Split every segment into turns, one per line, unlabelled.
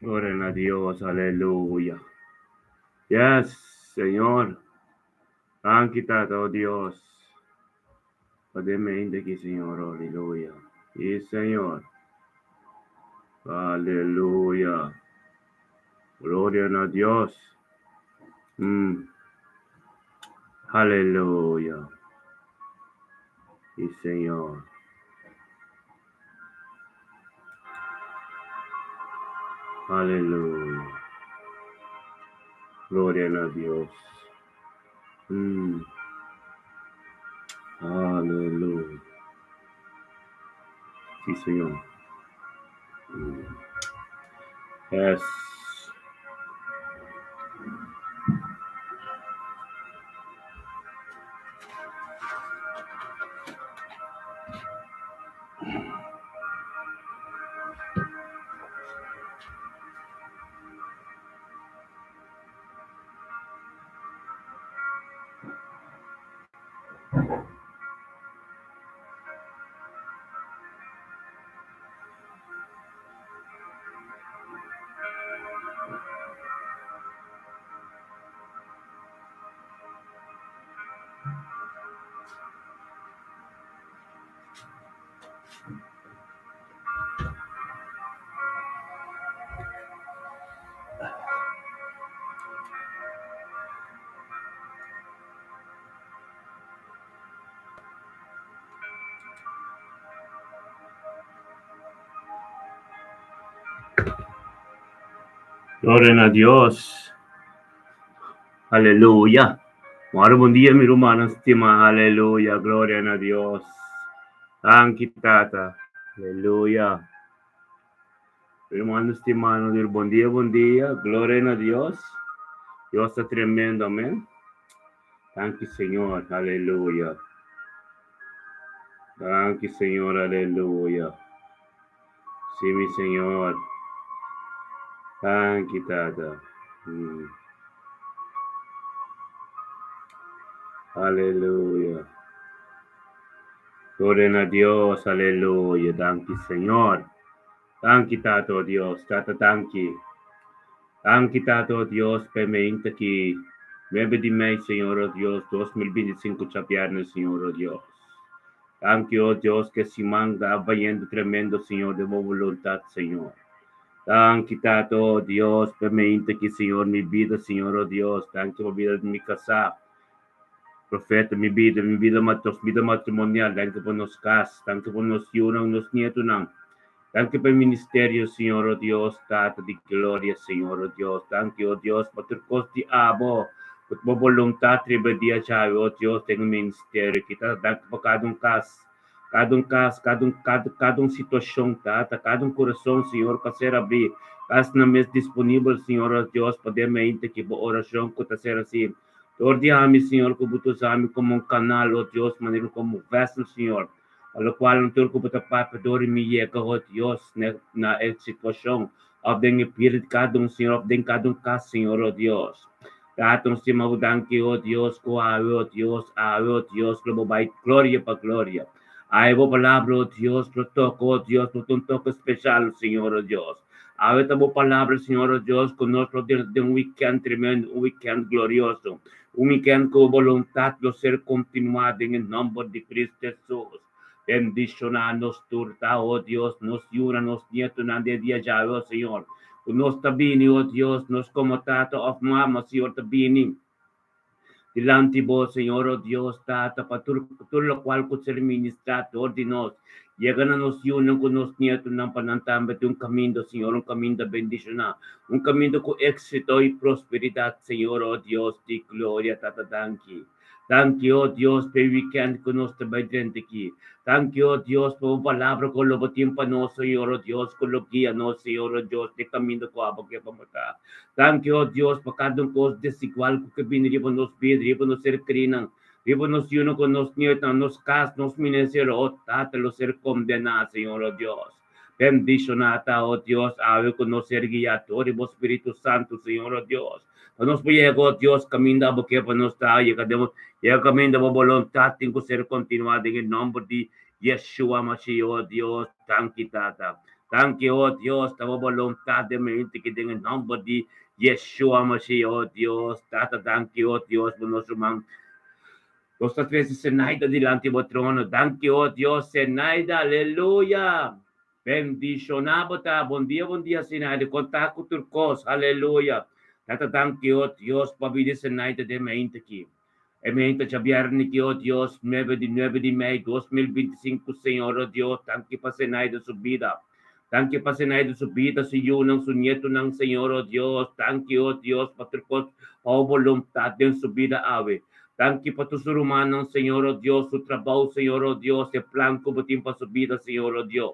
Oren a Dios, aleluya. Yes, Señor. Kita, oh Dios. Pademe que Señor, aleluya. Y Señor. Aleluya. Gloria a Dios. Aleluya. Y Señor. Aleluya. Gloria a Dios. Aleluya. Sí, Señor. Yes. Gloria a Dios. Aleluya. Buen día, mi hermano estima. Aleluya. Gloria a Dios. Tata. Aleluya. Hermano estimado, buen día. Gloria a Dios. Dios está tremendo, amén. Thank you, Señor. Aleluya. Thank you, Señor. Aleluya. Sí, mi Señor. Thank you, Tata. Aleluya. Gloria a Dios. Aleluya. Thank you, Señor. Thank you, Tato Dios. Tata, thank you. Thank you, Tato Dios, permite que 9 de mayo, Señor, oh Dios, 2025, viernes, Señor, oh Dios. Thank you, oh Dios, que se manda vayendo tremendo, Señor, de voluntad, Señor. Thank you, Tato, oh Dios, permite que, Señor, mi vida, Señor, oh Dios, thank you por vida de mi casa. Profeta, mi vida matrimonial, thank you por nos casas, thank you por nos yunang, nos nietunang. Thank you por el ministerio, Señor, oh Dios, Tata de gloria, Señor, oh Dios. Thank you, oh Dios, por tu costi abo, por tu voluntad, tribedia, chave, oh Dios, tem um ministério. Kita, thank you por cada caso, cada situação, Tata, cada coração, Senhor, que ser abrir. As na mesa disponível, Senhor, oh Deus, podemos ainda que boa oração, que está ser assim. Ordiami, Senhor, que botus ami como canal, oh Deus, maneiro como vessel, Senhor. A lo cual ang turko po tapapadori mi yeka Dios na sitwasyon of den ipirit kadong Senhor of den kadong kas Senhor o Dios. Katong si maudangki o Dios ko awe o Dios global gloria pa gloria. Ay bo palabra o Dios protoko o Dios protuntok especial Senhor o Dios. Awe tabo palabra Senhor o Dios con nosotros de un weekend tremendo, un weekend glorioso. Un weekend con voluntad de ser continuado en el nombre de Cristo Jesús. Bendicionanos turta, oh Dios, nos yura, nos nieto, nadie día ya, oh Señor. Nos tabini, oh Dios, nos como tato of mama, Señor, tabini. Delante vos, Señor, oh Dios, tata, para todo lo cual con ser ministrado, ordinos. Llegan a nos yun con nos nietos, ng panantamba de un camino, Señor, un camino de bendición, un camino con éxito y prosperidad, Señor, oh Dios, de gloria, tata, danki. Thank you, oh Dios, por weekend con nuestra gente aquí. Thank you, oh Dios, por palabra con lo tiempo no, Señor, oh Dios, con lo guía no, Señor, oh Dios, de camino ko abo que vamos a. Thank you, oh Dios, por cada cosa desigual que biniribo nos pide, ribo nos ser crinan, ribo nos yuno con nos nietan, nos cas, nos ministerio, oh Tata, los ser condenados, Señor, oh Dios. Bendicionata, oh Dios, ave con nos ser guiado, ribo Espíritu Santo, Señor, oh Dios. Nos puyego, Dios, caminda, porque para nos está, llega caminda, voluntad, tengo ser continuado en el nombre de Yeshua Mashiach, oh Dios, thank you, Tata. Thank you, oh Dios, tama voluntad de mente que en el nombre de Yeshua Mashiach, oh Dios, tata, thank you, oh Dios, por nuestro man. Nuestras veces Zenaida delante de trono, thank you, oh Dios, Zenaida, aleluya. Bendicionabota, buen día, Zenaida, contacto turcos, aleluya. Tata, thank you, oh Dios, pabidi Zenaida de mente aqui. Mente viernes que, oh Dios, 9 de mayo 2025, Senhor, oh Dios, thank you, pa Zenaida subida. Thank you, pa Zenaida subida, si yun ang sunyeto ng Senhor, oh Dios, thank you, oh Dios, patrikot, o voluntad din subida ave. Thank you pa tu surumanang, Senhor, oh Dios, su trabaho, Senhor, oh Dios, e plan ko batim pa subida, Senhor, oh Dios.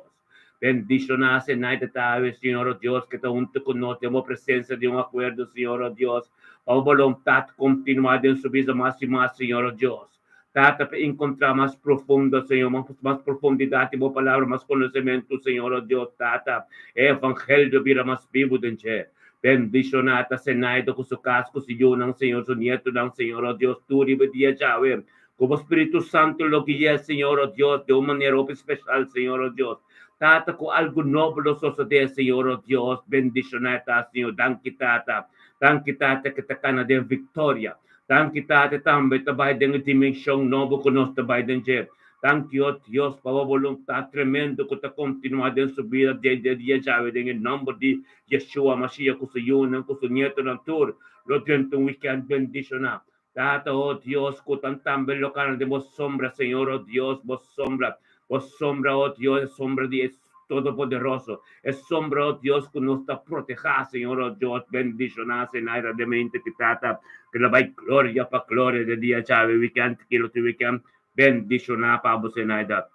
Bendicionase night tayo, Senhor, oh Dios, que te unto con no temo presencia de un acuerdo, Senhor, oh Dios. O voluntad continuar en subida más y más, Senhor, oh Dios. Trata de encontrar más profundo, Senhor, más profundidad de tu palabra, más conocimiento, Senhor, oh Dios. Trata evangelio vida más vivo de Dios. Bendicionata Senaido com seu casco, Senhor, não, Senhor, seu nieto, não, Senhor, ó Deus, tu dia Yahweh. Como Espírito Santo, lo que é, Senhor, ó Deus, de uma maneira especial, Senhor, ó Deus. Tata com algo novo no suceder, Senhor, ó Deus, bendicionata, Senhor, danke tata que te cana de vitória. Danke tata também, tabay de dimensão nova conosco, tabay de Deus. Thank you, Dios, para voluntad tremendo que está continuando en su vida de Yahweh, en el nombre de Yeshua Mashiach, con su yuna, con su nieto natur, lo tiento un weekend bendicional. Tata, oh Dios, que tan bello cara de vos sombra, Señor, oh Dios, vos sombra, oh Dios, es sombra de Todopoderoso, es sombra, oh Dios, que nos está protegida, Señor, oh Dios, bendicional, Señor, de mente que trata, que la vai gloria para gloria de día, Yahweh, weekend, que lo tuve que bendicionar para você, Naida.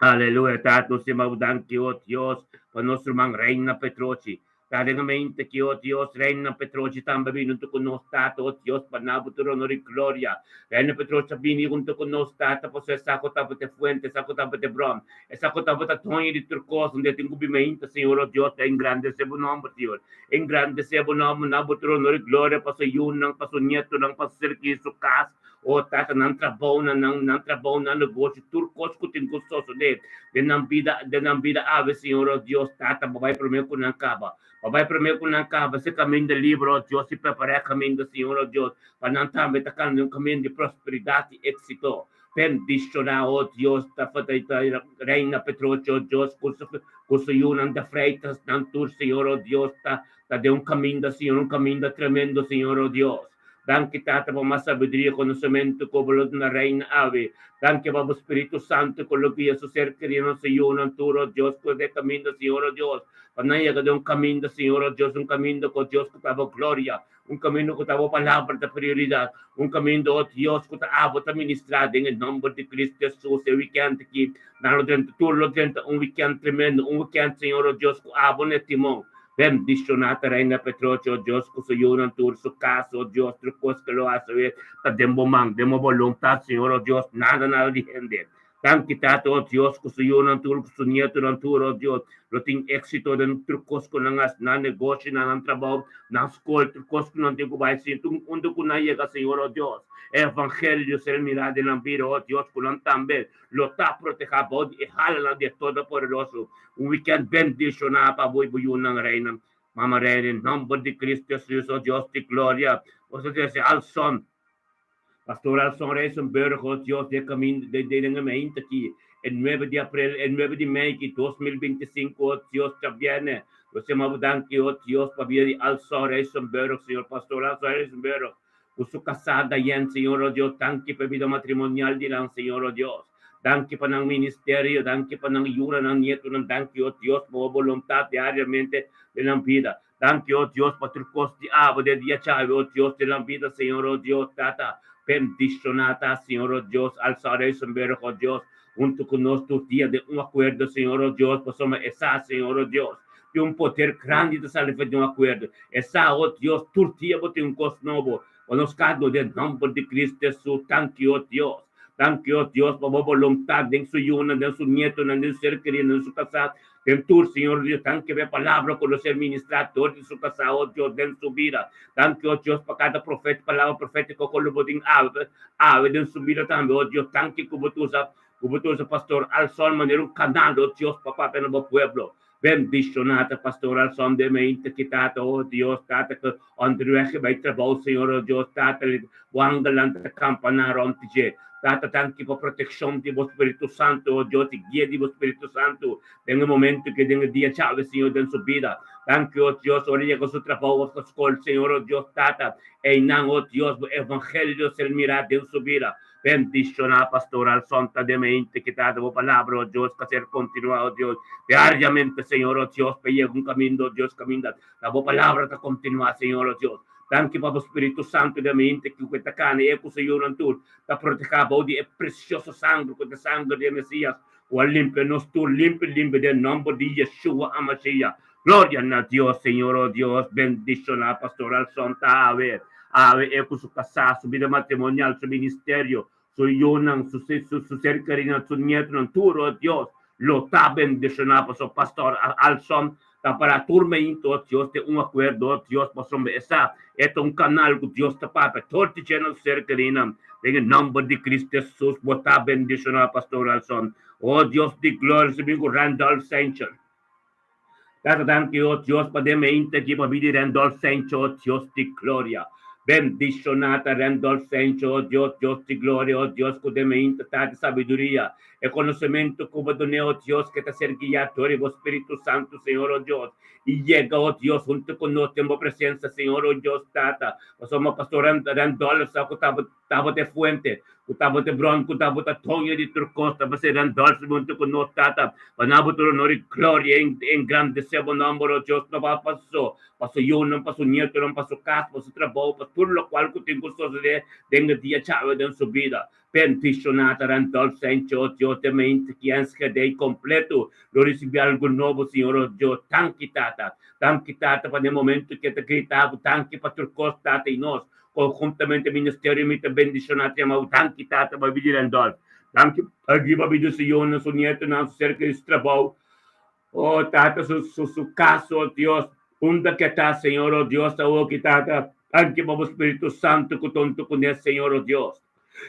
Aleluia, tato, se maudan que o Dios, para nosso man reina Petroci. Talenamente que o Dios reina Petroci também junto com nós, tato, o Dios, para nabuturo honor e glória. Reina Petroci vini junto com nós, tato, para ser saco tava de fuente, saco tava de brom, saco tava de tonho de turcos, onde tem cubimento, Senhor, o Dios, engrandece o nome, Senhor. Engrandece o nome, nabuturo honor e glória, para ser yunang, para ser nieto, para ser que isso casa. O tata ng trabaho na negosyo turcos ko tin gusto de ng vida ave Senhor oh Dios tata babay primeiro ko ng kaba se caminho de libro oh Dios se prepara caminho do Senhor oh Dios panantame takan yung caminho de prosperidade e éxito bendicionar oh Dios ta fatay reina Petrocio oh Dios kuso yun ang da freitas ng tur Senhor oh Dios ta de un caminho Senhor un caminho tremendo Senhor oh Dios. Danke tata po mas sabiduria, conhecimento, cobolod na reina ave. Danke po Espiritu Santo, con lo que Jesus ser querido, Señor, anturo, Dios, por de camino, Señor, Dios. Panaya ka de un camino, Señor, Dios, un camino con Dios, que tabo gloria. Un camino que tabo palabra de prioridad. Un camino, oh Dios, que tabo ta ministrado en el nombre de Cristo Jesús. El weekend aquí, nalo dentro, turlo dentro, un weekend tremendo, un weekend, Señor, Dios, que abo ne timón. Bendicionata Reina Petrocio, Dios, que se yunan tur su caso, Dios, trucos que lo hace ver, demo voluntad, Señor, oh Dios, nada depende. Tan quitado, oh Dios, que se yunan tur, su nieto, oh Dios, lo tin éxito de trucos con las na negocio, na trabajo, na school, trucos que no tengo para decir, un mundo que no llega, Señor, oh Dios. Evangelio ser mirada de la vida, oh Dios, con también lo está protegido y jala de todo poderoso. Un weekend bendicionado para buy ng reina. Mama Reina, en nombre de Cristo Jesús, oh Dios de gloria. O sea, dice Alson, Pastor Alson Reyes, oh Dios de camino de mente aquí. El 9 de abril, el 9 de mayo 2025, oh Dios te viene. Você mabudan que, oh Dios, para vir Alson Reyes, Señor Pastor Alson Reyes, Uso casada yan, Señor, oh Dios, tanki pa vida matrimonial din Señor, oh Dios. Danke pa ng ministerio, danke pa ng yura ng nieto ng danke, oh Dios, mo voluntad diariamente de la vida. Danke, oh Dios, patrocos di abo de dia chave, oh Dios, de la vida, Señor, oh Dios, tata. Bendicionata, Señor, oh Dios, alzaré sombrero, oh Dios, junto con nosotros día de un acuerdo, Señor, oh Dios, pues somos esa, Señor, oh Dios. De un poder grande de salir de un acuerdo. Esa, oh Dios, turtia, bote un cos novo. Conozcado del nombre de Cristo Jesús, thank you, oh Dios. Thank you, oh Dios, por voluntad de su yuna, de su nieto, de su ser querido, de su casa, de tu Señor Dios, thank you, palabra, conocer ministrador de su casa, oh Dios, de su vida. Thank you, oh Dios, para cada profeta, palabra profética, con lo bodín ave, de su vida también, oh Dios, thank you, como tú sabes, pastor, al sol, manera un canal, oh Dios, papá, para el pueblo. Bendicionata pastoral son de mente quitata, oh Dios, tata que andrueche bij trabajo, Señor, oh Dios, tata wangalante campanar ontige. Tata, tanki por protección de vos Espíritu Santo, oh Dios, y guía de vos Espíritu Santo. En el momento que tenga día chave, Señor, en su vida. Thank you, oh Dios, orilla con su trabajo, con su col, Señor, oh Dios, tata. E nan, oh Dios, evangelio se mira en su vida. Bendicionar pastoral santa de mente que te ha dado palabra, oh Dios, que ser continuado, oh Dios. Diariamente, Señor, oh Dios, que llega un camino, oh Dios, camina. La palabra te continúa, Señor, oh Dios. Thank you, Papa Espíritu Santo de mente que questa cane e Señor en tu da proteger body e precioso sangue con sangue de Mesías o limpio nos tu limpio del nombre de Yeshua Amashiach. Gloria a Dios, Señor, oh Dios, bendición a pastoral santa ave e su casa, su vida matrimonial, su ministerio, su yunan, su cercarina, su nieto, oh Dios, lo está bendicionado, su pastor al son para turma into Dios de un acuerdo Dios possono esa es un canal que Dios te papa torti channel cercarina en el nombre de Cristo Jesús bota bendición a pastoral son oh Dios de gloria se vengo Randolph Sanchez Tata tanti oh Dios padamente che pabidi Randolph Sanchez oh Dios de gloria bendicionata Randolph Sanchez oh Dios de gloria oh Dios codamente tanta sabiduría el conocimiento como doneo oh Dios que te ser guiador y vos Espíritu Santo Señor oh Dios y llega oh Dios junto con nosotros en presencia Señor oh Dios tata somos pastor Randolph estaba de fuente estaba de bronco estaba de tongue de turcosta para ser Randolph junto con nosotros tata panabo tu honor gloria en grande sebo nombre oh Dios no va pasó pasó yo no pasó nieto no pasó casa pasó trabajo pasó todo lo cual que tengo suceder en el día chave de su vida bendicionata Randolph Sanchez oh Dios de mente que ansia de completo lo recibí algo nuevo Señor oh Dios tan quitata para el momento que te gritaba tan que para turcosta y nos conjuntamente ministerio mi te bendicionata llama tan quitata para vivir Randolph tanto aquí va a Señor su nieto no cerca de trabajo oh tata su caso oh Dios Unda que está, Señor, oh Dios, oh quitata, anche vamos Espíritu Santo, tonto con el Señor, oh Dios.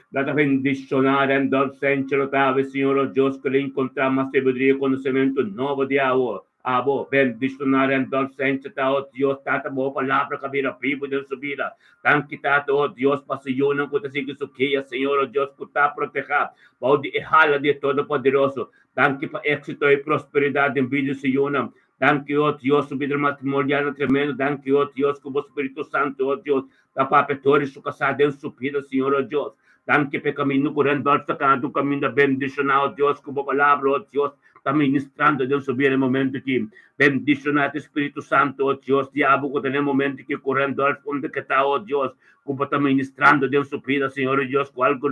Data bendicionar en dol sencho tave, Señor, oh Dios, que le encontramos sabiduría y conocimiento nuevo de agua. Abo, bendicionar en dol sencho, oh Dios, tata, boa palabra que vira vivo de su vida. Tan quitado, oh Dios, pasión, que te sigue su guía, Señor, oh Dios, que está proteger, baude e jala de todo poderoso. Tan que para éxito y prosperidad en vida, Señor. Thank you, oh Dios, su vida matrimonial tremendo. Thank you, oh Dios, como Espíritu Santo, oh Dios, da papetores su casada en su vida, Señor, oh Dios. Thank you, caminho correndo al sacado, caminho da bendicionado, Dios, como palabra, oh Dios, está ministrando Deus subir el momento que bendicionado Espíritu Santo, oh Dios, diabo, que tem momento que correndo al fondo que está, oh Dios, como está ministrando Deus su vida, Señor, oh Dios, con algo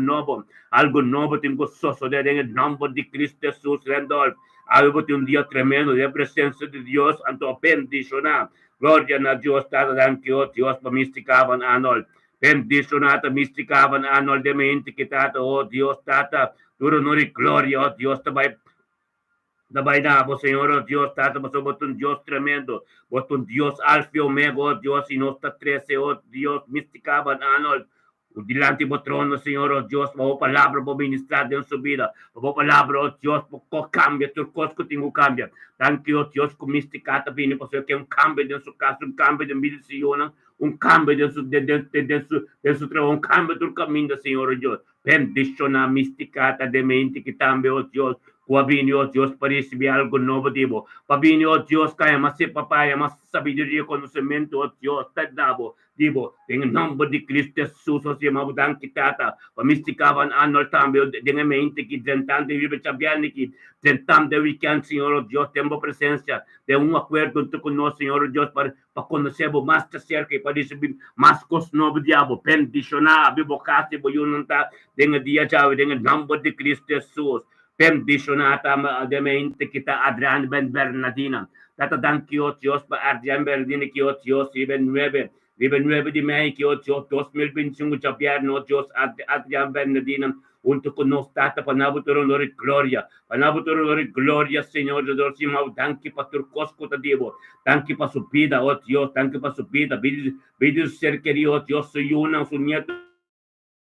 nuevo, tengo gozoso de en el nombre de Cristo Jesús, Randolph. Algo de un día tremendo de presencia de Dios, anto bendicionar. Gloria a Dios, tata, thank you, Dios, para misticaban anol. Bendicionata, misticaban anol de mente que tata, oh Dios, tata, duro no gloria, oh Dios, tabay na, Señor, oh Dios, tata, mas somos un Dios tremendo, vos un Dios alfa y omega, oh Dios, y nos está 13, oh Dios, misticaban anol. Delante do trono, Senhor, oh Deus, por palavra, por ministrar dentro da sua vida, por palavra, oh Deus, por cambia, tudo coisa que tenho cambia. Thank you, oh Deus, com misticata, vindo, porque que um cambio dentro da sua casa, um cambio de vida, Senhor, um cambio dentro do trabalho, um cambio do caminho, Senhor, oh Deus. Bendicionar misticata de mente que também, oh Deus, Pabini, oh Deus, para receber algo novo, Dibo. Pabini, oh Deus, kaya mas papaya, mas sabiduria, conhecimento, oh Deus, tadabo, Dibo. Em nome de Cristo Jesus, oh Senhor, mabudang kitata, pamistikavan anol também, dengan mente que tentando viver sabiando que tentando weekend, Senhor, oh Deus, temos presença de acordo junto conosco, Senhor, oh Deus, para conhecer mais de cerca e para receber mais coisas novas, Diabo. Bendicionar, bibocate, boyunanta, dengan dia jauh, dengan nome de Cristo Jesus. Bendicionata de mente kita Adrian Ben Bernardina. Tata thank you, Dios, para Adrian Bernardina, que oh Dios, vive nueve de mei, que oh Dios, 2025, Javier, Dios, Adrian Bernardina, junto con nos, Tata, panabuturo lori gloria, Señor, Dios, thank you, Pastor Cosco, Divo, thank you, para su vida, oh Dios, thank you, para su vida, vida ser querido, oh Dios, su nieto,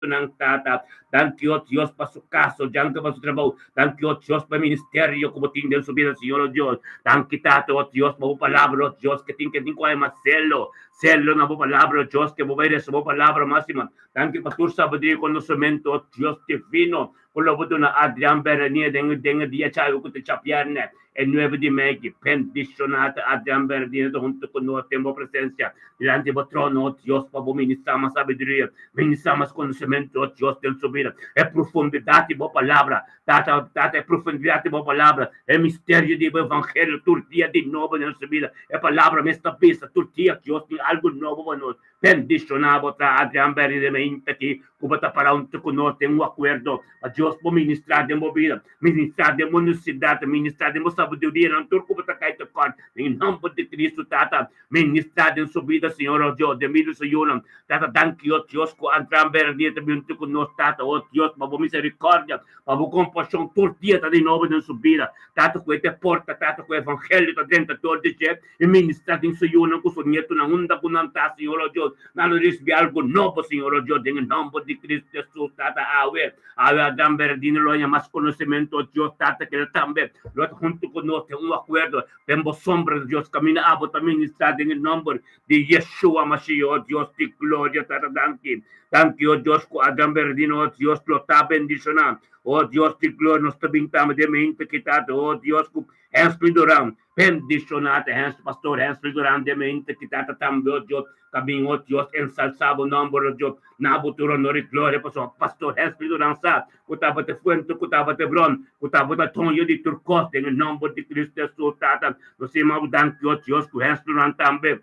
ng tata. Thank you, Diyos, pa su kaso, diyan ka pa su trabaho. Thank you, Diyos, pa ministeryo, kubuting din su vida, Señor, Diyos. Thank you, tato, Diyos, mabu palabra, Diyos, que tin ko ay maselo. Selo na po palabra, Diyos, que mubay sa mo palabra, máxima. Thank you, Pastor, sa badiri conocimiento, Diyos, divino. Kung labo na Adrian Berenier, dengue dia chayo ko te chapiarne. E nuevo di Meghi, pendizionata Adrian Berenier, junto con noi, tempo presencia. Delante del trono, oh Dios, para ministrar más sabiduría, ministrar más conocimiento, oh Dios, del su vida. Es profundidad de tu palabra, data profundidad de tu palabra, el misterio del evangelio, tu día de nuevo en su vida. Es palabra me está pista, tu día, Dios, tiene algo nuevo para nosotros. Bendicionado tra Adrian Berenier, me impeti, cubata para un te conoce, un acuerdo. A Dios, por ministrar de tu vida, ministrar de monosidade, ministrar de sabedoria, não turco para cair te con, em nome de Cristo, tata, ministrar de sua vida, Senhor, oh Deus, de mim, Senhor, tata, thank you, Deus, com Adrian Berenier, também tu conosco, tata, oh Deus, para misericórdia, para compaixão, todo dia, tá de novo na sua vida, tata, com esta porta, tata, com o evangelho, tá dentro de todo dia, e ministrar de Senhor, com seu neto, na onda, com não tá, Senhor, oh Deus, não receber algo novo, Senhor, oh Deus, em nome de Cristo, Jesus, tata, ave Adrian Berenier, lo más conocimiento, Dios, tata, que también, lo junto con nosotros, un acuerdo, tenemos sombras, Dios, camina a vos administrar en el nombre de Yeshua Mashiach, Dios, de gloria, tata, thank you, Dios, con Adrian Berenier, oh Dios, lo está bendicionando, oh Dios, de gloria, nos está bintando de mente quitado, oh Dios, con Hensley Durán, bendicionate, Pastor Hensley Durán, de mente quitado también, oh Dios, caminho, oh Dios, ensalzado nombre, oh Dios, nabutura, honor y gloria, Pastor Hensley Durán, kutaba te fuente, kutaba te bron, kutaba te tonyo di turcos, en el nombre de Cristo Jesús, tata, nos hemos dado Dios, que Hensley Durán también.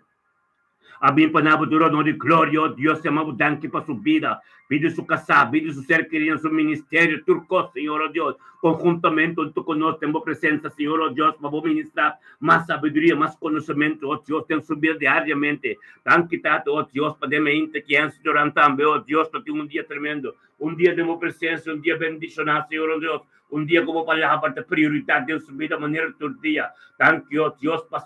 Abim panabuduro no de glória, oh Deus, se amamos danke para sua vida, vida su casa, vida su ser querido, su ministerio, turco, Senhor, oh Deus, conjuntamente junto conosco, temos presença, Senhor, oh Deus, para ministrar mais sabedoria, mais conhecimento, oh Deus, tem subir diariamente, danke, tato, oh Deus, para demente que antes durante também, oh Deus, para ter dia tremendo, dia de presença, dia bendicionado, Senhor, oh Deus, dia como palavra de prioridade de sua vida, maneira todo dia, danke, oh Deus, para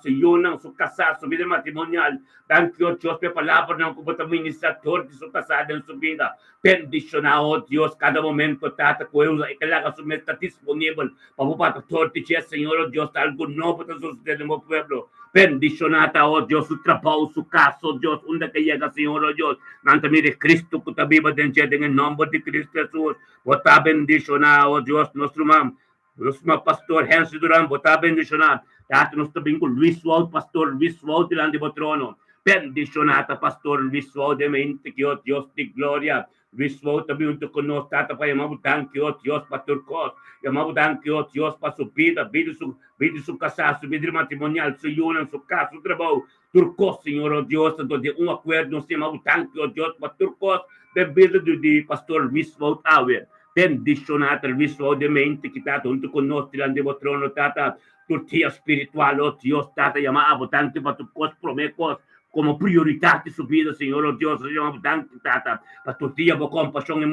su casa, sua vida matrimonial, danke, oh Deus, pela palavra não como administrador de sua casa, de sua vida, bendicionar, oh Deus, cada momento, tata, coisa, e que lá a sua está disponível, para o pastor de Senhor, oh Deus, algo novo para suceder no meu povo, bendicionata, oh Deus, o trabalho, o caso, oh Deus, onde que chega, Senhor, oh Deus, nanta mire Cristo, que está viva dentro em nome de Cristo Jesus, bota bendicionar, oh Deus, nosso pastor Hensley Durán, bota bendicionar, tata, nosso bingo Luis Wald, pastor Luis Wald, dilante do trono, bendicionata, pastor Luis Wald, de mente que, oh Deus, de glória, Luis Wald, também junto conosco, tata, para chamar o tanque, oh Deus, pastor Cos, chamar o tanque, oh Deus, para sua vida su casa, su vida matrimonial, su união, su casa, su trabalho, turcos, Senhor, oh Deus, de um acordo, nós chamamos o tanque, oh Deus, para turcos, de vida de pastor Luis Wald, Awe, bendicionata, Luis Wald, de mente que está junto conosco, dilante do trono, tata, tortilla espiritual, oh Deus, tata, chamava tanque para turcos, promecos, como prioridade de sua vida, Senhor, oh Deus, chamamos tanque, tata, para tortilla, por compaixão e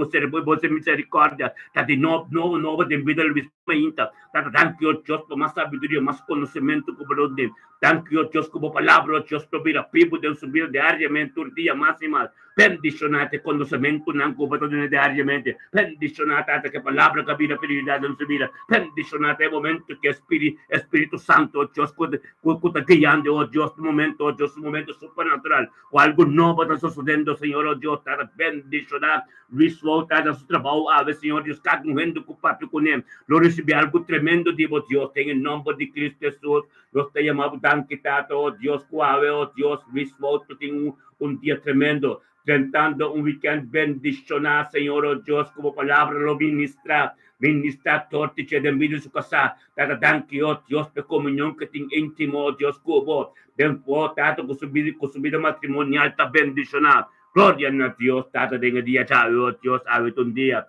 misericórdia, tata, de novo, de vida, Luis Wald, tata, tanque, oh Deus, por mais sabedoria, mais conhecimento, como de tanque, oh Deus, como palavra, oh Deus, para vir a pipo de sua vida diariamente, tortilla máxima, bendicionate conhecimento, não como diariamente, bendicionate que palavra que vira prioridade em sua vida, bendicionate o momento que Espírito Santo, oh Deus, que está guiando, oh Deus, no momento supernatural, ou algo novo está sucedendo, Senhor, oh Deus, está bendicionado, Luis Wald, está seu trabalho, ave, Senhor, Deus, cada vendo com o papo com ele, lo recebi algo tremendo de Deus, em nome de Cristo Jesus, nós te chamamos, danke, tata, oh Deus, ave, oh Deus, Luis Wald, tem dia tremendo, tentando un weekend bendicionar, Señor, oh Dios, como palabra lo ministra tortice de vida su casa, tata danke, oh Dios, per comunión que tin íntimo, oh Dios, cubo, ben po, tata, con su vida matrimonial, ta bendicionar, gloria a Dios, tata, de día, oh Dios, hábito un día,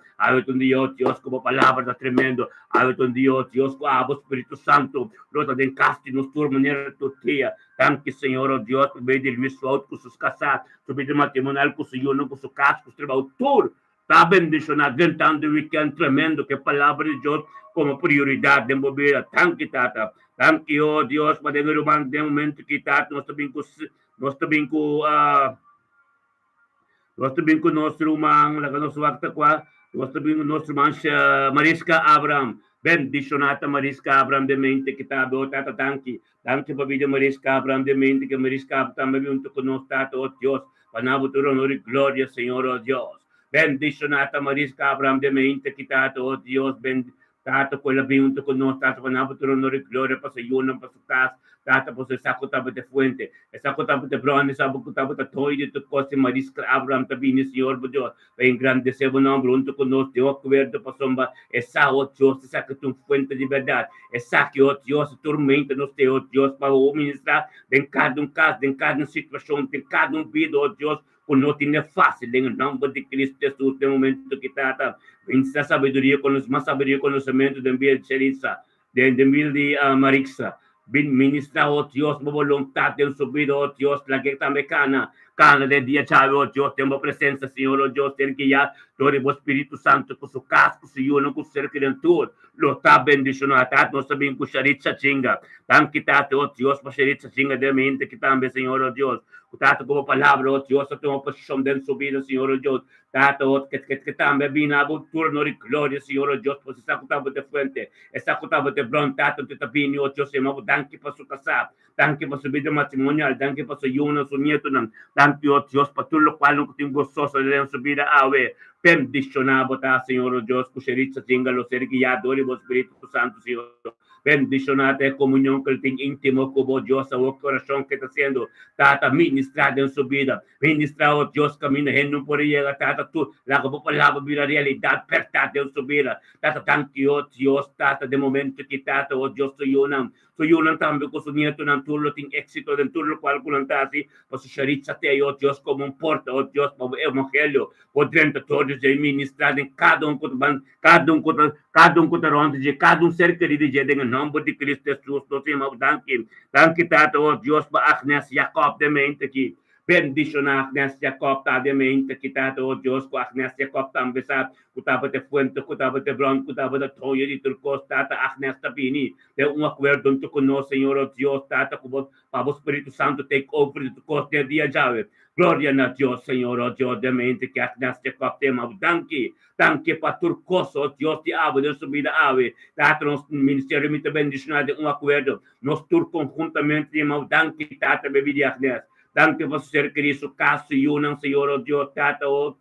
oh Dios, como palabra da tremendo, hábito un día, oh Dios, con Espíritu Santo, rota de encasti, nos turma, manera tortilla, danke, Senhor, oh Deus, por meio de Luis Wald, com seus casados, por meio de matrimonial, com seu com seu caso, com seu trabalho, tudo. Está bendicionado, tentando o weekend tremendo, que a palavra de Deus como prioridade de mover. Danke, tata. Danke, oh Deus, para o momento que tata, nós também com Nós também com nosso irmão, lá com nosso acta qua, nós também com nosso irmão Mariska Abraham. Bendiscionata Mariska Abraham de mente que está tata tanki. Tanki pa vida Mariska Abraham de mente que Mariska Abraham também junto com nós tata oh Dios. Panabuturo honor y gloria Señor oh Dios. Bendiscionata Mariska Abraham de mente que tata oh Dios. Tata ko labi junto con nós tata panabuturo honor y gloria pa sa yunam pa sa kas. Tata po sa sakotaba de fuente. Sakotaba de bron, sakotaba de toy de coste Mariska Abraham tabini Señor oh Dios. Pa engrandece o nombre junto con nós Dios coberto pa somba. Esa oh Dios, esa que tu fuente de verdade. Esa que oh Dios tormenta nos te oh Dios para o ministrar em cada caso, em cada situação, em cada vida oh Deus, o não é fácil, em nome de Cristo Jesus, no momento que está, vença sabedoria, mais sabedoria, conhecimento, de envio de Xerissa, de envio de Marixa, ministrar oh Deus, a vontade de subir oh Deus, la que está mecana, cada dia chave oh Deus, tem uma presença, Senhor oh Deus, tem que já, glória ao Espírito Santo, com o casco, Senhor, não com o ser criatura, lo está bendicionado, nós sabemos que o Xerissa chinga, tanto que está oh Deus, para Xerissa chinga de mente, que também, Senhor oh Deus, tato como palavra, oh Deus, a tua posição dentro subida, Senhor oh Deus, tato que também bina a turno de glória, Senhor oh Deus, por essa cutaba de fuente, essa cutaba de bron, tato te tapini, oh Deus, e mau danke para su casar, danke para subida matrimonial, danke para su yuna, su nieto, danke oh Deus, para tudo lo qual não tem gostoso de subida awe, bendicionado, tá, Senhor oh Deus, cuxericha, tinga, lo ser guiador, o Espírito Santo, Senhor. Bendicionate a comunhão que ele tem íntimo com o Deus, o coração que está sendo tata ministrado em sua vida. Ministrar o Deus caminho, não por aí, tata tu, lá com a palavra vira realidade, pertade em sua vida. Tata tanque o Deus, tata de momento que tata o Deus suyunam. Suyunam também com o nieto, não tudo tem êxito, não tudo qual culantasi, pois charitza te o Deus como porta, o Deus para o evangelho, podendo todos de ministrar em cada um com de cada ser querido de nome de Cristo Jesus, nós temos danke tato oh Deus para Agnes Jacob de mente aqui, bendicionar Agnes Jacob tá de mente que tato oh Deus com Agnes Jacob também sabe, kutaba de fuente, kutaba de bron, kutaba de toya de turcos, tata Agnes tabini, de acordo com nós, Senhor oh Deus, tata para o Espírito Santo take over de turcos de dia jave, glória a Deus, Senhor oh Deus, de mente que Agnes Jacob tema, danke para turcos, oh Deus, de ave, de subida ave, tata nos ministério muito bendicionado de acordo, nós tur conjuntamente de mau danke tata bebida Agnes, danke para ser Cristo, caso e unam, Senhor oh Deus, tata oh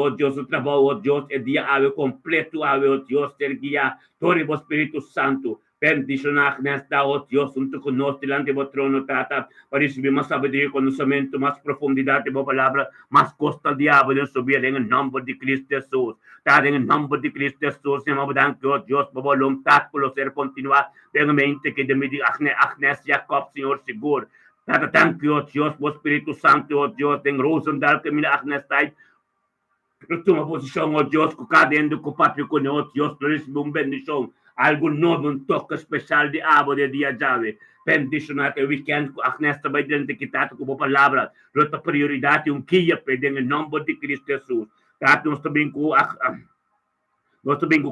Deus, o trabalho, oh Deus, é dia ave completo, ave, oh Deus, ter guia, torre o Espírito Santo, bendicionar nesta, oh Deus, junto conosco, delante do trono, tata, para receber mais sabedoria, conhecimento, mais profundidade, boa palavra, mais costa de ave, de subir, em nome de Cristo Jesus, tata, em nome de Cristo Jesus, em nome de oh Deus, por vontade, por ser continuar, em mente que de medir, Agnes Jacob, Senhor, seguro, tata, thank you, oh Deus, o Espírito Santo, oh Deus, em Rosendal, que me Agnes, uma posição, oh Deus, com cada endo com o pátrio com oh Deus, para receber uma bendição, algo novo, um toque especial de abo de dia jave. Bendicionar o weekend, com Agnes também dentro de tato com a palavra, outra prioridade, guia, pedem em nome de Cristo Jesus. Tato, nós também com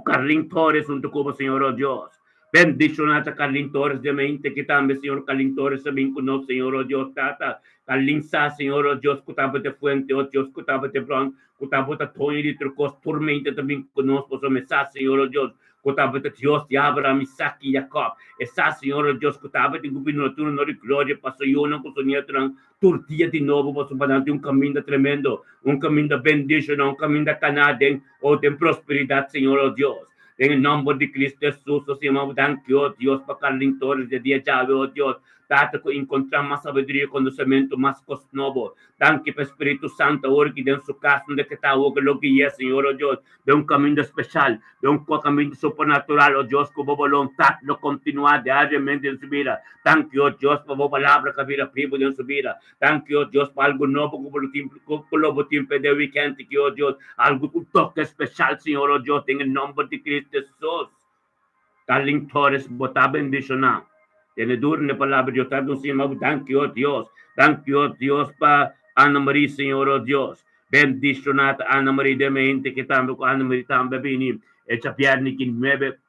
Carlin Torres, junto com o Senhor, oh Deus. Bendicionar a Carlin Torres de mente, que também, Senhor, Carlin Torres, também com nós, Senhor, oh Deus, tata. Carlin sa, Senhor, oh Deus, kutaba de fuente, oh Deus, kutaba de bron, kutaba de tonho de trocos, tormenta também conosco, o mensagem, Senhor, oh Deus, kutaba de Deus de Abraham, Isaac e Jacob. Essa, Senhor, oh Deus, kutaba de governatura, de glória, passou eu não com o nieto, turtia de novo, passou para caminho tremendo, caminho de bendição, caminho de Canadá, ou de prosperidade, Senhor, oh Deus. Em nome de Cristo Jesus, o Senhor, danke, oh Deus, para Carlin Torres de dia chave, oh Deus, tata que encontrar mais sabedoria, conhecimento, mais costo novo. Danke para o Espírito Santo, hoje que dentro do caso, onde que está o que é, Senhor, oh Deus, de caminho especial, de caminho sobrenatural, oh Deus, com a vontade de continuar diariamente em sua vida. Danke, oh Deus, para a palavra que vira vivo em sua vida. Danke, oh Deus, para algo novo, como o tempo de weekend, que, oh Deus, algo um toque especial, Senhor, oh Deus, em nome de Cristo Jesus. Carlin Torres, botar bendicionar. Tiene duro na palavra de Deus, no Senhor, danke, oh Deus, para Ana Maria, Senhor, oh Deus. Bendicionata Ana Maria de mente, que também com Ana Maria também bem, e c'è Pierni che 9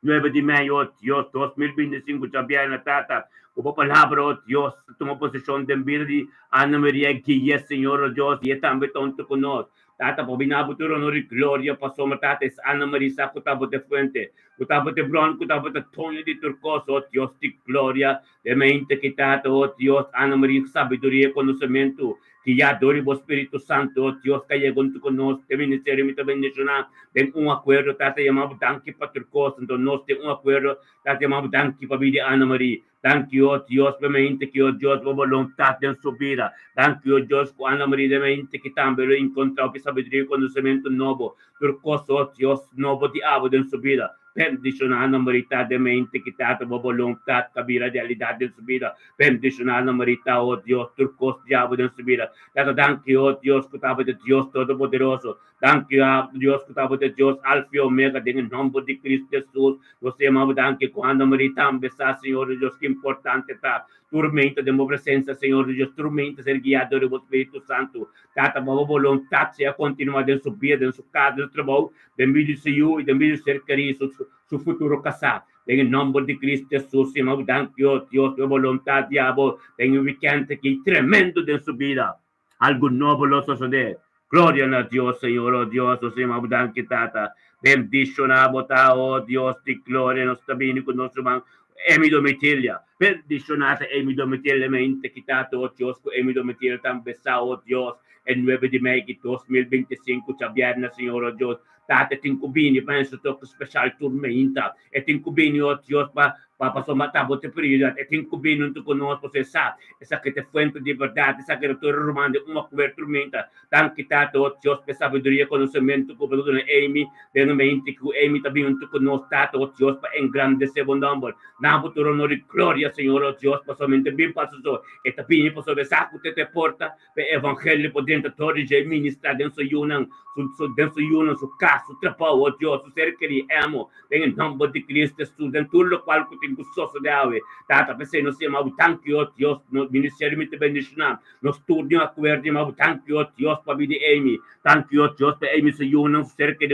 9 de mayo, oh Dios, 2025 ya viene, Tata. Como palabra, oh Dios, toma posesión de vida de Ana María Guille, Señor, oh Dios, y también tonto con nosotros. Tata, po binabuturo no ri gloria pasoma tata es Ana Marisa kutabo de fuente, kutabo de bron, kutabo de Tonio di Turcoso, oh Dios di gloria, de mente que tata, oh Dios, Ana María, sabiduría y conocimiento, que ya dori vos Espíritu Santo, oh Dios, que llegó con nosotros, de ministerio, mi bendicionar, ten un acuerdo, tata, llamado danke para Turcoso, entonces nos ten un acuerdo, tata, llamado danke para vida Ana María. Thank you, oh Dios, veramente que, oh Dios, la voluntad de su vida. Thank you, oh Dios, cuando María, veramente que también lo encontrado, que sabiduría y conocimiento nuevo. Turcoso, oh Dios, nuevo diabo de su vida. Bendizionando Maria de mente que tata la voluntad, cabira de realidad de su vida. Bendizionando Maria, oh Dios, turcos diabo de su vida. Tata, thank you, oh Dios, que estaba de Dios Todopoderoso. Thank you, Dios, que estaba de Dios, Alfa y Omega, en el nombre de Cristo Jesús. Nos llamamos, thank you, cuando Maria también está, Señor Dios, que importante está. Tormenta de presença, Senhor Deus, tormenta ser guiado do Espírito Santo. Tata, a vontade seja continuar em sua vida, em sua casa, no trabalho, bem-vindo Senhor e bem-vindo ser querido, seu futuro casado. Em nome de Cristo Jesus, Senhor, thank you, Deus, a vontade, diabo, tem um weekend aqui tremendo em sua vida. Algo novo lo suceder. Gloria a Dios, Señor, oh Dios, oh Señor, thank you, Tata. Bendizionamo, oh Dios, di gloria, nos bene con nostro man. Emi Domitilla, bendizionata Emi Domitilla, mente quitato, oh Dios, Emi Domitilla, tan besado, oh Dios, el 9 de mayo 2025, c'è viernes, Signore, oh Dios, tate tincubini, penso tocco special tormenta, e tincubini, oh Dios, pa somatabo te prioridad, e tincubini non tu conosco, se sa, esa che te fuente di verdad, esa che tu romande, una cobertura, tan quitato, oh Dios, per sabiduria, conoscimento, cobertura, Emi, veramente, che Emi também non tu conosco, oh Dios, pa engrandecer o nombre, na futuro no di gloria, Señor, oh Dios, pasamento bien pastor, e tapini paso besaco te porta, per evangelio por dentro torre de ministra dentro yunan, su casa, su trabajo, oh Dios, su ser que amo, en el nombre de Cristo Jesús, en todo lo cual que tengo gustoso de ave, tata, pensei, nos llamamos, thank you, oh Dios, no ministerio me te bendicionar, nos turno acuerdo, llamamos, thank you, oh Dios, para vida Amy, thank you, oh Dios, para Amy, su yunan, su ser que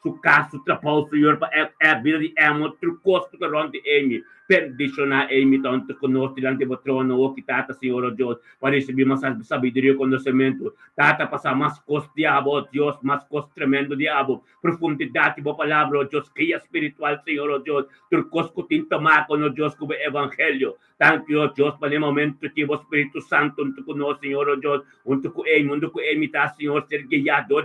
su casa, su trabajo, Senhor, para a vida de amo, trucosto que ronde Amy, perdicionar Amy, tanto conosco, diante do trono, o que tata, Senhor, oh Deus, para receber mais sabedoria e conhecimento, tata, passar mais costo, diabo, oh Deus, mais costo tremendo, diabo, profundidade, boa palavra, oh Deus, cria espiritual, Senhor, oh Deus, trucosto, tinta marca, oh Deus, como evangelho, thank you, oh Deus, para o momento que o Espírito Santo, junto conosco, Senhor, oh Deus, junto com Amy, tá, Senhor, ser guiado,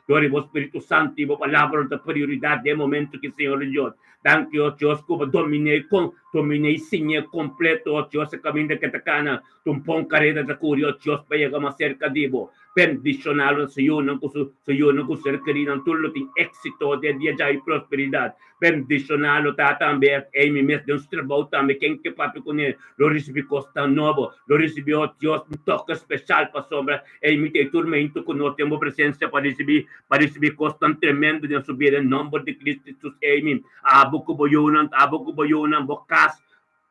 Glória ao Espírito Santo e a palavra da prioridade é o momento que o Senhor Deus. Thank you, Deus, como dominei sim, completo, Deus, o caminho que te cana, tumpong carreira da curio, Deus, para chegar mais cerca de você. Bendicioná-lo, Senhor, não com ser querido, tudo tem êxito, de dia já e prosperidade. Bendicioná-lo, tá também, em mim mesmo, Deus, trabalho também, quem que papi com ele, lo recebi costa novo, lo recebi, Deus, um toque especial para sombra, em mim tem tormento com nós, temos presença para receber costa tremendo de subir em nome de Cristo Jesus, em mim, abo kuboyunan, bokas,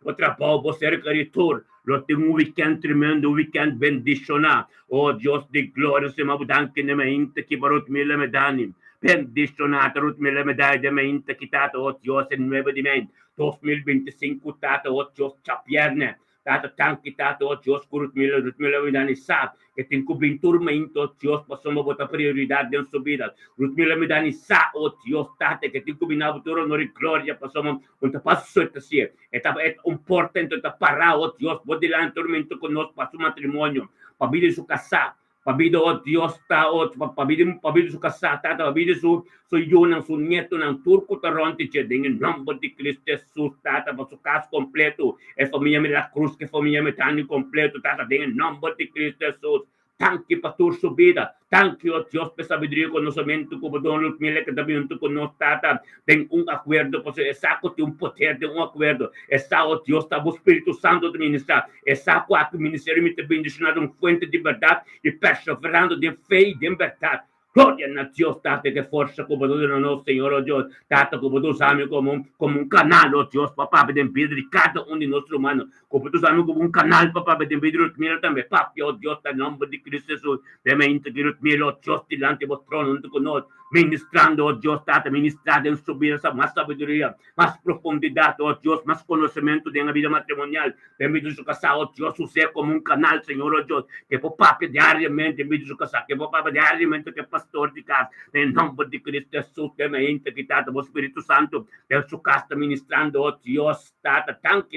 o trabalho, você é criatura, lo tem weekend tremendo, weekend bendicionar, oh Deus de glória, se mabudanque na mente, que barot mila medani, bendicionata, rut mila medai de mente, que tata, oh Deus, em 9 de maio, 2025, tata, oh Deus, chapierne, tata, tanque, tata, oh Deus, rut mila medani, sabe, que tem que tormento, oh Deus, passamos a botar prioridade dentro da sua vida, rut mila medani, sabe, oh Deus, tata, que tem que vir na futuro, no glória, passamos, quando passa suerte, assim, é importante, parar, oh Deus, pode ir lá em tormento conosco, para seu matrimônio, para vir sua casa, para oh Deus, tá, oh, para vir sua casa, tá, para vir sua yunang, sua neto, ng turco, taronte, em nome de Cristo Jesus, tá, para sua casa completo, é família Milagros, que família Metânio completo, tá, em nome de Cristo Jesus. Thank you, Pastor Subida. Thank you, Dios, por sabiduría y conocimiento, como Don Ludmila, que también tú con nos tata. Ten un acuerdo, pues, exacto, de un poder, de un acuerdo. Exacto, Dios, está o Espírito Santo de ministrar. Exacto, a tu ministerio me te bendicionado una fuente de verdad y perseverando de fe y de verdad. Gloria a Dios, Tata, que forza como tu no, Señor, oh Dios, Tata, como tu sabes, como un canal, oh Dios, papá, de envidia de cada uno de nuestros humanos, como tu sabes, como un canal, papá, de envidia de mira también, papi, oh Dios, en nombre de Cristo Jesús, de mente que mira, oh Dios, delante de vos trono, junto con nosotros, ministrando, oh Dios, Tata, ministrando en su vida más sabiduría, más profundidad, oh Dios, más conocimiento de la vida matrimonial. Te invito a su casa, oh Dios, usted como un canal, Señor, oh Dios, que por papá diariamente, invito a su casa, que por papá diariamente, que pastor de casa, en nombre de Cristo Jesús, que me integridad, oh Espíritu Santo, de su casa ministrando, oh Dios, Tata, thank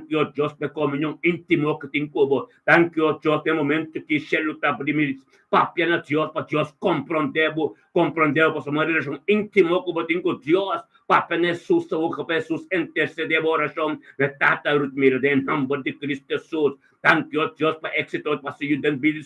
you, oh Dios, por comunión íntimo que te incubo, thank you, oh Dios, de momento que se luta por mí, papi, na Dios, para Dios comprender, por su relación íntimo con Dios, papi, Jesús, o que Jesús intercede oración, de Tata, mira, en nombre de Cristo Jesús, thank you, oh Dios, para éxito, para su ayuda en vida,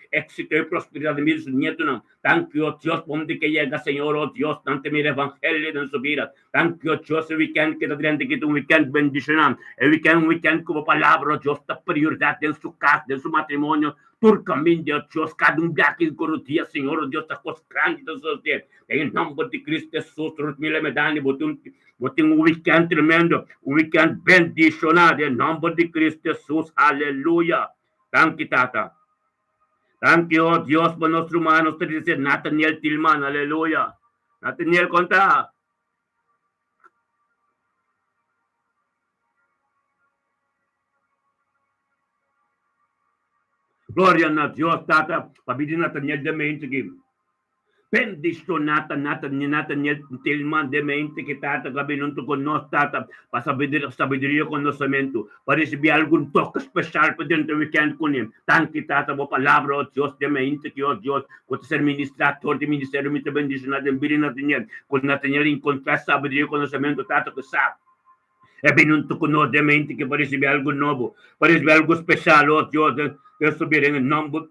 éxito y prosperidad en vida, nieto, thank you, oh Dios, por donde que llega, Señor, oh Dios, tanto mira evangelio en su vida, thank you, oh Dios, el weekend que te grande que un weekend bendición, el weekend como palabra, oh Dios, la prioridad en su casa, en su matrimonio, por caminho, oh Dios, cada viaje con los días, Señor, oh Dios, está coscando esos días, en nombre de Cristo Jesús, mira me dan, botem un weekend tremendo, un weekend bendicionado, en nombre de Cristo Jesús, aleluya, thank you, Tata. Thank you, oh Dios, por nuestro hermano, usted dice Nathaniel Tillman, aleluya. Nathaniel, conta. Gloria a Dios, Tata, pabidi Nathaniel de mente que bendicionata Nathaniel Tillman de mente que Tata, cabinunto con nos, Tata, para sabiduría conocimiento, para recibir algún toque especial para dentro del weekend con él. Thank you, Tata, por palabra, oh Dios, de mente que, oh Dios, con ser ministrador de ministerio, me bendicionado en vida Nathaniel, con Nathaniel encontrar sabiduría conocimiento, Tata, que sabe. É venuto con noi de mente che per ricevere algo nuovo, per ricevere algo speciale, oh Dio, per subire nel nome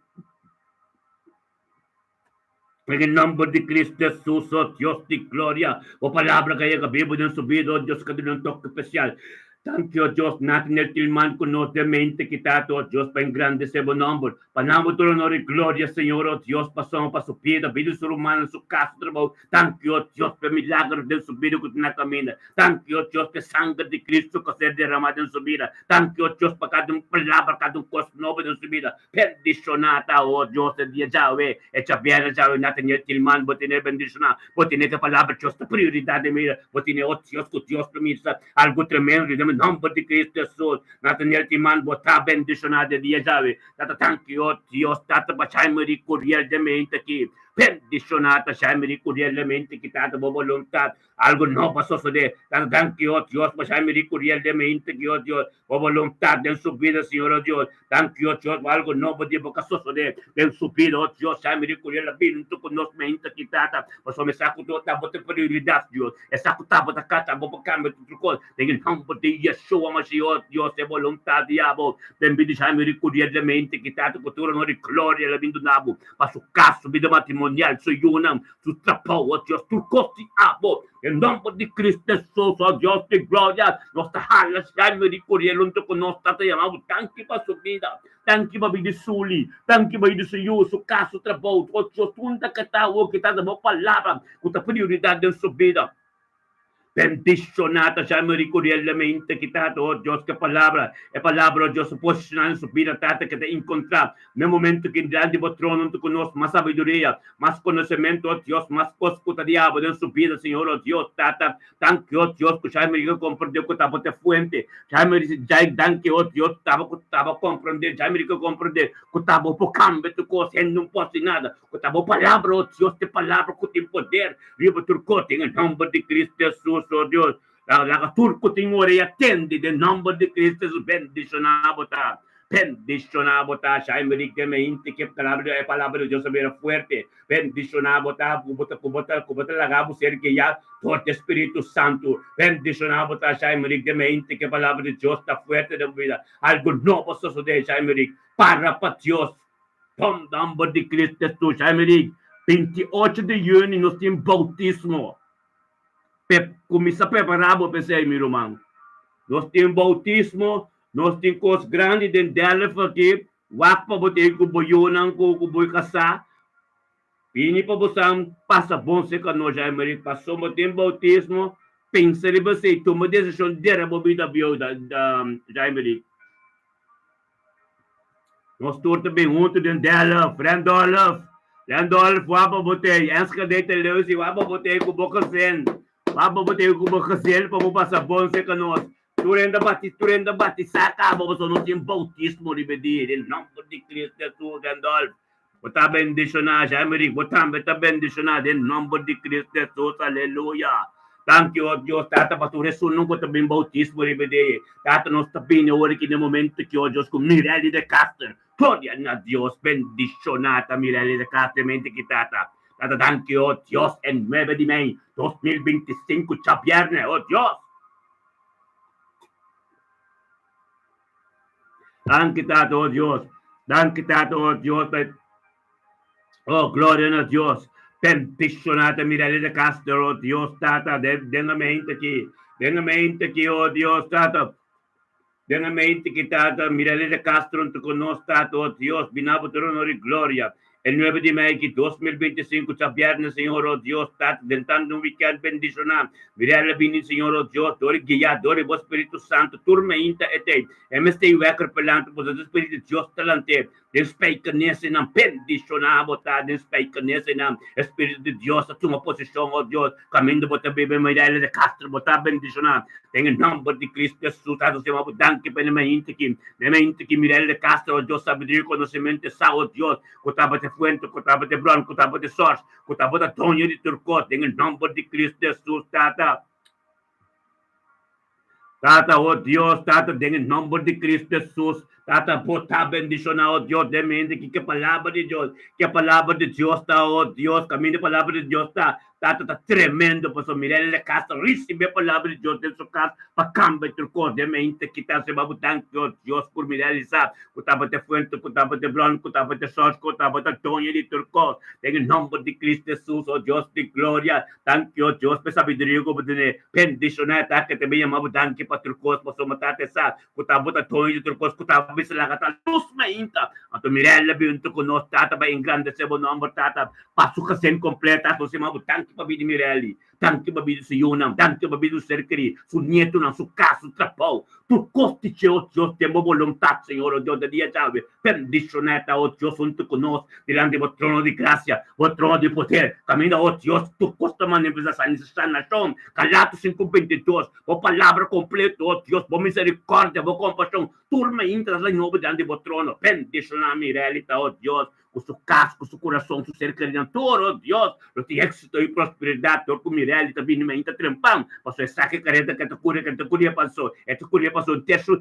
de Cristo Jesus, oh Dios de gloria, o palavra que eu acabei de subir, oh Deus, que tem um toque especial. Thank you, Dios, Nathaniel Tillman, con nuestra mente quitado, oh Dios, para engrandecer o nombre. Panamo todo honor y gloria, Señor, oh Dios, pasamos para su vida, vida su humana, su casa, trabajo. Thank you, oh Dios, por milagro de su vida que tiene camina. Thank you, oh Dios, por sangre de Cristo que se derramado en su vida. Thank you, oh Dios, por cada palabra, cada cosa nueva en su vida. Bendicionada, oh Dios, el día Yahweh, hecha bien, Yahweh, Nathaniel Tillman, vos tenés bendicionada, vos tenés que palabra, Dios, la prioridad de mira, vos tenés, oh Dios, que Dios permita algo tremendo, nombre de Cristo Jesús, Nathaniel Tillman, botar bendicionado de dia, Yahweh. Tata, thank you, oh Dios, Tata, bachai-me curiel de mente aqui. Bendicionata, bachai-me curiel de mente que Tata, boa vontade, algo novo suceder. Tata, thank you, oh Dios, bachai-me curiel de mente que, oh Dios, boa vontade em sua vida, Senhor, oh Deus. Thank you, oh Deus, algo novo de boca suceder em sua vida, oh Deus, bachai-me curiel de mente conosco, mente que Tata, mas só me saco do tá botando prioridade, Deus. É saco tá botando cá, boa câmbio, tudo coisa. Tem nombre de Yeshua Mashiach, Dios è volontà diavolo, benediciamo ricordialmente che tanto cultura non gloria la vinto nabo, ma su caso vida matrimonial, su yunam, su trapo, Dios, tu costi abo, in nome di Cristo Gesù, oh Dios di gloria, nostra halla, siamo ricordialmente con nostra chiamavo, tanti pa su vida, tanti pa vidi suli, tanti pa vidi su io, su caso trapo, oh Dios, tunta che tavo, che tanto mo palabra, con la priorità del sua vida. Bendicionata, chama ricordialmente quitado, oh Dios, que palavra, oh Dios, posicionando su vida, Tata, que te encontrar, no momento que grande o trono tu conosco, más sabiduría, más conocimiento, oh Dios, más coscuta diabo en su vida, Señor, oh Dios, Tata, tanque, oh Dios, que chama compreender que estava te fuente, chama tanque, oh Dios, estava compreender, chama compreender que estava por cambio, tu coisa, não posso nada, que estava palavra, oh Dios, te palavra que tem poder, viva tu cote, em nome de Cristo Jesus, oh Dios, la turco timore attendi del nome di Cristo Gesù, bendicionado ta, shaimerique mente que palabra de Dios era fuerte, bendicionado ta, kubota lagabo ser que ya forte Espíritu Santo, bendicionado ta, shaimerique mente que palabra de Dios está fuerte de vida, algo nuevo sucede, shaimerique, para Dios, tom nome de Cristo Gesù, shaimerique, 28 de junho nós temos bautismo. Começar a preparar para você, meu irmão. Nós temos bautismo, nós temos coisas grandes dentro dela, porque wapa bote ko boyonan ko boy kasa. Pini pa busam passa bom se que nós já América passou o tempo bautismo, pensa de você, toma decisão de a bebida bio da já América. Nós torta bem junto dentro dela, friend Olaf. Landolf, wapa botei, anska dete leusi, wapa botei ku bokasen. Wapa botei ku bokasen, pa mo pasabon se kanos. Turenda bati, saka, mo sono sin bautismo di bedire, il nome di Cristo Gesù, Landolf. Bota bendicionar, Jamiri, bota bendicionar, il nome di Cristo Gesù, alleluia. Thank you, oh Dios, tata pasture sunung ko tabing bautismo di bedire. Tata nos tabing ori che nel momento che oh Dios, con Mirelli de Caster. Gloria a Dios, bendicionata Mirelli de Caster, mente kitata. Tata, thank you, oh Dios, en 9 de May 2025, cha viernes, oh Dios. Thank you, tata, oh Dios. Thank you, tata, oh Dios. Oh, gloria a Dios. Bendicionata Mirelli de Caster, oh Dios, tata, denga mente che, oh Dios, tata. Dengan mente que tata, Mirelli de Castro, tu conosco, oh Dios, binabutor honor y gloria. El 9 de mayo de 2025, esta viernes, Señor, oh Dios, tata, dentando un weekend bendicional. Mirelli bini, Señor, oh Dios, dori guia, dori vos Espíritu Santo, turma inta ete. MST wekker pelante, pues el Espíritu de Dios talante. Den spijker nesse nam bendicional, botar, den spijker nesse nam. Espíritu de Dios, a tua posição, oh Dios, caminho botar bebê, Mirelli de Castro, botar bendicional. Tem em nome de Cristo Jesus, tata, Senhor, danke per mente que Mirelli de Castro, oh Dios, sabedoria, conhecimento, sal, oh Dios, cotaba de fuente, cotaba de branco, cotaba de sorte, cotaba de tonho de turcote, tem em nome de Cristo Jesus, tata. Tata, oh Dios, tata, en nombre de Cristo Jesús, tata, bota bendición, oh Dios, de mente, que palabra de Dios, está, oh Dios, camino de palabra de Dios, tata, está tremendo, pues, Mirelli de Castro, recibe palabra de Dios en su casa, para cambiar tu cosa, de mente, que está, se va a botar, oh Dios, por Mirelli, sabe, cotaba de fuente, cotaba de blanco, cotaba de sol, cotaba de toño de turcos, en el nombre de Cristo Jesús, oh Dios de gloria, thank you, oh Dios, por sabiduría, como de bendición, que te veía, más danke, pa turcos, pa sumatate sa, kutabo ta toy de turcos, kutabo bisla kata, lus mainta, ato Mirella binto kunos tata ba in grande sebo number tata, pasuka sen completa, to si mabu tanki pa bidi Mirelli, tanki pa bidi si Yunam, tanki pa bidi Serkeri, su nieto na su caso trapau, turcos ti ce o Dios, tempo volontà, Signore, oh Dios, de dia chave, bendicioneta, oh Dios, junto conosco, delante do trono de gracia, o trono de poder, camina, oh Dios, turcos ta manifestação, nação, Galatas 5:22, o palavra completa, oh Deus, por misericórdia, por compaixão, turma entra lá em novo diante do trono, bendicionar Mirelli, oh Deus, com seu casco, com seu coração, com seu ser criador, oh Deus, eu te êxito e prosperidade, com Mirelli, também me entra trempão, passou essa careta que a curia passou, terço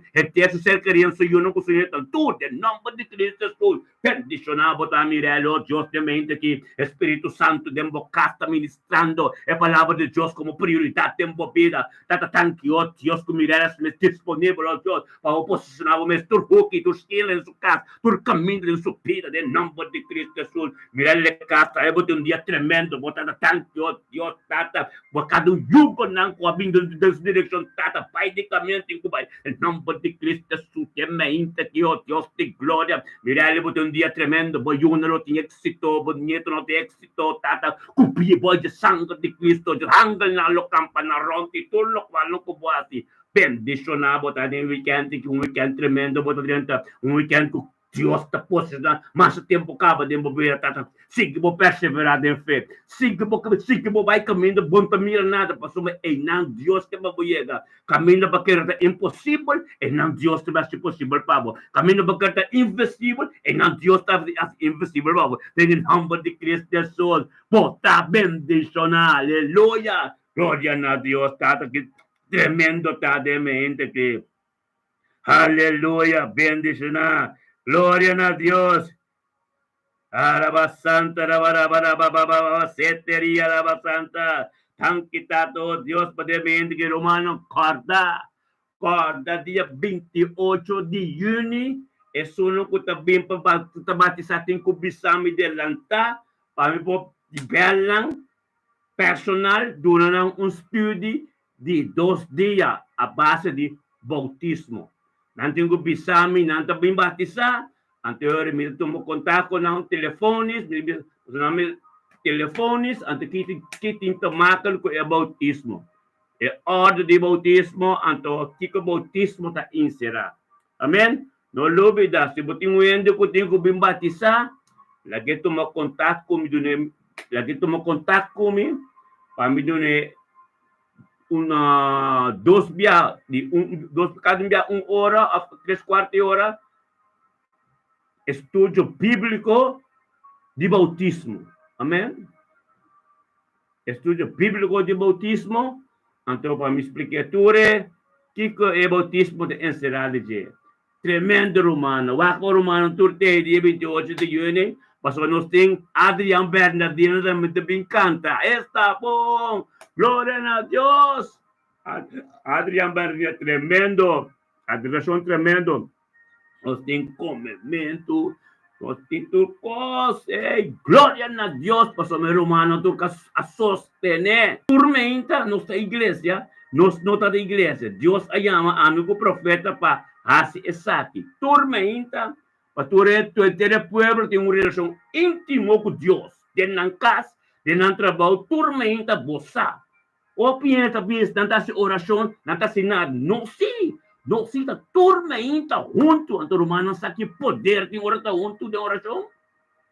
ser criado, sou eu não consigo tudo, em nome de Cristo Jesus, bendicionar, botar Mirelli, oh Deus, de mente que Espírito Santo, de boca ministrando, a palavra de Deus como prioridade em sua vida. Tata, thank you, oh Deus, que Mirelli é disponível, oh Deus, para posicionar o mestre Hulk, tu esquila em sua casa, tu caminho em sua vida, em nome de Cristo Jesus. Mirelli casa, eu vou ter dia tremendo, botar thank you, oh Deus, tata, por cada jugo não com a vinda dessa direção, tata, pai de caminho em Cuba, em nome de Cristo Jesus, que me inta que, oh Deus, de glória. Mirelli, vou ter dia tremendo, boi uno não tem êxito, boi nieto não tem êxito, tata, cumprir boi de sangue de Cristo, de hanggal na lokam na ronti, tulok walong kubuati. Bendicionar, botar em weekend, que weekend tremendo, botar dentro, weekend que Deus está posto, mas tempo acaba de mover, siga, vou perseverar em fé, siga, vou vai caminho, bom para nada, passou, e não Deus que vai chegar, caminho para que é impossível, e não Deus que vai ser possível, pavo, caminho para que é invisível, e não Deus está invisível, pavo, tem em nome de Cristo Jesus, botar bendicionar, aleluia, glória a Deus, tata, que tremendo, tá, de mente, que, aleluia, bendicionar, gloria a Dios. Arabasanta, seteria, Arabasanta. Tankitato, Dios, podermente que Romano, corda, dia 28 de junho, e sono que também para batizar tem que bisami de lanta, para me pôr de belang, personal, durante estudo de 2 dias, a base de bautismo. Nanti ko bisami, nanti bim batizar, ante ore mi tomo contato ng telefones, ante kitin tomakan ko bautismo. E order de bautismo, anto kiko bautismo ta insera. Amen? No lubi da, si buting wende ko tingo bim batizar, lagi toma contato comigo, lagi toma contato comigo, para me dar uma dos dia cada dia 1 hora a 3/4 hora estudo bíblico de bautismo. Amém? Estudo bíblico de bautismo. Então, para me explicar tudo, que é bautismo de encerrado de tremendo romano. Wako romano turte dia 28 de junho. Pastor nós tem Adrian Bernardino também canta. Está bom. Glória a Deus. Adrian Bernardino tremendo. Adoração tremendo. Nós tem comimento. Nós tem turcos. Glória a Deus. Pastor meu romano turcos a sostener. Tormenta nossa igreja. Nós nota da igreja. Deus chama amigo profeta para hacer exato. Tormenta. Para todo pueblo tem uma relação íntima com Deus. Dentro da casa, dentro do trabalho, tormenta, bossa. O pinta, não está oração, não está nada. Não se está tormenta junto. Então, romano sabe que poder tem oração junto de oração.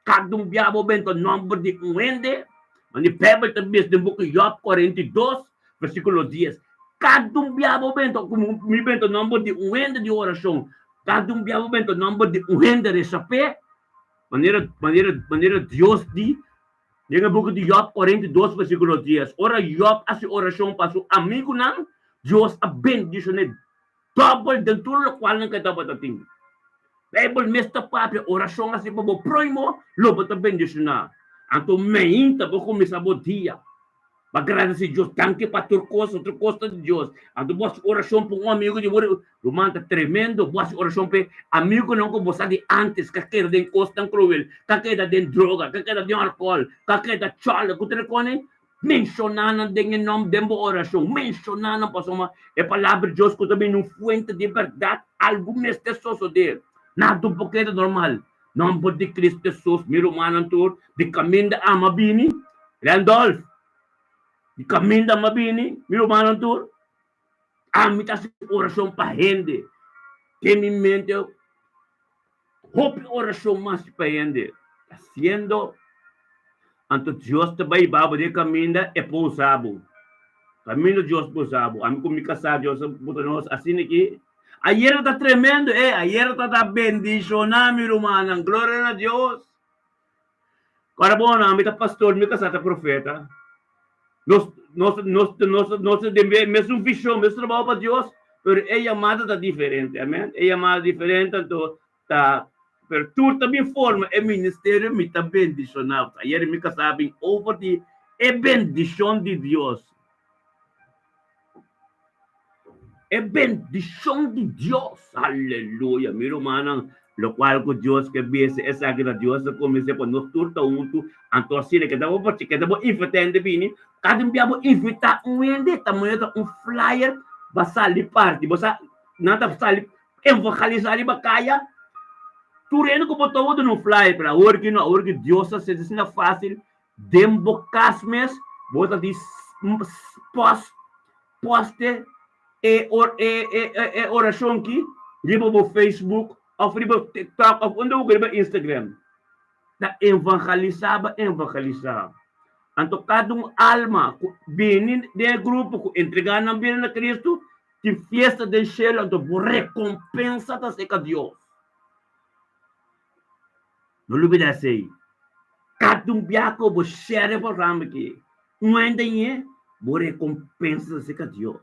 Cada diabo bento número de ende. Mas a Bíblia também tem book Job 42, versículo 10. Cada diabo bento, como me bento número de ende de oração. Cada diabo bento número de ende de sapé. Maneira Deus diz. Nega book de Job 42, versículo 10. Ora Job as oração para seu amigo não. Deus a bendicionar double de tudo o qual não quer dar para ting. Bible mesta papel oração assim para o próximo lobo ta bendicionar. Então meinta para começar o dia. Agradecer Deus, tanque para outra coisa de Deus. Então boa oração para um amigo de você, romanta tremendo, boa oração para amigo não que você de antes, que quer de costa cruel, que quer de droga, que quer de álcool, que quer de chala, que te recone. Mencionando em nome de oração, mencionando para soma a palavra de Deus que também não fuente de verdade, algo mestre suceder. Nada um pouquinho normal. Nome de Cristo Jesus, meu humano tour, de caminho da Amabini, Randolph, de caminho da Amabini, meu humano tour, a mitad oração para gente, tem em mente, hope oração mais para gente, haciendo. Anto Deus também babo de caminho é pousado. Caminho Deus pousado. A mim comunicação Deus puto nós assim aqui. Ayer está tremendo, ayer está bendicionado, meu irmão. Glória a Deus. Agora bom, a mim tá pastor, me casata profeta. Nós mesmo visão, mesmo trabalho para Deus, pero é chamada está diferente, amém? É chamada diferente, então tá. Pero tu também forma é ministério me está bendicionado. Ayer me sabem over de é bendição de Deus. É bendição de Deus. Aleluia. Meu irmão, lo qual que Deus que bese essa que Deus comece por nós turta junto, então assim que dá para que dá invitar de bini, cada um dia invitar ende, tamanho flyer, basali parte, basa nada basali evangelizar bacaya. Tureno que botou no flyer para que Deus se ensina fácil, dembo casmes, bota de poste e oração que riba no Facebook, ou riba TikTok, ou onde riba Instagram. Da evangelizava. Então cada alma bem de grupo que entregar na vida de Cristo, que festa de céu, então recompensa da seca Deus. Não olvide assim. Cada biaco bo share por ramo aqui. Ainda é bo recompensa se que Deus.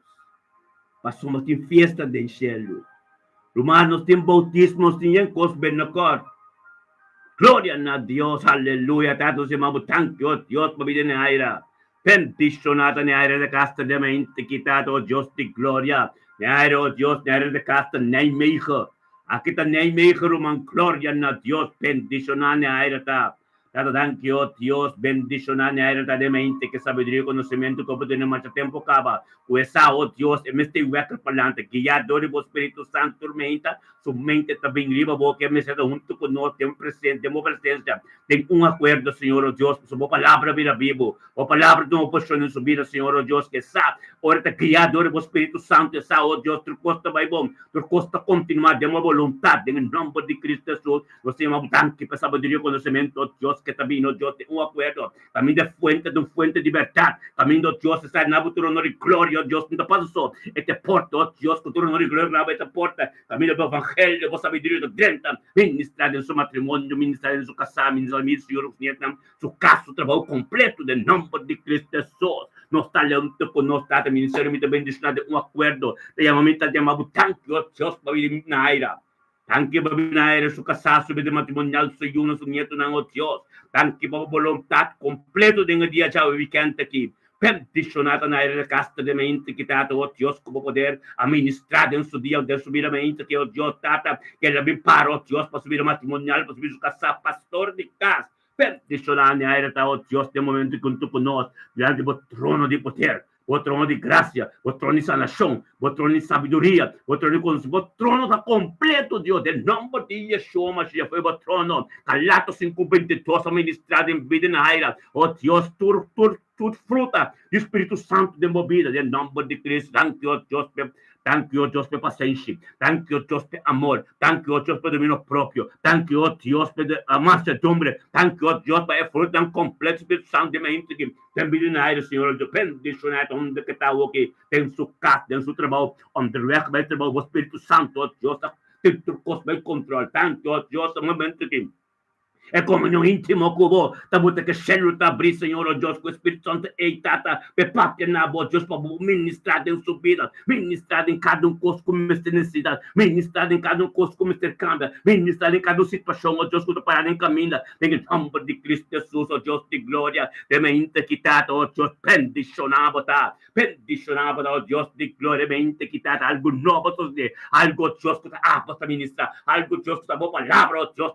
Passamos tem festa de céu. Romanos tem bautismo, nós tem cos benacor. Glória a Deus, aleluia. Tato se mabo thank Deus mabide na aira. Bendicionata na aira de casta de mente quitado Deus de glória. Na aira Deus na aira de casta nem meio. Aqui está nem meio, Roman, glória a Deus, bendicionar na aira ta. Dado danke, oh Dios, bendicionar na era da mente, que sabedoria e conhecimento que eu tenho mais tempo acaba. O essa, oh Dios, e me estou vendo falando, guiador do Espírito Santo, tormenta, sua mente também livre, porque me será junto conosco, tem presente, tem presença, tem acordo, Senhor, oh Deus, sua palavra vira vivo, a palavra de uma posição em sua vida, Senhor, oh Deus, que sabe, ora, guiador do Espírito Santo, essa, oh Deus, tu costa vai bom, tu costa continuar, de uma vontade, em nome de Cristo Jesus, você é uma tanque para sabedoria e conhecimento, oh Deus, que também, oh Deus, tem acordo, caminho de fonte de verdade, caminho, oh Deus, está na trono de glória, oh Deus, não passa só, esta porta, oh Deus, que o trono de glória, esta porta, caminho do evangelho, você sabedoria do dentro, ministrar em seu matrimônio, ministrar em seu casamento, ministrar em seu nieto, seu caso, trabalho completo, de nome de Cristo Jesus, nós estamos conosco, o ministério me também deixa de acordo, de amamento de amabo, tanque, oh Deus, para vir na era. Tanque para binaire su casaço de matrimonial su yuno su nieto ng Dios. Tanque para voluntad completo dengan dia sa weekend aqui. Perdizionata na era casta de mente que tata o Dios como poder administrar em su dia de subir a mente que o Dios tata que ele bem para o Dios para subir a matrimonial para subir su casa pastor de casa. Perdizionata na era ta o Dios de momento que tu conosco diante do trono de poder. O trono de graça, o trono de sanação, o trono de sabedoria, o trono de conhecimento, o trono está completo, Deus, de nome de Yeshua, Mashiach, foi o trono, Galatas 5:22, ministrado em vida na era, o Deus, tudo fruta do Espírito Santo de movida, de nome de Cristo, thank you, Deus, thank you, Deus, por paciência, thank you, Deus, por amor, thank you, Deus, por domínio próprio, thank you, Deus, por mansedumbre, thank you, Deus, por fruta completo, Espírito Santo de mente, também na era, Senhor, bendicionado, onde que está o que tem sua casa, tem seu trabalho, onde vai trabalhar o Espírito Santo, Deus, tem tudo bem controle, thank you, Deus, um momento aqui. É comunhão íntima com o tabuta que célula tá abrir, Senhor, oh Deus, com o Espírito Santo, ei, tata, pepapia na boa, Deus, para ministrar em sua vida, ministrar em cada curso como esta necessidade, ministrar em cada curso como este câmbio, ministrar em cada situação, oh Deus, que tu parar em caminho, em nome de Cristo Jesus, oh Deus de glória, de mente quitada, oh Deus, bendicionava, oh Deus de glória, mente quitada, algo novo, algo, Deus, que está para ministrar, algo, Deus, que está boa palavra, oh Deus,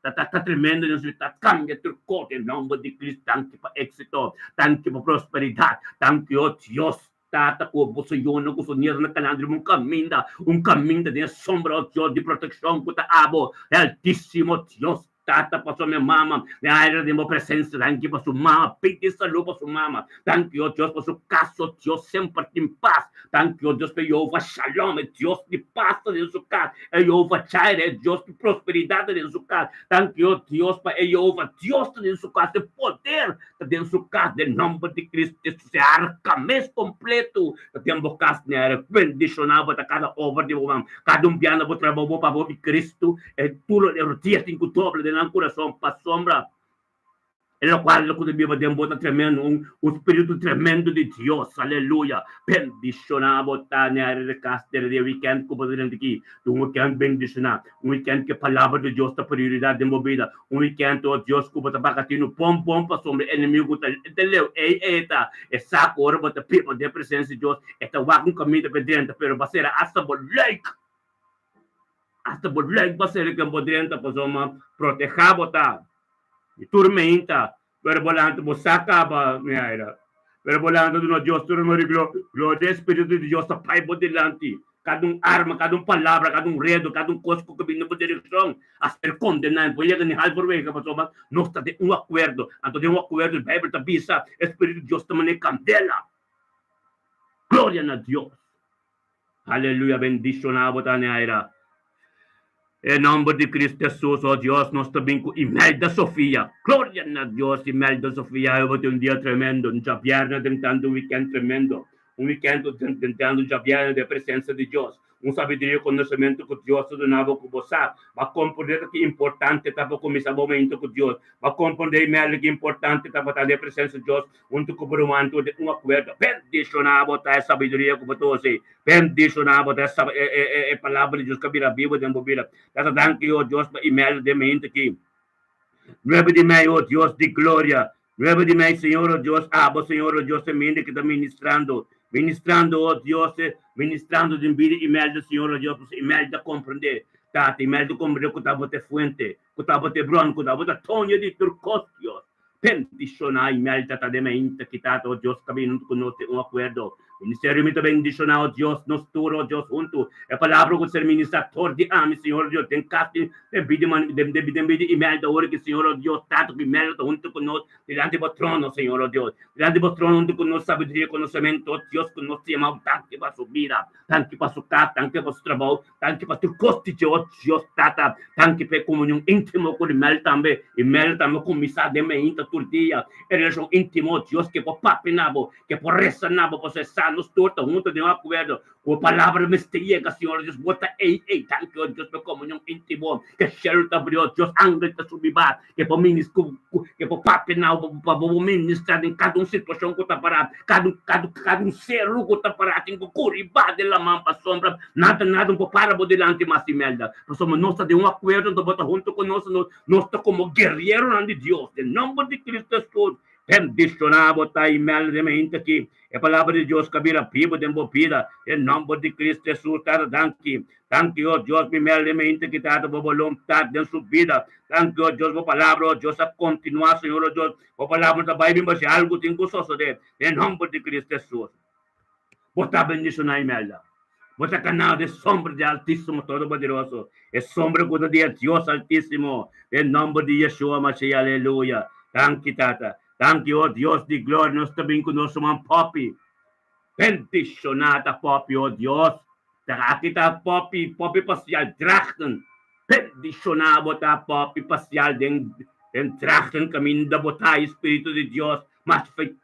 está tremendo, está cambia teu corpo, em nome de Cristo, tanto para êxito, tanto para prosperidade, tanto, oh Deus, tata ko bo sa iyo no gusto niya na kalandri mong caminho de sombra, oh Deus, de proteção que ta abo, altíssimo Deus, tata para sua mama, na área de minha presença, tanto para sua mama, pede saúde para sua mama, tanto, oh Deus, para sua casa, Deus, sempre em paz, tanto, oh Deus, para Jeová Shalom, Deus de paz de sua casa, Jeová Jireh, Deus de prosperidade de sua casa, tanto, oh Deus, para Jeová, Deus de sua casa, de poder de sua casa, de nome de Cristo, se arca mês completo, temos casa, né, bendicionado para cada obra de homem, cada piano para trabalhar para o Cristo, é tudo, é o dia tem que doble de no coração para sombra, en lo cual lo que debemos de embota tremendo, un espíritu tremendo de Dios, aleluya, bendicionado, tania, recaster de weekend, como de aquí, un weekend bendicionado, un weekend que palabra de Dios, la prioridad de movida, un weekend, oh Dios, como te bacatino, pom, para sombra, enemigo, te leo, eta, esa hora, but the people, de presencia de Dios, esta wagon camino pedente, pero va a ser hasta por lake, va a ser que podrienta, pues, protejado, e tormenta, per volante, você acaba, minha per volante do Deus, tu não glória, Espírito de Deus, Pai, delante, cada arma, cada palavra, cada redo, cada coisa que vem na direção, a ser condenado, por isso que nem por ver que passou, nós está de acordo, então de acordo, a Bíblia está bisa, Espírito de Deus também é candela, glória a Deus, aleluia, bendicionado, Tanaira. Em nome de Cristo Jesus, oh Deus, nós também com Imelda Sofia. Glória a Deus, Imelda Sofia. Eu vou ter dia tremendo, um viernes tentando weekend tremendo. Weekend tentando viernes de presença de Deus. Sabedoria e conhecimento que Deus donava com você. Vai compreender que é importante estava começar o momento com Deus. Vai compreender melhor que é importante estava estar na presença de Deus. Onde cobrimento de acordo. Bendicionado a sabedoria que você. Bendicionado a palavra de Deus que vira viva de movida. Dessa danke, oh Deus, para e-mail de mente aqui. 9 de maio, oh Deus de glória. 9 de maio, Senhor, oh Deus, Senhor, oh Deus, mente que está ministrando, oh Deus, ministrando de vida, e-mail do Senhor, oh Deus, e-mail de compreender. tata, imelda como de kutabote fuente, kutabote bron, kutabote tonha de turcostios. Bendicionar imelda ta de mente quitado, Dios caminando conosco um acordo. Ministério me bendicionar, Deus, nos turo, Deus, junto. É palavra que ser ministrador de ame, Senhor, Deus, tem casti, tem bide email da hora que, Senhor, Deus, tato que email junto conosco, diante do trono, Senhor, Deus. Diante do trono, junto conosco, sabedoria, conhecimento, Deus, que nos chamamos, tanque para subir, tanque para sucar, tanque para o trabalho, tanque para o custo, Deus, tata, tanque para comunhão íntimo com o email também com missa de meinta, turdia, relação íntimo, Deus, que por papinabo, que por resanabo, por cessar, nos torta junto de um acordo com a palavra mistério, Senhor Deus, bota thank you, Deus, por comunhão íntimo, que cheiro tá brilhou, Deus, ângulo tá subibar, que por ministro, que por papinal, para ministrar em cada situação que tá parado, cada ser que tá parado, tem que curibá de la mão para sombra, nada, um para delante, mas se melda, nós somos nós de um acordo, nós bota junto conosco, nós tá como guerreiro de Deus, em nome de Cristo Jesus. Bendicionado tá email de mente aqui. É a palavra de Deus que vira pibo de embopida. Em nome de Cristo Jesus, tá danke. Danke, ó Deus, email de mente que tá por vontade de subida. Danke, ó Deus, por palavra, ó Deus, a continuar, Senhor, ó Deus. Por palavra da Bíblia, mas algo tem que suceder. Em nome de Cristo Jesus. Bota bendicionar email. Bota canal de sombra de Altíssimo Todo-Poderoso. É sombra de Deus Altíssimo. Em nome de Yeshua Mashiach, aleluia. Danke, Tata. Thank you, oh Dios de glória, nós também conosco uma Poppy. Bendicionada Poppy, oh Dios. Aqui está Poppy parcial Drachten. Bendicionada botar Poppy parcial den Drachten, caminho da botar Espírito de Deus. Mas foi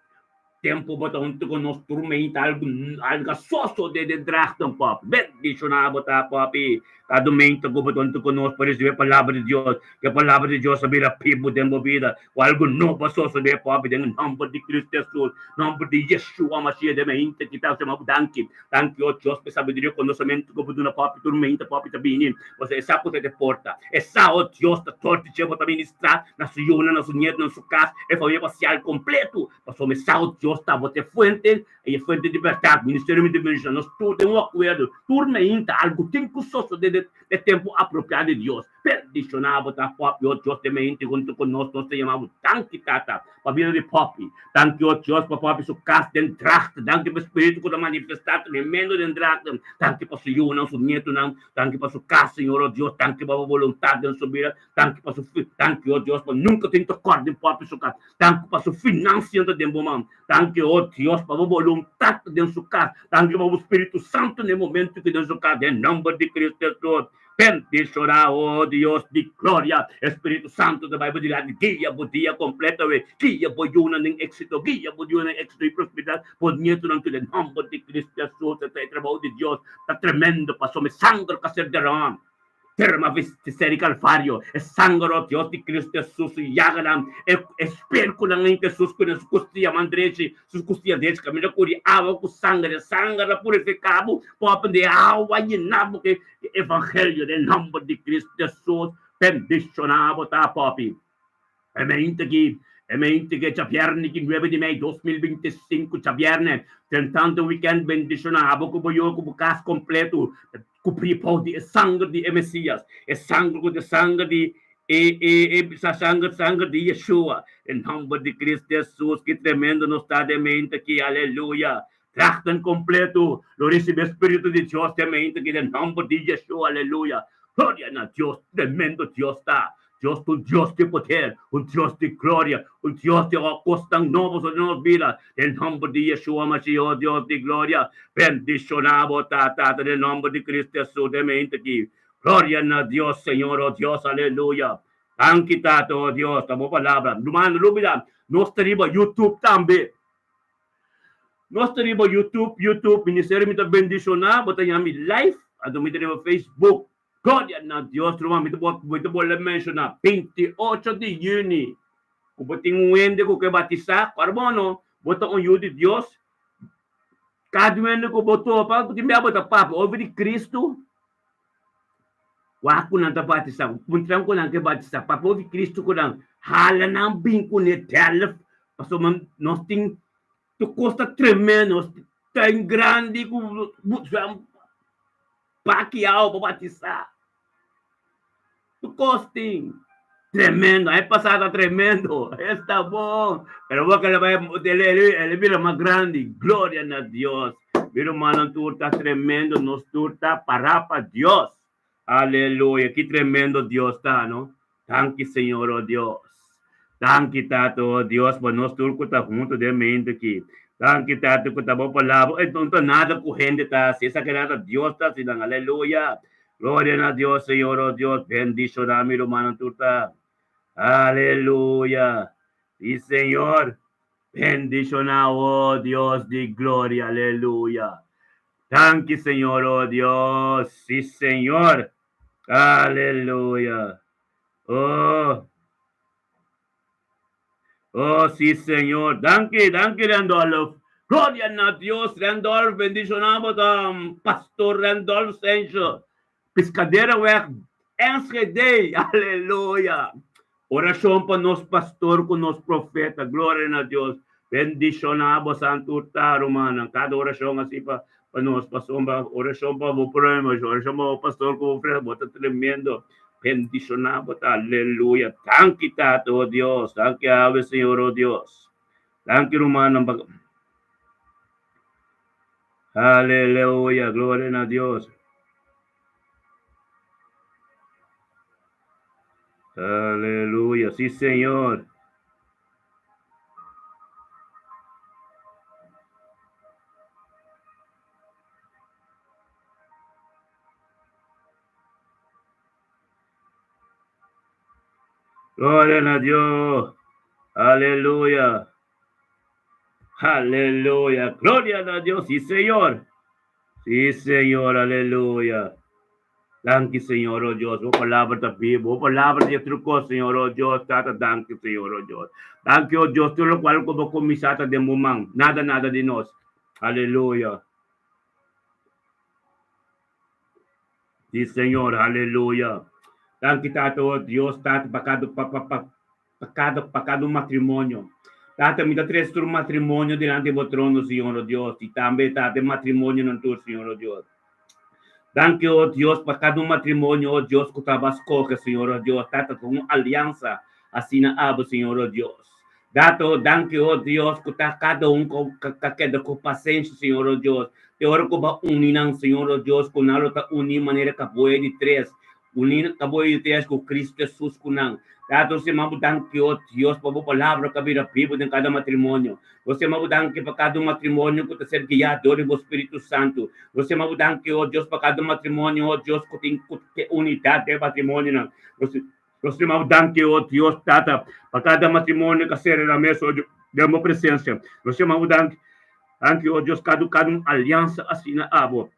tempo botar junto conosco, tormenta, algo só de Drachten Poppy. Bendicionada botar Poppy. Cada momento que botar junto conosco, por isso é a palavra de Deus. Que a palavra de Deus sabia pibo de movida. O algo novo só saber Poppy, em nome de Cristo Jesus. Nome de Yeshua Mashiach de mente que está chamado danke. Danke, ó Deus, por sabedoria, conhecimento que botar na Poppy, tormenta, Poppy também. Você sabe que de porta. Essa, ó Deus, da torta de botar ministrar na sua yuna, na sua nieto, na sua casa, é família parcial completo. Passou me salto, Deus, tá, botar fonte, e fonte de liberdade, ministério de bênção, nós tudo tem um acordo, turma ainda, algo tem que suceder de tempo apropriado de Deus. Perdicionar, botar Poppy, ó Deus, também, junto conosco, nós chamamos tanque, tata, para vir de Poppy, tanque, ó Deus, para Poppy, sua casa, den tracht, tanque para o Espírito, que está manifestado, tremendo den tracht, tanque para sua yuna, sua nieto, tanque para sua casa, Senhor, ó Deus, tanque para a vontade de subir, tanque para sua filho, tanque, ó Deus, para nunca ter tocado de Poppy, sua casa, tanque para sua finança, de bom, tanque, ó Deus, para a vontade de sua casa, tanque para o Espírito Santo, no momento que de sua casa, em nome de Cristo Jesus. Bendicionar, oh Deus de glória, Espírito Santo da Bíblia de guia, dia completa, guia, boiuna, nem êxito, guia, boiuna, êxito e prosperidade, por nieto, não tudo, em nome de Cristo Jesus, é trabalho de Deus, está tremendo, passou-me sangue, que ser derramado. Terma vistisseri Calvario, e sangue, ó Deus de Cristo Jesus, e yaganam, espero que não Jesus, que nos custia mandrete, sus custia desse caminho, curi água com sangue purificado, pode de água e nabo que evangelho, em nome de Cristo Jesus, bendicionado, tá, Poppy. É mente que c'è viernes che 9 di May 2025 c'è viernes tentando weekend bendicionado com o caso completo cobrir pau de sangue de Messias e sangue de sangue de Yeshua em nome de Cristo Jesus que tremendo nos está de mente aqui aleluia tratam completo lo recibe Espírito de Deus de mente que em nome de Yeshua aleluia glória a Deus tremendo Deus está Dios, tu Dios de poder, un Dios de gloria, un Dios de costas novos en nos vida. En nombre de Yeshua Mashiach, Dios de gloria, bendicionado, tata, en el nombre de Cristo Jesús, de mente aquí. Gloria a Dios, Señor, oh Dios, aleluya. Anche tato, oh Dios, estamos palabra. Lumano, lumina, nos tenemos YouTube también. Nos tenemos YouTube, Ministerio de Bendicionar, botamos live, además tenemos Facebook. Glória a Deus, muito bom mencionar. 28 de junho, como tem ende que batizar, carbono, bota um de Deus. Cada ende que botou, porque me bota papo, ouve de Cristo. Waku não tá batizar, puntram ko não que batizar, papo ouve Cristo ko não. Hala não binco ne tel, passou nós tem tu costa tremendo, tem grande com paquial para batizar. costing. Tremendo, é passada tremendo, está bom. Pero vou que ele vira mais grande, glória a Deus. Vira mano, tu está tremendo, nos tu está para Deus. Aleluia, que tremendo Deus está, não? Thank you, Senhor, oh Deus. Thank you, Tato, oh Deus, para nós turco tá junto de mente aqui. Thank you, Tato, que tá bom palavra. Então, não nada corrente, tá? Se essa que nada, Deus tá, se não, aleluia. Glória a Deus, Senhor, oh Deus. Bendición a mi hermano, tu está. Aleluya. Sí, Señor. Bendición a oh Dios de gloria. Aleluya. Thank you, Señor, oh Dios. Sí, Señor. Aleluya. Oh. Oh, sí, Señor. Thank you, Randolph. Gloria a Dios, Randolph. Bendicionamos a Pastor Randolph Sancho. Piscadeira Weg. Enschede. Aleluya. Oração para nós, pastor, com nós, profeta. Glória a Deus. Bendicionamos, Santo Taro, mano. Cada oração assim para nós, pastor. Oração para o problema. Oração para o pastor, com o profeta. Bota tremendo. Bendicionamos. Aleluia. Thank you, Tato, oh Deus. Thank you, Ave, Senhor, oh Deus. Thank you, Romano. Aleluia. Glória a Deus. Aleluia. Sim, Senhor. Glória a Deus. Aleluia. Aleluia. Glória a Deus. Sim, Senhor. Sim, Senhor. Aleluia. Thank you, Senhor, oh Deus. Boa palavra da Bíblia. Boa palavra de truco, Senhor, oh Deus. Tata, thank you, Senhor, oh Deus. Thank you, oh Deus. Tudo qual como comisata de mumang. Nada de nós. Aleluia. Sim, Senhor. Aleluia. Thank you, Tato, oh Deus. Tata, pacado matrimônio. Tata, me dá três tur matrimônio diante do trono, Senhor, oh Deus. E também, Tata, matrimônio no tur, Senhor, oh Deus. Thank you, oh Deus, para cada matrimônio, oh Deus, que tabascoca, Senhor, oh Deus, tata com uma aliança, assim na aba, Senhor, oh Deus. Dato, thank you, oh Deus, que tá cada com paciência, Senhor, oh Deus. Te oro que va unir, Senhor, oh Deus, com nada tá unir maneira que boa de três. Unir que boa de três com Cristo Jesus, com não. Dato, se mabu thank you, oh Deus, para a palavra que vira vivo em cada matrimônio. Você mabu thank you para cada matrimônio que tá ser guiado do Espírito Santo. Você mabu thank you, oh Deus, para cada matrimônio, oh Deus, que tem unidade de matrimônio, não. Você mabu thank you, oh Deus, tata, para cada matrimônio que ser na mesa de uma presença. Você mabu thank you, oh Deus, cada aliança assim na abo.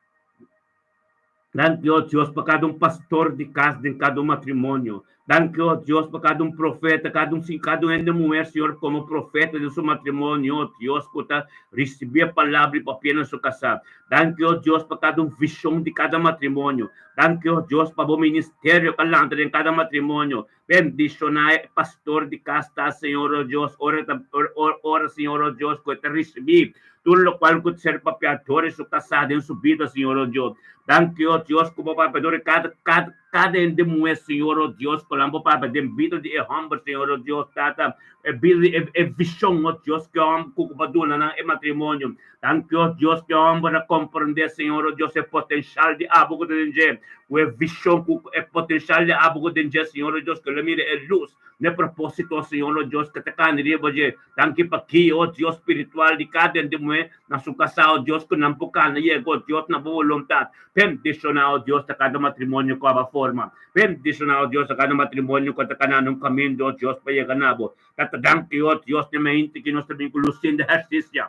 Thank you, oh Deus, para cada pastor de casa, de cada matrimônio. Thank you, oh Deus, para cada profeta, cada mulher, Senhor, como profeta de seu matrimônio, oh Deus, que está receber a palavra para apenas seu casar. Thank you, oh Deus, para cada visão de cada matrimônio. Thank you, oh Deus, para o ministério calante em cada matrimônio. Bendicionar pastor de casa, Senhor, oh Deus, ora, Senhor, oh Deus, que te receber. Tudo o qual pode ser papiador em sua casada, em sua vida, Senhor, oh Deus. Thank you, oh Deus, como papiador cada endemue, Senhor, oh Deus, colombo para de vida de humble, Senhor, oh Deus, tata, visão, oh Deus, que homem cucupaduna na matrimônio. Thank you, oh Deus, que homem para compreender, Senhor, oh Deus, é potencial de abo de dinheiro, o visão é potencial de abo de dinheiro, Senhor, oh Deus, que ele mire é luz, né propósito, Senhor, oh Deus, que te candiria, thank you para que, oh Deus, espiritual de cada endemue, na sua casa, oh Deus, que não puca, na oh Deus, na boa vontade. Bendicionar, oh Deus, a cada matrimônio com a forma. Bendicionar, oh Deus, a cada matrimônio com a canal, um caminho, oh Deus, para chegar na boa. Tata, oh Deus, na mente que nós também com luzinho de exercício.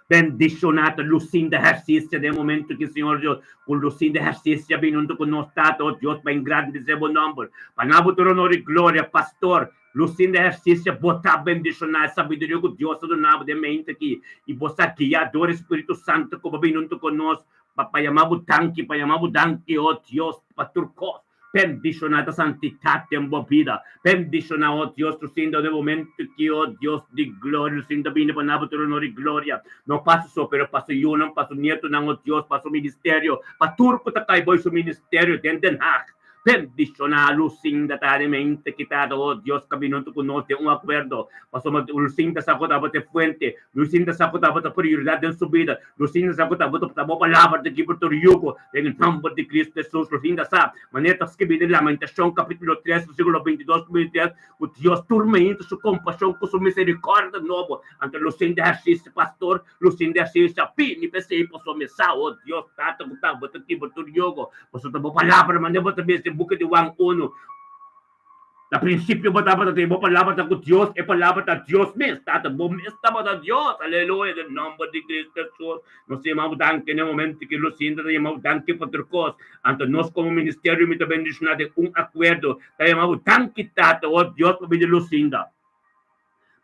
Bendicionar, luzinho de exercício, de momento que, Senhor Deus, com luzinho de exercício, vindo com nós, oh Deus, para engrandecer o nome. Para não ter honor e glória, pastor. Lucinda exercício, botar bendicionar, sabedoria que Deus do nabo de mente aqui. E você guiador, Espírito Santo, como bem junto conosco. Para chamar o tanque, oh Deus, para turcos. Bendicionar a santidade em boa vida. Bendicionar, oh Deus, Lucinda, de momento que, oh Deus, de glória, Lucinda, vindo para nabo, ter honor e glória. Não passo só, pero passo eu, não passo neto, não, oh Deus, passo ministério. Para turco, tá cai, boi, seu ministério, dentro de bendicionar, lucinda, taremente, quitado, oh Dios, caminando con nosotros, un acuerdo, pasamos, lucinda, sacotaba de fuente, lucinda, sacotaba de prioridad en su vida, lucinda, sacotaba de palabra de Gibraltar Yugo, en el nombre de Cristo Jesús, lucinda, sa, manetas que viene Lamentación, capítulo 3, versículo 22, 23, o Dios turmenta su compasión, con su misericordia nuevo, ante lucinda, ejercicio, pastor, lucinda, ejercicio, pini, pensei, pasó mesa, oh Dios, tata, botava, botava, Gibraltar Yugo, pasó também palavra, mas eu também esse book de Juan 1. Na princípio, botava da table, palavra da Deus, e palavra da Deus mesmo, está bom, estava da Deus, aleluia, em nome de Cristo Jesus. Nós chamamos danke no momento que nós chamamos danke por outra coisa. Então, nós como ministério, me também de um acordo, chamamos danke, tata, oh Deus, para me Lucinda.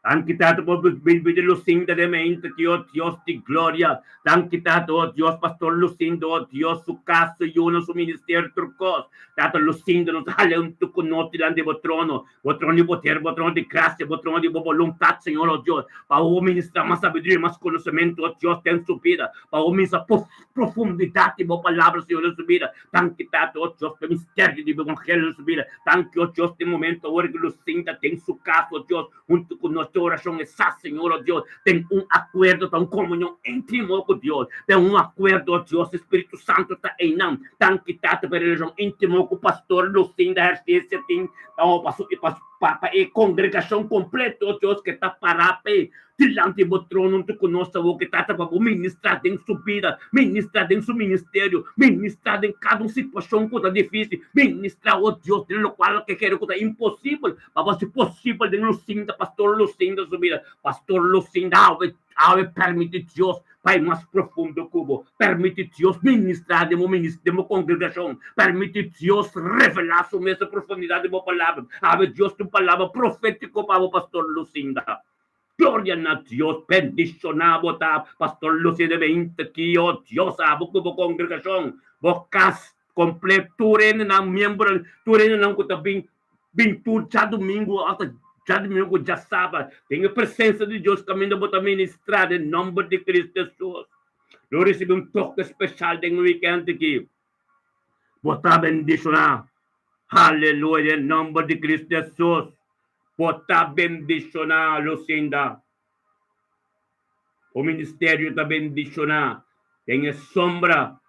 Anche tanto per Lucinda de mente, Dios, Dios de gloria. Anche tanto, oh Dios, Pastor Lucinda, oh Dios, su casa y uno, su ministerio, turcos. Tanto Lucinda nos sale un tu conotti delante del trono di potere, trono di grazia, trono di volontà, Señor, oh Dios. Para ministrar más sabiduría, más conocimiento, oh Dios, en su vida. Para ministrar profundidad de tu palabra, Señor, en su vida. Anche tanto, oh Dios, el misterio del evangelio en su vida. Anche, oh Dios, de momento, ahora que Lucinda tem su casa, oh Dios, junto con nosotros. Oração essa, Senhor, ó Deus, tem um acordo, tem uma comunhão íntima com Deus, tem um acordo, ó Deus, Espírito Santo está em nós, tem que estar para religião íntima com o pastor Lucinda Hercícia, tem a congregação completa, ó Deus, que está parada diante do trono conosco, que está para ministrar em sua vida, ministrar em seu ministério, ministrar em cada situação que está difícil, ministrar, ó Deus, de lo qual que quero que está impossível, mas se possível, de Lucinda, pastor Lucinda, sua vida, pastor Lucinda, permite Deus, Pai, mais profundo cubo, permite Deus ministrar de uma congregação, permite Deus revelar sua mesma profundidade de uma palavra, ave Deus, tua palavra profética para o pastor Lucinda. Gloria a Dios, bendicionado, pastor Lucinda, 20 aqui, ó Deus, abo como congregação, vocas completo, tu na membro, tu não que também, bem tu já domingo, já domingo, já sábado, tem a presença de Deus caminhando para ministrar em nome de Cristo Jesus. Eu recebi um toque especial no weekend aqui. Botar bendicionar. Aleluia, em nome de Cristo Jesus. Botar bendicionar, Lucinda. O ministério está bendicionar. Tem a sombra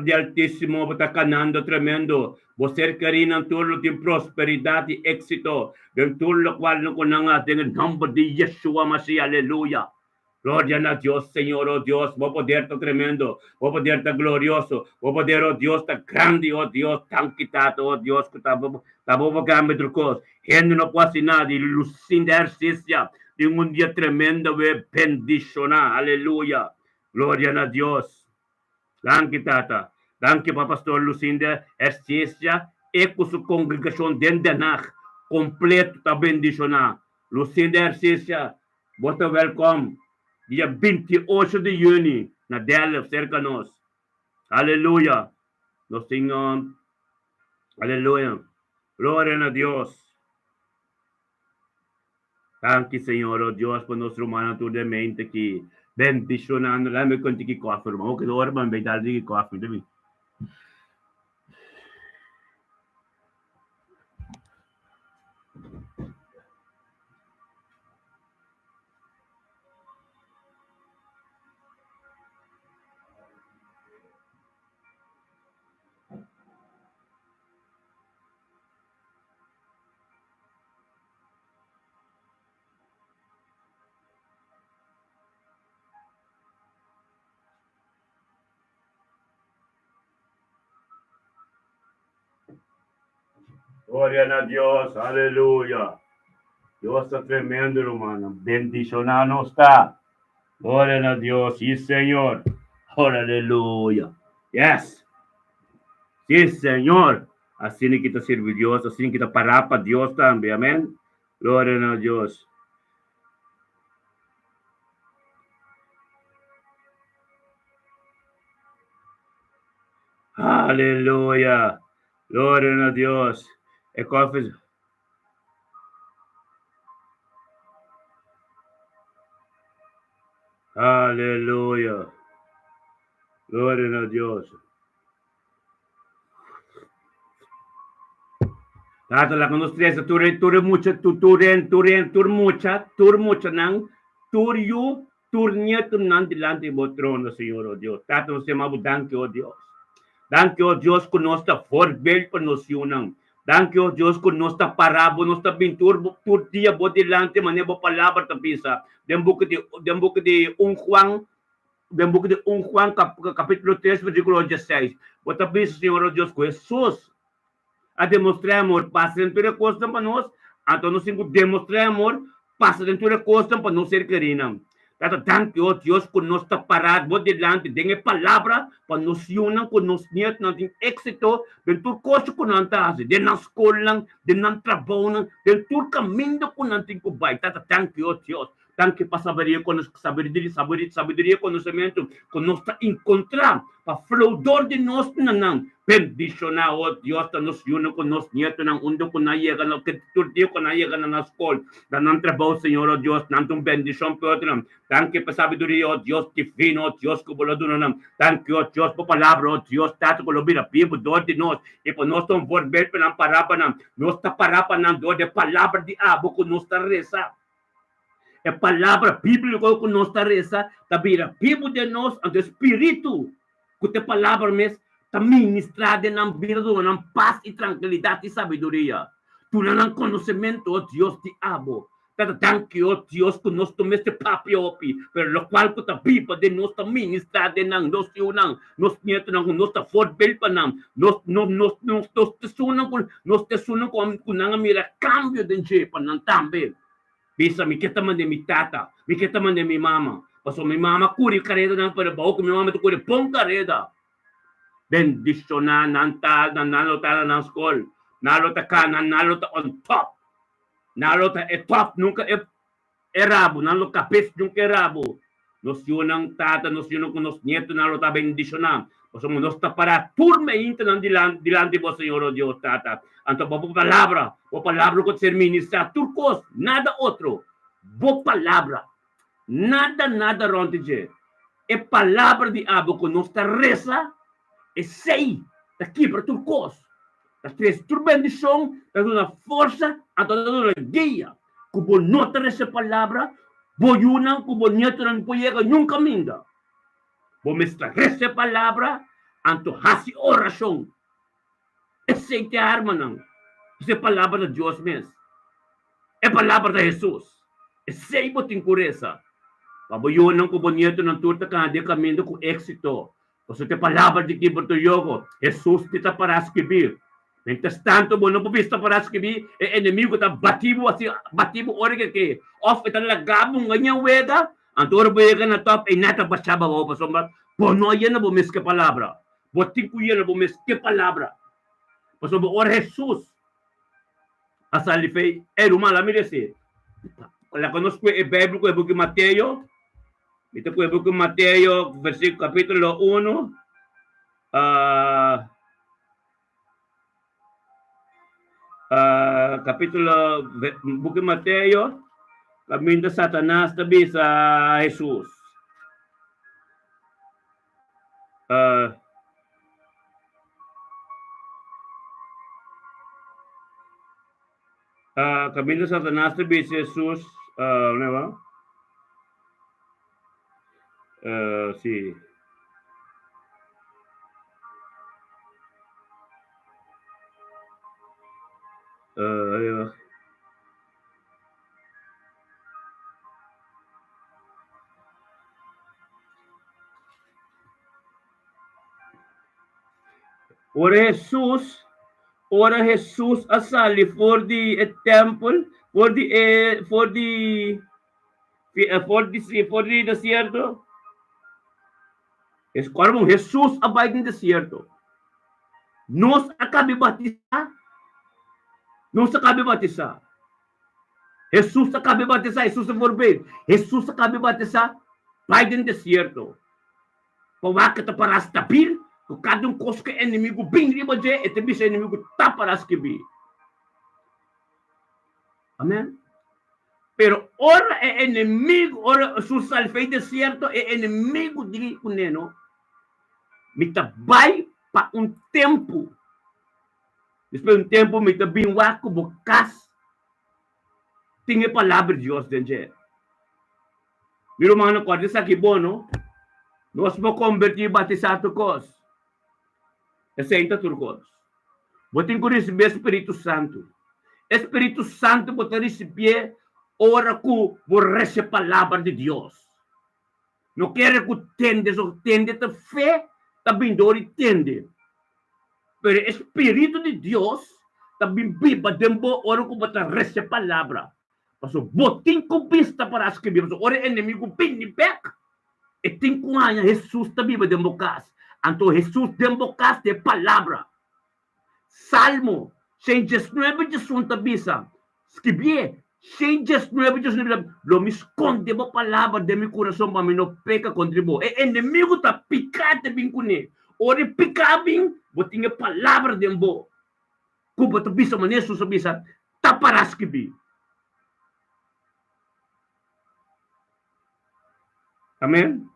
de Altíssimo, está canando tremendo. Você querendo tudo tem prosperidade e êxito. Em tudo qual não conhece, em nome de Yeshua Mashiach, aleluia. Glória a Deus, Senhor, oh Deus, o poder está tremendo, o poder está glorioso, o poder, oh Deus, está grande, oh Deus, tão quitado, oh Deus, que está bom para outro coisa. Gente não pode nada, de Lucinda Hercícia, de um dia tremendo, bendicionar, aleluia. Glória a Deus. Danke, Tata. Danke, Pastor Lucinda Hercícia, e com sua congregação dentro de nós, completo está bendicionar. Lucinda Hercícia, bota welcome. Dia 28 de junho, na Dallas, cerca de nós. Aleluia. Nós temos, aleluia. Glória a Deus. Thank you, Senhor, oh Deus, por nosso humano tudo mente que bendicionando. Lá me conti que cofre, mas o que agora vai me dar de cofre, também. Glória a Deus, aleluia. Deus está tremendo, irmão. Bendicionar não está. Glória a Deus, sim, Senhor. Aleluia. Yes. Sim, Senhor. Assim que está servir Deus, assim que está parar para Deus também. Amém. Glória a Deus. Aleluia. Glória a Deus. É cofre. Aleluia. Glória a Deus. Tata la con stress ture mucha nang tur yu tur nieto nan delante bo trono, Señor, oh Dios. Tata nos llamamos danke, oh Dios. Danke, oh Dios, con nuestra voorbeeld para nos unang. Danke, oh Dios, con nuestra parabo, nuestra pintura, tur dia bo delante, manebo palabra tapisa. Den book de un Juan capítulo 3, versículo 16. Bota bisa, Señor, oh Dios, com Jesus a demonstrar amor, passa dentro da costa para nós, então nós temos que demonstrar amor, passa dentro da costa para não ser querida. Então, tanto oh Deus, com nós está parado, vou delante, tem a palavra para nos unir com nos netos, nós temos êxito, dentro da costa com nós está, dentro da escola, dentro do trabalho, dentro do caminho com nós temos que vai. Então, tanto oh Deus, tanto para sabedoria, conhecimento, que nós está encontrar, para flodor de nós, não. Bendicionar, oh Deus, está nos unindo com nos netos, não onde com nós chega, não que todo dia com nós chega na escola, da não trabalho, Senhor, oh Deus, não tem bendição para outro, tanto para sabedoria, oh Deus, divino, oh Deus, que bolo do não, tanto oh Deus, para palavra, oh Deus, tanto que lo vira vivo, dor de nós, e para nós estamos por ver para não parar para não, nós está parar para não, dor de palavra de abo, que nós está rezar. É palavra bíblica que nós está rezar, está vira vivo de nós, o espírito, que a palavra mesmo, está ministrada na vida, na paz e tranquilidade e sabedoria. Tu não tem conhecimento, oh Deus, de abo. Tanto, oh Deus, que nós tomamos este papel, pero lo qual que está viva de nós, está ministrada na nós, nós netos, nós está forte para nós, nós te sunam com nós mira cambio de jeito para nós também. Bisa, mi kita man de mi tata, mi kita man de mi mama. Paso mi mama kuri kareda ng parabaho, kung mi mama to kuri pong kareda. Bendisyon na nantal, nanalota na ng school. Nalota ka, nanalota on top. Nalota top, nunca erabo, nalota kapis nunca erabo. Nos yun ang tata, nos yun ang nos nieto, nalota bendisyon na. Paso nos ta para turme inta ng dilante po, Señor, oh Dios, tata. Anto po palabra ko ser ministra, turcos, nada otro. Bo palabra. Nada rontige. E palavra de abo con nuestra reza, e sei, daqui para turcos. As três tur bendição, dá uma força, a toda uma guia. Kubo nota essa palavra, bo yunang, kubo nieto ng puyega, nunca minda. Bo mestra essa palavra, anto hasi oração. Esse é a arma, não. Essa é a palavra de Deus mesmo. É a palavra de Jesus. Esse é o que cureza. Paboyon ng kubonyeto ng turta ka, de caminho com éxito. Kasi a palavra de Kiberto Yogo, Jesus te está para escrever. Mientras tanto, mo não pupista para escrever, e inimigo está batibo ora que off ita lagabong ganyan weda, ang turo wega na top, ay nata basaba mo pa sombra, bono yan na bumis que palavra. Botin ko yan na bumis que palavra. Paso ora Jesus. Asalifei, rumala, mire si. La conozco el Biblia, el book de Mateo. Ito po el book de Mateo, versículo, capítulo 1. Capítulo, book de Mateo. Camino de Satanás tabi sa Jesus. Camino de Satanás tabi sa Jesus. Ano ba? Sí. Ano ba? Ora Jesus asali for the temple, for the desierto. Es como Jesus abide no desierto. Nos acabe batizar. Jesus acabe batizar, Jesus for bem. Jesus acabe batizar, abide no desierto. Pawakita para stabil. Kung kadong kos ka inimigo bing riba dje, ito bisa inimigo taparas kibi. Amen? Pero ora inimigo, ora susalfei desierto, inimigo di kuneno, mitabay pa un tempo. Depois de um tempo, me também waco, bocas, tinha a palavra de Deus dentro. Meu irmão, quando isso aqui bom, não? Nós vamos convertir batizado cos. Essa é a turcos. Botem com receber Espírito Santo. Espírito Santo botar receber ora que vou receber a palavra de Deus. Não quero que tendes ou tende a fé, também dor e tende. Mas o Espírito de Deus também viva dentro ora que botar receber a palavra. Paso botin com pista para escrever. Ora inimigo bem back. E tem com a Jesus também dentro casa. Então Jesus dentro casa de palavra. Salmo 119 também sa. Escrever 119 lo me esconde a palavra de meu coração para mim não peca contra mim. E inimigo tá picado bem com ele. Ora picar bem, botinha palavra dentro. Como tu bisa maneira Jesus bisa tá para escrever. Amém?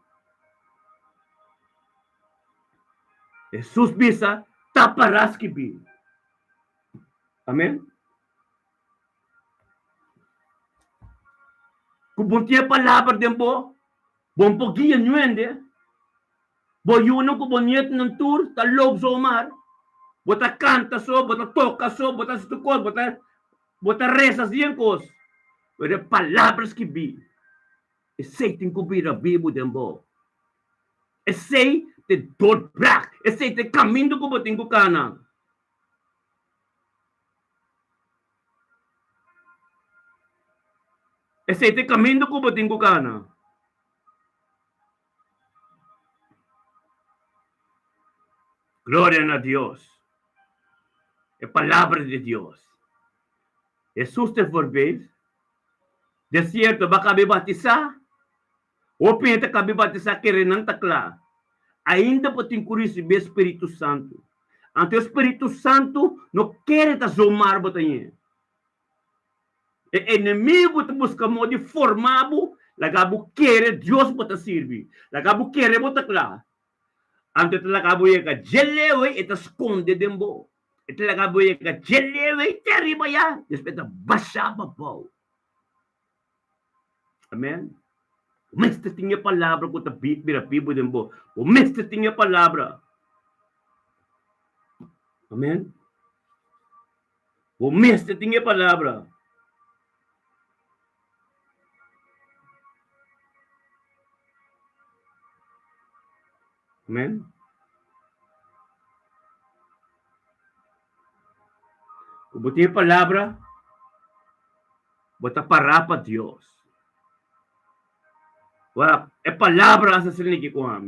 Jesus bisa taparas kibi. Amém? Kung buntia palavra din bo, bom pogia nuende, bo yuno ko bonyet ng tour, ta lob so mar, bota canta so, bota toca so, bota stukol, bota reza siyan kos. Pero palavras kibi. Esay ting kubira bibo din bo. Esay te dorbrak. Esay te kamindo ko boting ko kana. Esay te kamindo ko boting ko kana. Gloria a Dios. É palavra de Deus. Jesus te forbez. De cierto, baka me batizar. O pinta ka me batizar kere ng takla. Ainda poting kuris be Espírito Santo. Ante o Espírito Santo não quer ta zomar botanha. E inimigo te busca modo formado, lagabo quer Deus bota servir. Lagabo quer bota lá. Ante te lagabo ye ka jelewe eta esconde dembo. Eta lagabo ye ka jelewe terriba ya. Despeta basaba po. Amen. O mestre tinha palavra com a Bíblia dembo. O mestre tinha palavra. Amém? O mestre tinha palavra. Amém? O tinha palavra, bota para Deus. Wala, é palavra asa sila nagkikuha.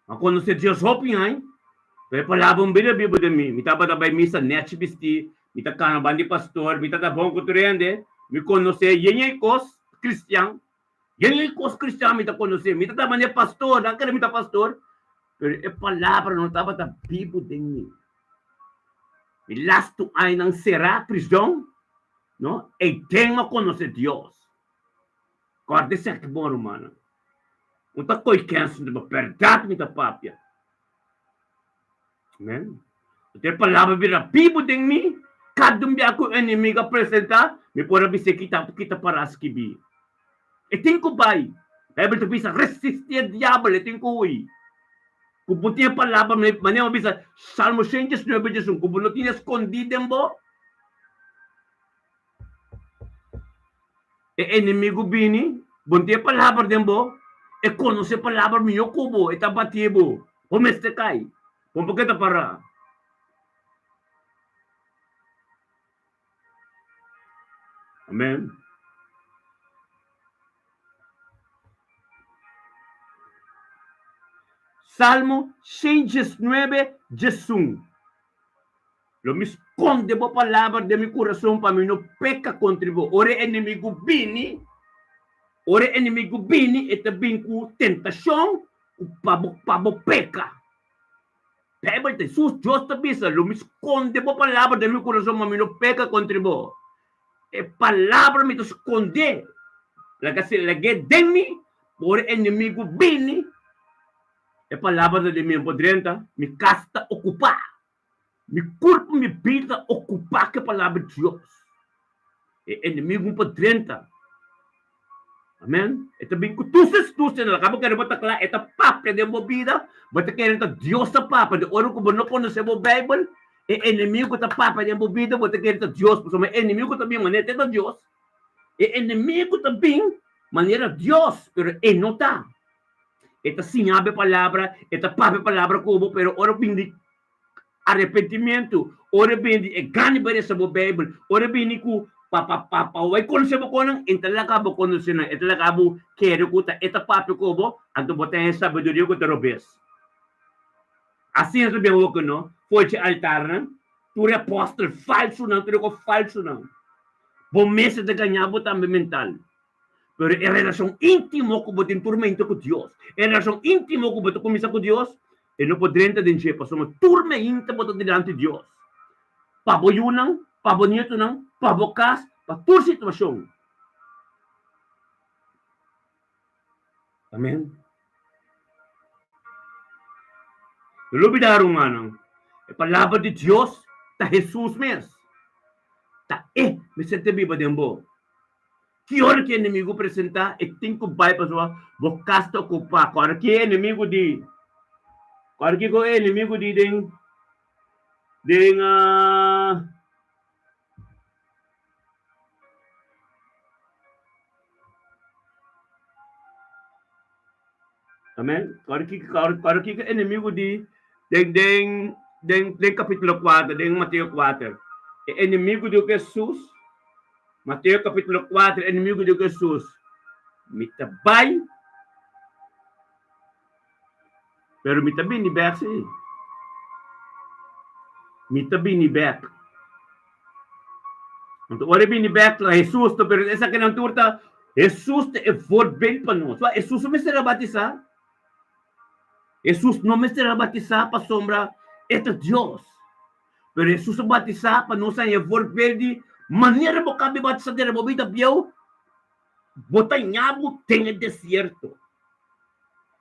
Ako no si Diyos hoping ay, pero palavra mo binabibo de mim. Mita ba tabay misa net bisti, mita ka na bandi pastor, mita tabong kuturende, mi konose, yan kos Christian, yan kos Christian, mita konose, mita taban niya pastor, nakara mita pastor, pero é palavra não taba tabibo de mim. E lasto ay ng será prisão, no? E tem uma conhecer Deus. Corte certo bom romano. Unta koi kenso de verdade mita papia. Amen. Ter palavra vira pibo ding mi, kadum biya ko inimigo apresenta, mi pora bise kita para skibi. E tinko bay. Bible to bisa resistir diablo, e tinko uy. Kung puti palavra, manema bisa Salmo 119, kung buno tinha escondido mo, e inimigo bini, bunti palavra dembo, e conoce palavra minyo kubo, e tabatibo, humeste kay, kung pagkita para. Amen. Salmo 119, Jesus. Lo me esconde a palavra de meu coração para mim não peca contra mim. Ore inimigo bini e também com tentação, o pabo peca. Bible Jesus, Deus te bisa, lo me esconde a palavra de meu coração para mim não peca contra mim. E palavra me esconde. Lagasi lagi demi, ore inimigo bini. E palavra de mim podrenta, me casta ocupar. Mi corpo, mi vida ocupar que a palavra de Deus. É inimigo para 30. Amém? É também que tu se na acaba querendo botar claro, é papa de uma vida, botar querendo Deus tá papa, de ouro como não conhece a Bíblia, é inimigo tá papa de uma vida, botar querendo Deus, porque é inimigo também maneira de Deus. É inimigo também maneira Deus, pero ele não tá. Esta sinabi a palavra, esta papa a palavra como, pero ora bindi arrependimento, ora bindi e gani ba sa Bíblia, ora bindi ku vai conhecer mo ko nang intalaga mo conhecer na italaga mo quero ko ta eta papo ko bo anto boten sabedoria ko terobes assim é bem o que não foi te altar né tu é apóstolo falso não tu é falso não bom mês de ganhar botar mental pero em relação íntimo com botem tormento com Deus em relação íntimo com botem comisa com Deus e não poderia entender para somos turma íntimo botem diante de Deus paboyunang pabonito não pabokas para toda situação. Amém? Não olvidaram, mano. A palavra de Deus está Jesus mesmo. Está me sente viva de um que hora que o inimigo apresentar, e tem que vai para sua bocasta ocupar. Agora que é inimigo de. Agora que é inimigo de. Amém? Agora que é inimigo de. Den capítulo 4, den Mateus 4. É inimigo de Jesus. Mateus capítulo 4, inimigo de Jesus. Mitabay. Pero mitabi ni back siya. Mitabi ni back. Então, ora bem ni back lá, Jesus, pero essa que não turta, Jesus é voorbeeld para nós. Jesus não me será batizar. Jesus não me será batizar para sombra, este Deus. Pero Jesus batizar para nós é voorbeeld de maneira mo cabe batizar de rebobita piau, bota nhabo tem deserto.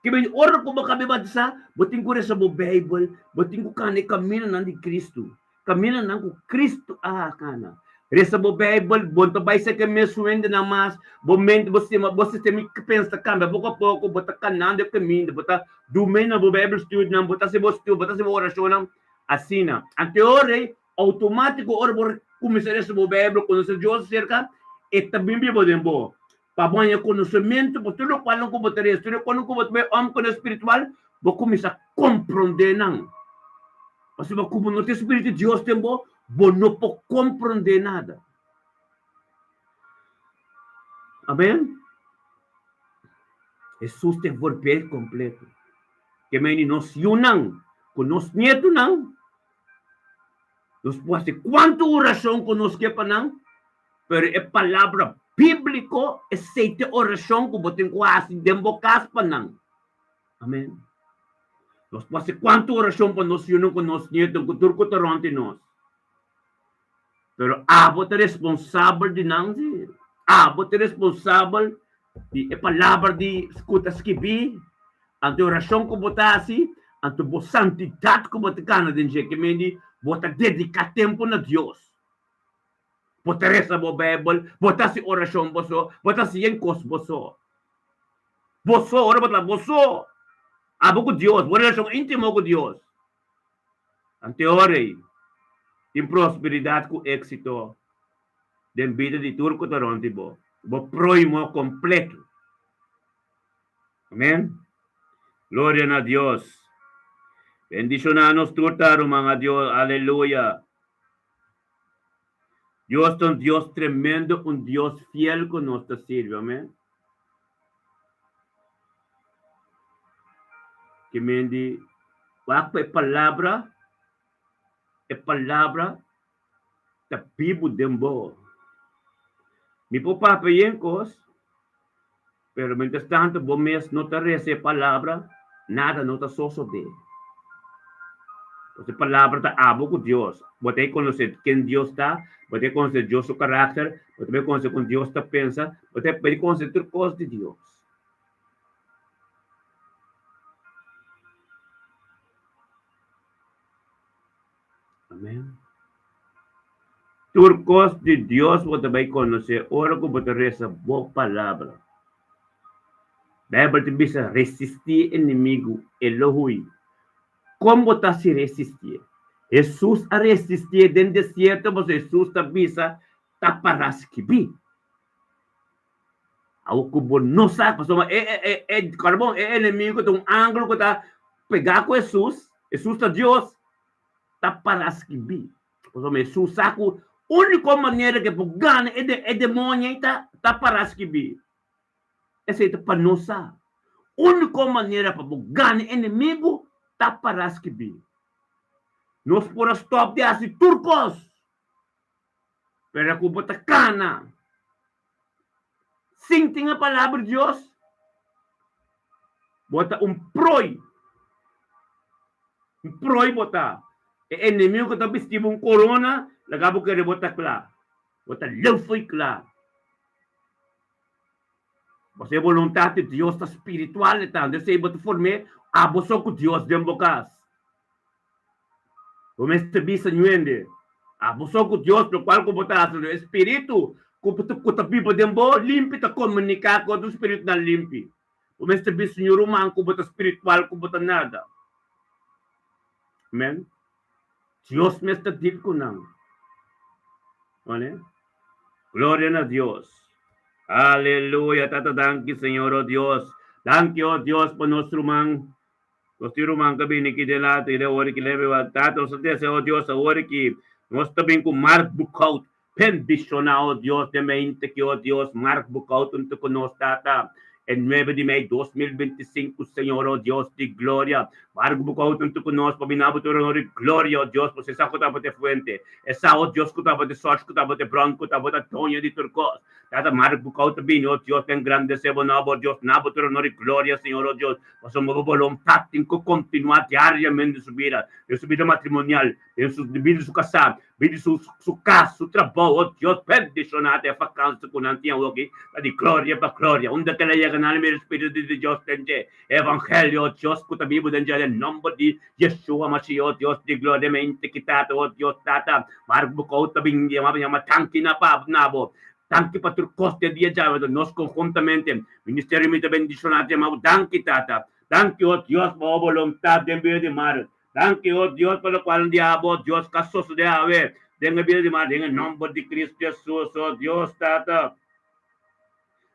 Que bem, ora como cabe batizar, botin ko sa Bible, botin ko kani kamina nan di Cristo. Kamina nan ko Cristo kana. Resa bo Bible, bonto bay sa kami suwende na mas, momento você tem que pensar cambia pouco a pouco, bota canando caminho, bota dumen na bo Bible study nan, bota se bo study, bota se bo oração nan, assim na. Anteore automático ora por começar essa bo Bible quando se Deus cerca, e também bi bo dembo. Para banhar conhecimento, por tudo qual não combater isso, tudo qual não combater homem com espiritual, vou começar a compreender não. Porque como não tem espírito de Deus tem bom, vou não pode compreender nada. Amém? Jesus tem poder completo. Que me nos unam, com nos nieto não. Nós podemos ter quanto oração com nos que para não, pero é palavra bíblico aceita oração que botem quase dembocas para não. Amém. Nós passamos quanto oração para nós unir com nós nietos, com tudo que está nós. Pero você é responsável de não dizer. Você é responsável de a palavra de escuta escrever, ante oração que botar assim, ante a santidade que botar cana de gente que me diz, botar dedicar tempo na Deus. Botar essa Bible, botar se oração boso, botar se encos boso. Boso, ora botar boso. Abo com Deus, boa relação íntima com Deus. Ante orei, tem prosperidade com êxito, den vida de tudo que está onde bo proimo completo. Amém? Glória a Deus. Bendicionanos turtaro mga Deus, aleluia. Dios es un Dios tremendo, un Dios fiel con nuestra sirve, amén. Que me di, é palavra, da Bíblia dembo. Mi papá peyencos, pero mientras tanto, vos mes no te rece palavra, nada no te sosode. Entonces, palavra está abo con Dios. Vos te conocer quién Dios está, vos te conocer Dios su carácter, vos te conocer con Dios te pensa, vos te conocer todas cosas de Dios. Amén. Turcos de Dios vos vai conocer, ora que vos reza boa palavra. Bible te bisa resistir inimigo, Elohim. Como você se resistir? Jesus a resistir dentro do deserto, mas Jesus tá bisa taparas que bi. Ao cubo não sabe, pessoal, carbon, inimigo, tem ângulo que tá pegar com Jesus, Jesus tá Deus, taparas que bi. Pessoal, Jesus sabe a única maneira que por ganhar é demônio, taparas que bi. Essa é para nós. A única maneira para ganhar inimigo, taparas que bi. Nós podemos stop de assim turcos. Pero kung bota cana, sinting a palavra de Deus, bota proi bota. E inimigo que tá vestido corona, lagabo que bota claro. Bota foi claro. Você é vontade de Deus, tá espiritual, então, você bota formar, você com Deus dentro do casa. Como este bisa nuende. Você com Deus, no qual como tá o espírito, que tá vivo dentro, limpo, tá comunicar com o espírito na limpo. Como este bisa senhor humano, como tá espiritual, como tá nada. Amen? Deus me está dito com não. Olha? Glória a Deus. Aleluia. Tata, danke, Senhor, oh Deus. Danke, oh Deus, por nosso irmão. Nosso irmão que vem aqui de lá, ele é o que leva. Tata, oh Deus, a hora que nós também com Mark Bukout, pendicional, oh Deus, de mente que, oh Deus, Mark Bukout, junto com nós, Tata. En 9 de maio 2025, Senhor, oh Deus de glória. Mark Bukout, junto com nós, para binabutor de glória, oh Deus, você sabe que estava de fuente. Essa, oh Deus, que estava de sorte, que estava de branco, que estava de tonha de turcos. Tata, Mark Bukout, bem, oh Deus, tem grande sebo, oh Deus, nabutor de glória, Senhor, oh Deus. Nós somos vontade em continuar diariamente subir. Eu subir matrimonial, eu subir su casar, subir su casa, su trabalho, oh Deus, pendicionado, a vacância com antigo, ok? De glória para glória. Onde que ele ganhar o Espírito de Deus dentro. Evangelho, oh Deus, que está vivo dentro do nome de Yeshua Mashiach, oh Deus, de glória, mente que tata, oh Deus, tata. Marco Couta, bingi, uma tanque na pab, nabo. Tanque para o coste dia já, nós conjuntamente, Ministério de Bendicionado, mas tanque, tata. Tanque, oh Deus, por vontade de envio de mar. Tanque, oh Deus, pelo qual diabo, Deus, casos de ave. Dengue envio de mar, em nome de Cristo Jesus, oh Deus, tata.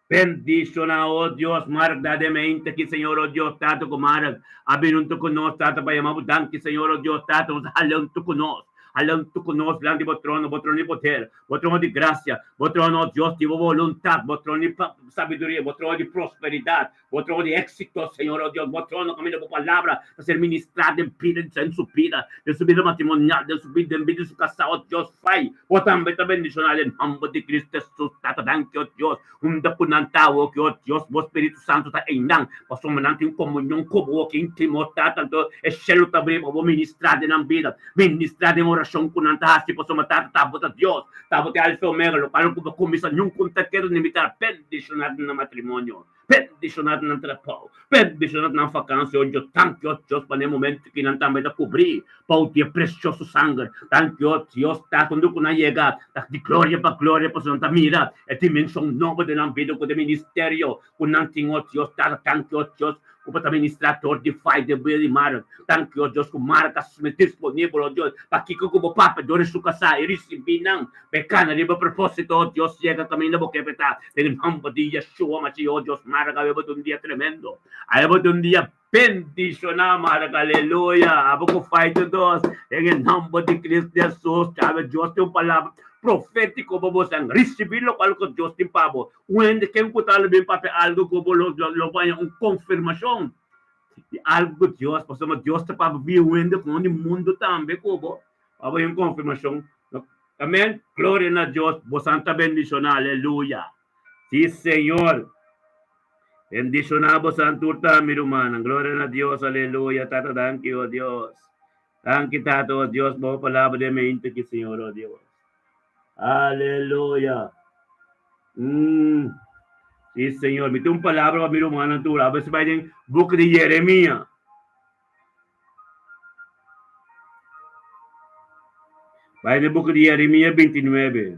Bendiciona, oh Dios, mardademente que Señor, oh Dios, tato kumara, abinunto con nos, tato pa yamabudan que Señor, oh Dios, tato, halang tu con nos. Alam tu con nos, lang di botrono de poder, botrono de gracia, botrono, oh Dios, de voluntad, botrono de sabiduría, botrono de prosperidad, botrono de éxito, Señor, oh Dios, botrono camino por palabra, a ser ministrado en su vida matrimonial, de su vida, en vida de su casa, oh Dios, fai, o también bendicionar en nombre de Cristo Jesús, tata, danke, oh Dios, da po ng tao, que oh Dios, mo Espiritu Santo ta inang, pasok natin yung komunyon ko, que intimo, tatanto, e siya tabi, mo ministrade ng vida, ministrade ng orasyon ko ng tahas, po sumatatabo ta Dios, tabo ti Alfa Omega, lo parang kung kumisan yung kontakero ni Mitar, pendisyon ng matrimonyo, pendisyon ng trabaho, pendisyon ng vakansya, oh Dios, thank you, Dios, pa na momento kinantambay na kubri, pau ti precioso sangue, thank you, Dios, tatundo ko na yega, di gloria pa sa mira, et dimensyon novo de ng video ko de ministerio, kung nang tingot Dios, thank you, Dios, kung pata ministrator, di fai de bili mar, thank you, Dios, kung markas me disponible, oh Dios, pakiko ko papa, dore su kasa, irisibi ng pekana, di ba proposito, oh Dios, yega kami na bukepeta, tenimamba di Yeshua, machi, oh Dios, maraka, ayaba un día tremendo, ayaba un día bendicionar, maraka, aleluya, abo ko fight to dos, en el nombre de Cristo Jesús, sabe, Dios, te un palabra, profético vamos a recibirlo algo Dios te pavo when the quem cutar bem papel algo como lo vaya un confirmación de algo Dios pasamos Dios te pavo bien com o mundo também como pavo un confirmación amén gloria a Dios vos santa bendición aleluya sí Señor bendicionamos santurta mi hermana gloria a Dios aleluya tata thank you oh Dios thank you tato oh Dios mo palabra de mente que Señor oh Dios aleluya. Sí, Señor. Mete un palabra a mi hermana tú. A veces vaya en book de Jeremías. Vai no book de Jeremias 29.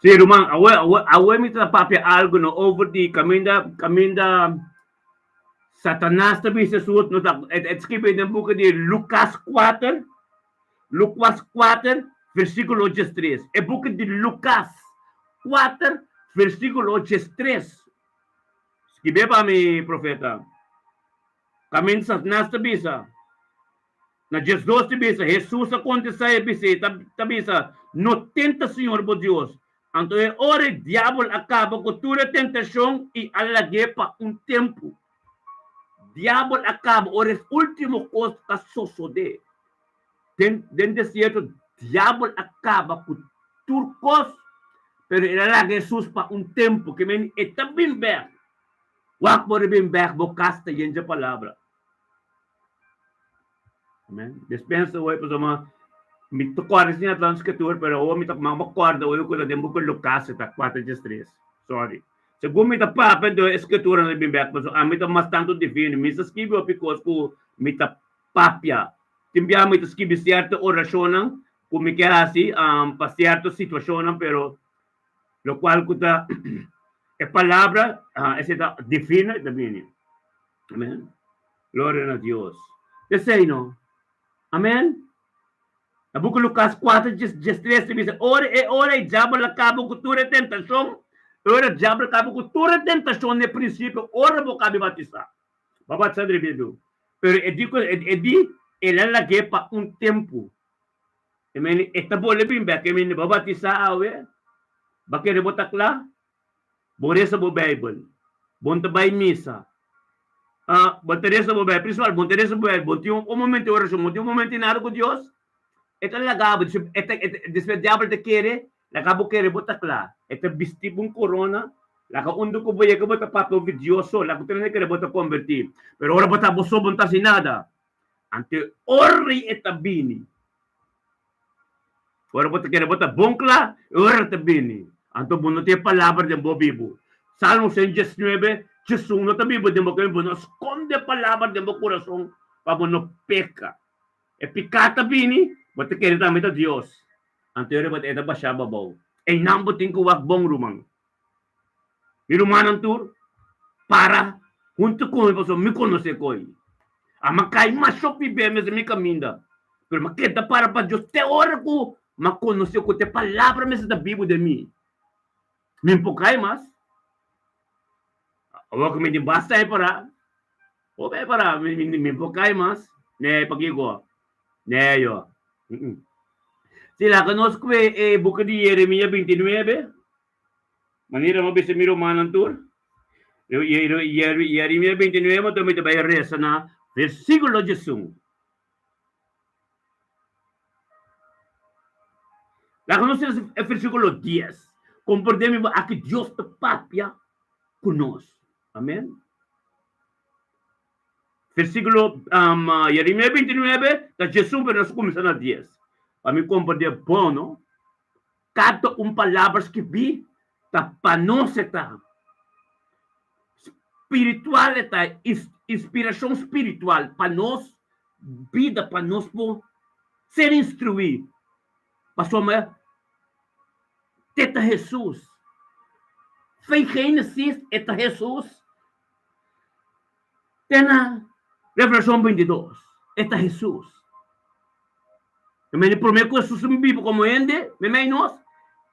Sí, Roman, awe mi papia algo no over di kaminda Satanás tabi sa suot no tak et skipin ng buka di Lucas 4, Lucas 4, versículo 3. E buka di Lucas 4, versículo 3. Skibe pa mi profeta. Kamin Satanás tabi sa na Jesus tabi sa Jesus aconteceu bisi tabi sa no tenta Senhor bo Dios. Anto e ore diabol acaba com toda tentação e alague pa um tempo. Diabol acaba, ores último coisa que sucede. Dentro certo, diabol acaba com turcos, pero ele alague Jesus pa um tempo que men está bem back. Wak mo rin back bo casta yan sa palavra. Amen. Dispensa o po sa mga mito kwaris niya atlang skatur, pero o mito mga makwarda o yung kula din bukul lukas ita 4:3. Sorry. So gumita pa do escritura na bimbek so amita mas tanto divino misa skibo because ko mita papia timbia mita skibi cierta oración kumikasi pa cierta situación pero lo cual kuta e palabra es esta divina también. Amen. Gloria a Dios. Say no. Amen. A buco Lucas 4:3 dice, ora e diabo acaba com toda tentação. Ora diabo acaba com toda tentação no princípio, ora vou cabe batizar. Babatizar de Bíblia. Pero ele alague para um tempo. Amen. Esta bola bimba que men babatizar awe. Bakere botakla. Boresa bo Bible. Bonta bay misa. Bonteresa bo Bible. Principal bonteresa bo Bible. Bonti um momento oração, bonti um momento inaro com Deus. Ito lagabo, después diablo te quiere, lagabo quiere botakla. Ito bisti bung corona, laga undo ko boye ko bota papo vidioso, lago tene quiere bota convertir. Pero ora bota boso bonta sin nada. Ante orri etabini. Ora bota quiere bota bonkla, ora etabini. Anto buno te palabra de bobibo. Salmo 119, Jesus no tabibo de mo kayo buno, esconde palabra de mo corazón, pa buno peca. E picata bini, bata kaya namin ito Diyos. Ang teori ba't ito ba siya babaw? E nambutin ko wakbong rumang. Irumanang tur, para, junto ko, mi konose ko. Makay masok pi bemes mi kaminda. Pero makita para pa Diyos, te ora ko, makonose ko, te palabra mes da Bibo de mi. Mimpukay mas. Awak kami di basta para. O para, mimpukay mas. Ne, pagigo. Ne, yo. Sila conosco buca di Jeremia 29. Manera mo bisa miro manan tur. Jeremia 29 mo to may tabay resa na versículo 11. La conosco el versículo 10. Comportemos a que Dios te papia conosco. Amén. Versículo Jeremia 29, da Jesus para nós começar na 10. Para me compreender bom, não? Cada palavras que vi, tá para nós tá espiritual, tá inspiração espiritual para nós, vida para nós ser instruído. Para somar teta Jesus. Fei Gênesis, eta Jesus. Tena Revelación 22. Esta Jesus. Me prometo que Jesus me vive como ende, me menos,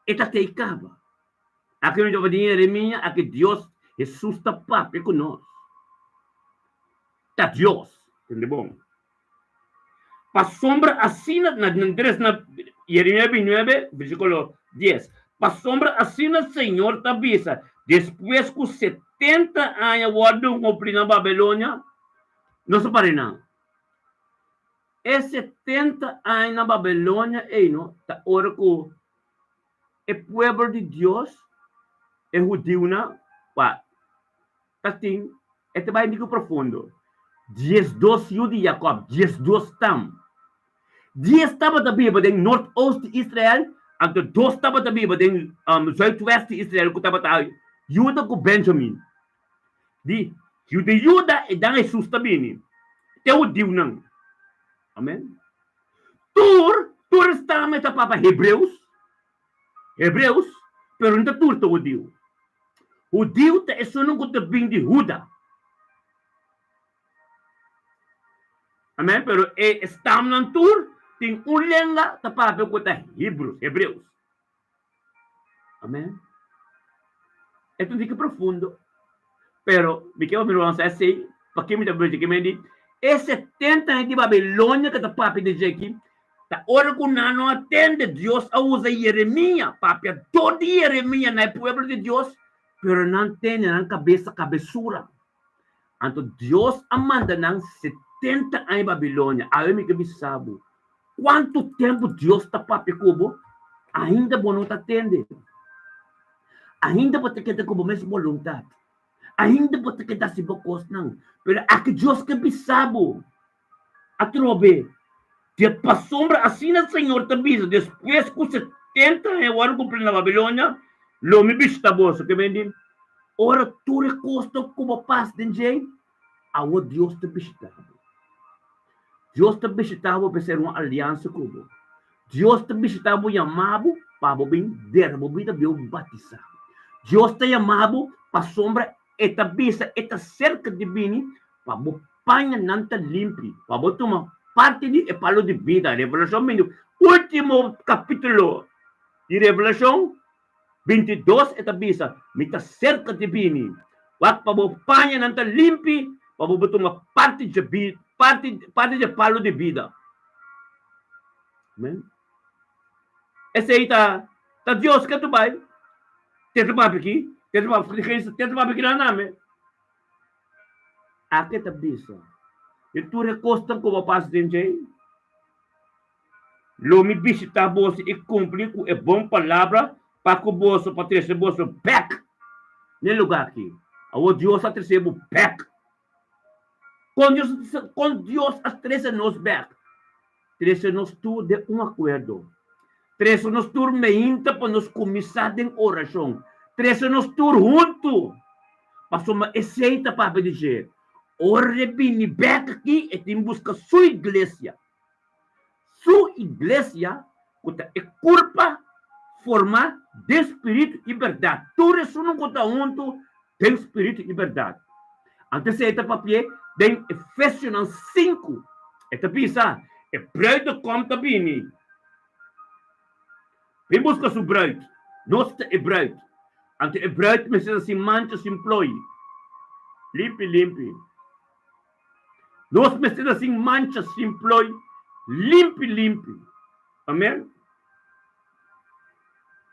esta te acaba. Aqui no Jovem Jeremia, aqui Deus, Jesus está papo conosco. Está Deus, entende bom? Para sombra assim, na Jeremia 29, versículo 10. Para sombra assim, Senhor te avisa, depois que 70 anos guardam cumprir na Babilônia, não se pare não. é 70 anos na Babilônia, no, ta ora ko, pueblo de Deus, judeu na, pa, tating, vai indico profundo. 12 Judi Jacob, 12 tam. 10 estava também para o norte-oeste de Israel, e 2 estava também para o zuidwest de Israel, que estava aí, Juda com Benjamin. De Juda e dan Jesus também. Teu Deus não. Amém? Tur está meta para Hebreus, pero não tur to Deus. O Deus é só não que bem de Juda. Amém? Pero estamos na tur, tem lenga tapapa com Hebreus. Amém? É um dica profundo. Pero, me quero me lançar assim, para que me dá que me diz, 70 anos de Babilônia que tapapa de aqui, tá hora que não atende Deus a usa Jeremias, papi, todo Jeremias na pueblo de Deus, pero não tem na cabeçura. Então Deus amanda nang 70 anos em Babilônia. Aí me que sabe quanto tempo Deus está papi cubo, ainda não está atende. Ainda pode ter que ter como mesmo vontade. Ainda pode ter que dar se bocos não. Pero aqui Deus que sabe. A trobe. Que passombra assim na Senhor também. Depois com 70 anos agora cumprir na Babilônia, lo me bista bolsa que vem. Ora tu recosta como paz de gente. Awo Deus te visitava. Deus te visitava para ser uma aliança com você. Deus te visitava e amava para você derramar vida de batizar. Deus te amava para sombra esta bisa, esta cerca de bini para você panha nanta limpi, para você tomar parte de palo de vida. Revelação menino, último capítulo de Revelação 22 esta bisa, mita cerca de bini. Para você panha nanta limpi, para você tomar parte de vida, parte de palo de vida. Amém? Esse aí tá Deus que tu vai. Tem uma aqui, tem uma aqui na nome. Aqui tá bisa. E tu recosta como passa dentro aí. Lo me visita você e cumprir com a boa palavra para que você para ter você back no lugar aqui. O Deus a ter back. Com Deus a ter nos back. Ter nos tu de acordo. Ter nos tu meinta para nos começar em oração. Ter nos tu junto. Para uma receita para dizer. Ore bini back aqui e tem busca sua igreja. Sua igreja é culpa forma de espírito e verdade. Tudo isso não conta junto tem espírito e verdade. Antes esta papel em Efésios 5. Esta pisa é bruid conta bini. Vem buscar sua bruid. Nossa é bruid. Ante é bruid mas assim mancha simploi. Limpi. Nós precisamos assim mancha simploi. Limpi. Amém?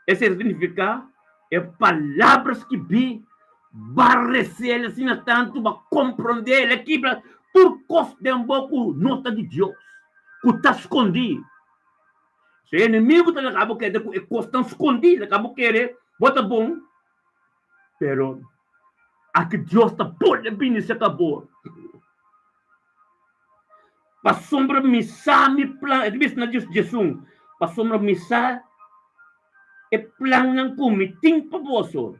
Esse significa é palavras que vi barrecer assim tanto para compreender aqui para por causa de um pouco nota de Deus que está escondido. Se o inimigo está acabou que é costa escondido, acabou que bota bom, pero aqui Deus está por bem se acabou. Para sombra missa mi plan, bis na Jesus. Para sombra missa e plan ng kumiting pa boso.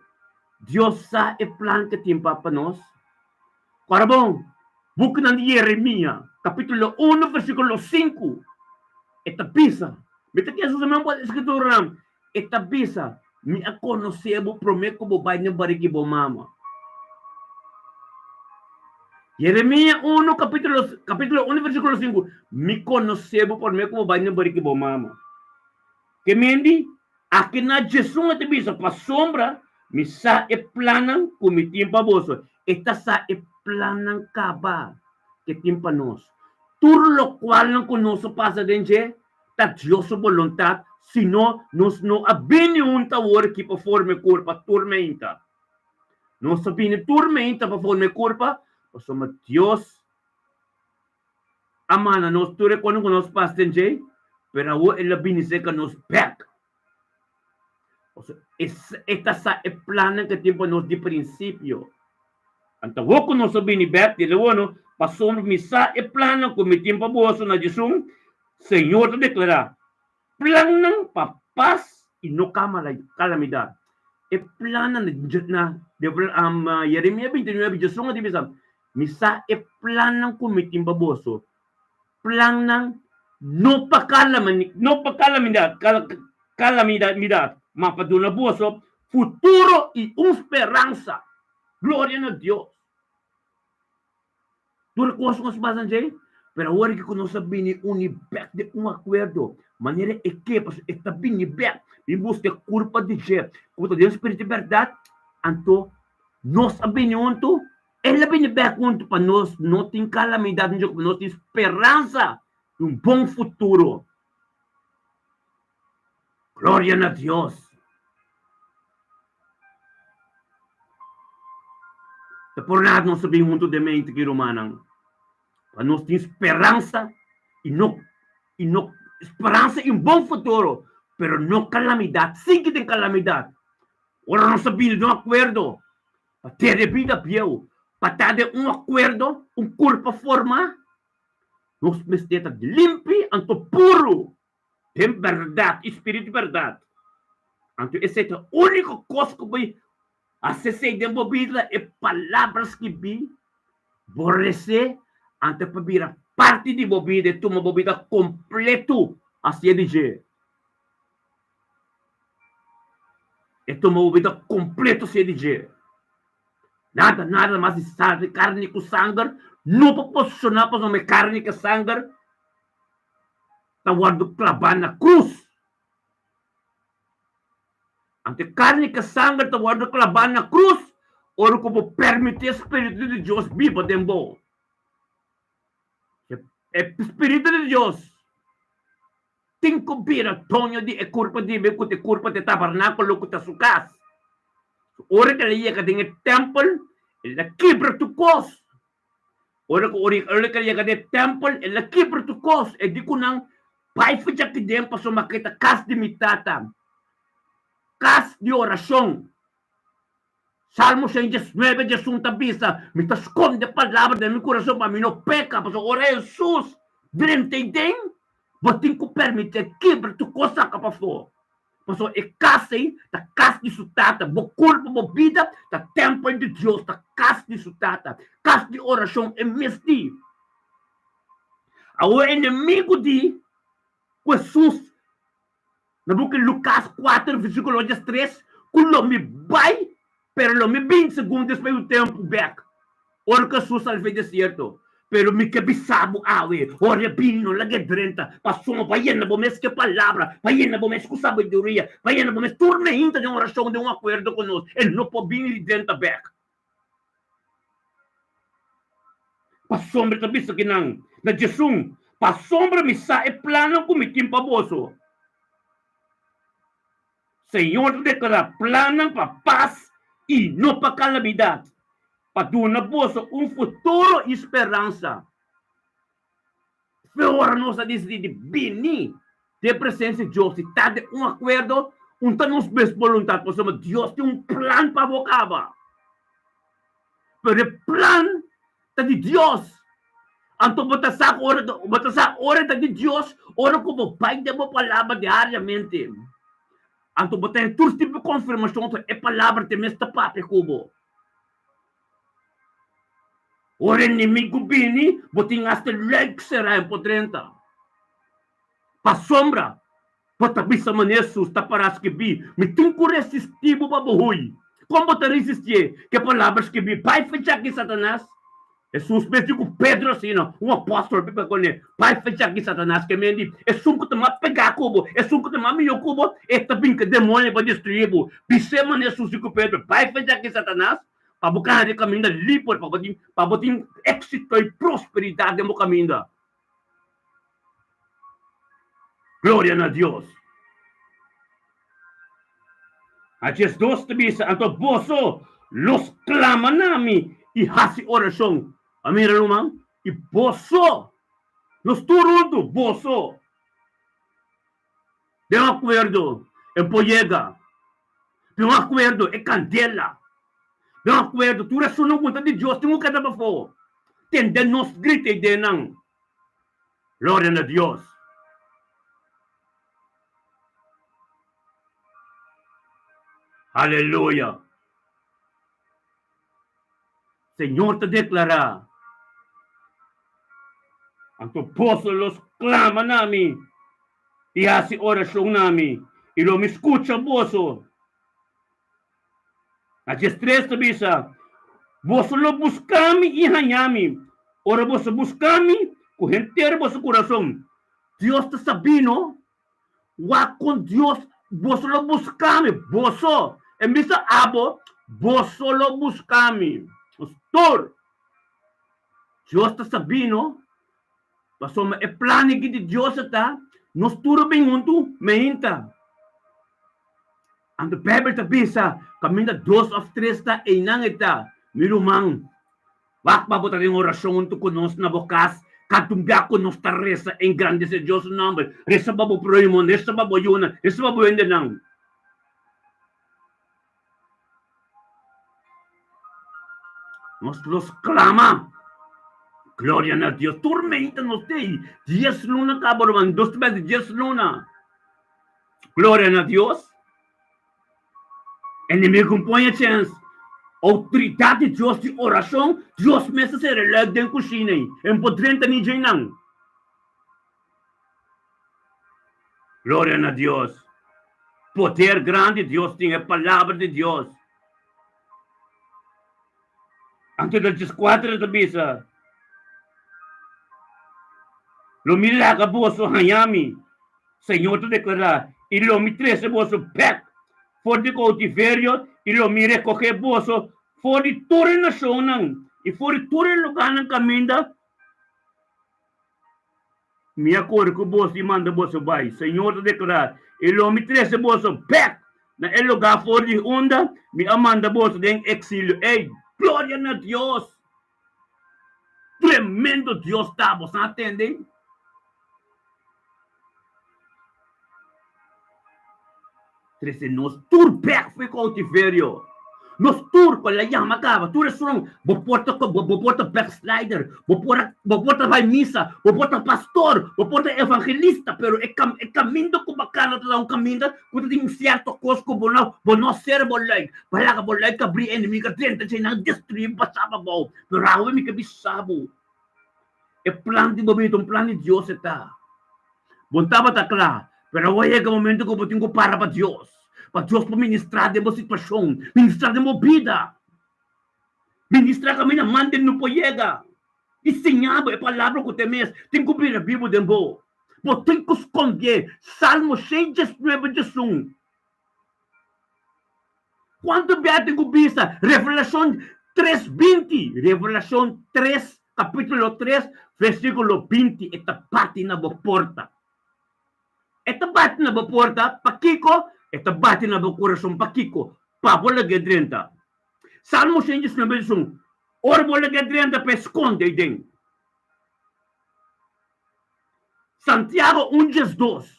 Dios sa e plan que tem para nós. Para bom, book ng Jeremia, capítulo 1, versículo 5. Esta pisa. Mita que Jesus naman po escritura. Esta pisa. Mi a conocebo prometo bo bay ng bariki bo mama. Jeremia 1, capítulo 1, versículo 5. Me conocebo por mim como vai na barriga bo mama. Que mendi, aqui na Jesus at bisa pa sombra, mi sa e planang kumitimpa boso. Esta sa e planang kaba que timpa nos. Tur lo qual não conosco passa dentro, ta Dios su voluntad, sino nos no abini un tawor que pa forme culpa tormenta. Nos abini tormenta pa forme culpa, somos Deus amana nos ture kono nos pastenje, pero wo ela binise ka nos back. Esta sa e plano que tempo nos de princípio. Então, wo ko nos binibet, de lewono, passou misa e plano com mi tempo boso na Jesus, Senhor te declara, plano ng papas e no calamidade. E plano na Jeremia 29, Jesus nga dibisa, misa e plano com mi tempo boso, plano ng no pa calamidade, mapaduna boso, futuro e esperança. Glória a Deus. Dura coisa com os basanjei, pero agora que nós sabemos unibet de acordo, maneira é que está bem bem, e busca culpa de Deus, como Deus Espírito de verdade, então nós sabemos onde, ela bem bem onde para nós não tem calamidade, nós tem esperança de bom futuro. Glória a Deus. É por nada nós sabemos muito de mente que romana. Para nós ter esperança e não esperança e bom futuro, pero não calamidade. Sim que tem calamidade. Ora nós sabemos de acordo. Para ter vida pior, para ter acordo, corpo forma, nós precisamos limpo, anto puro, tem verdade, espírito de verdade. Então essa é a única coisa que vai acessar de uma Bíblia é palavras que vi, borrecer, ante para virar parte de uma Bíblia, uma Bíblia completo, assim dizer. É uma Bíblia completo, assim dizer. Nada mais de carne com sangue, não para posicionar para uma carne com sangue, está guardando clavar na cruz. Ante carne que sangue está guardando clavar na cruz, ora como permitir o Espírito de Deus viva dentro. O Espírito de Deus tem que vir a tonho de culpa de ver que culpa de tabernáculo que está sua casa. Ora que ele chega no templo, ele quebra tu cos. Ora que ele chega no templo, ele quebra tu cos. E digo não, pai fica aqui dentro para sua maqueta casa de mitata. Casa de oração. Salmo 119, Jesus tabisa, me está esconde a palavra de meu coração para mim não peca, para orar a Jesus, durante tem, você tem que permitir quebra tu coisa para fora. Para é casa aí, da casa de sutata, bo corpo, bo vida, da templo de Deus, da casa de sutata, casa de oração é mestre. O inimigo de Jesus, na boca de Lucas 4, versículo 3, quando me vai, pero lo me 20 segundos para o tempo back. Ora que Jesus salve de certo. Pero me que bisabo awe, ora pino lagi 30, passou para ir na bomes que palavra, para ir na bomes com sabedoria, para ir na bomes turne ainda de uma oração de acordo conosco. Ele não pode vir de dentro back. Passombra também que não, na Jesus, passombra me sai plano com me tempo boso. Senhor declara plano para paz e não para calamidade. Para dar na bolsa futuro e esperança. Agora nós decidimos bem de presença de Deus. Se está de acordo, não nos bem vontade, porque Deus tem plano para vocaba. Mas o plano é de Deus. Então, botar hora de Deus, hora como pai de uma palavra diariamente. Então, botar todo tipo de confirmação, é palavra de mesta papi cubo. Ora inimigo bini, boting hasta like será em potenta. Pa sombra, bota bisa manesus taparas que bi, me tinco resistivo babuhui. Como bota resistir? Que palavras que bi, pai fecha aqui Satanás? Jesus mesmo com Pedro assim, apóstolo, pai fecha aqui Satanás, que me diz, é sunco de pegar cubo, é sunco de meu cubo, esta binca demônio para destruir, bise manesus com Pedro, pai fecha aqui Satanás? Para buscar o caminho livre, para botar êxito e prosperidade no caminho. Glória a Deus. A Jesus te diz, então, boso, los clama nami e hace oração. Amém, irmão? E boso, Nos turundo, boso. De un acuerdo en Pollega. De un acuerdo en Candela. De un acuerdo, tu rasunong punta de Diyos, tingo ka na ba po? Tenden nos grite de nang. Gloria na Diyos. Aleluya. Señor te declara. Ang apóstolos clama namin. Y hace oración namin. Y lo me escucha boso. A estrés te bisa. Boso lo buscami y hanyami. Ora boso buscami. Kuhenter boso corazón. Dios te sabino. Wa con Dios. Boso lo buscami. Boso. En bisa abo. Boso lo buscami. Pastor. Dios te sabino. Pastor, e plani que de Dios está. Nos turo bem junto, meinta. Ang Bible ta bisa, kami na 2 of 3 ta, inang ita, mirumang. Wak pa po tayong orasyon to kunos na bukas, katumga ko nos taresa, en grande sa Diyos number. Resa babo proimon, resa babo yun, resa babo yun nang. Nos los clama. Gloria a Dios. Tormenta nos de 10 luna cabrón, 2 veces 10 luna. Gloria a Dios. Enemigo põe chance. Autoridade de Deus de oração, Deus mesmo se releva dentro da cozinha. Em podrenta ninguém não. Glória a Deus. Poder grande Deus tem, a palavra de Deus. Antes das 4 da bisa. Lo milagre boso hanyami. Senhor te declara. E lo mi 13 boso pek. For de cautiverio. E lo mi recoge boso. For de torre nação. E for de torre lugar ng caminda. Mi acordo com boso e manda boso vai. Senhor te declara. E lo mi 13 boso pek. Na el lugar for de onda. Mi amanda boso de exílio. Ei, glória a Deus. Tremendo Deus está. Você entende? Nos tur pek foi cautiverio. Nos tur com a llama acaba. Tu ressurão. Boporta backslider. Boporta vai missa. Boporta pastor. Boporta evangelista. Pero é caminho com bacana. Tu dá caminho. Quando tem certo cosco. Bono ser bolay. Palaga bolay. Cabri inimiga. Dentro de não destruir. Passava bom. Pero awe me cabisabo. É plano de momento. Plano de Deus está. Bontava tá claro. Pero hoy es el momento que eu tenho para Deus. Para Deus para ministrar de uma situação. Ministrar de uma vida. Ministrar que a minha mãe não pode chegar. Ensinar a palavra que tem mesmo. Tem que cumprir a Bíblia de novo. Mas tem que esconder. Salmo 6:9 diz. Quanto bem tem que vista? Revelação 3:20. Revelação 3, capítulo 3, versículo 20. Esta parte na porta. Esta bate na porta, pakiko, esta bate na coração, pakiko, pabola gedrenta. Salmo 119, orbola gedrenta para esconder dentro. Santiago 1:2,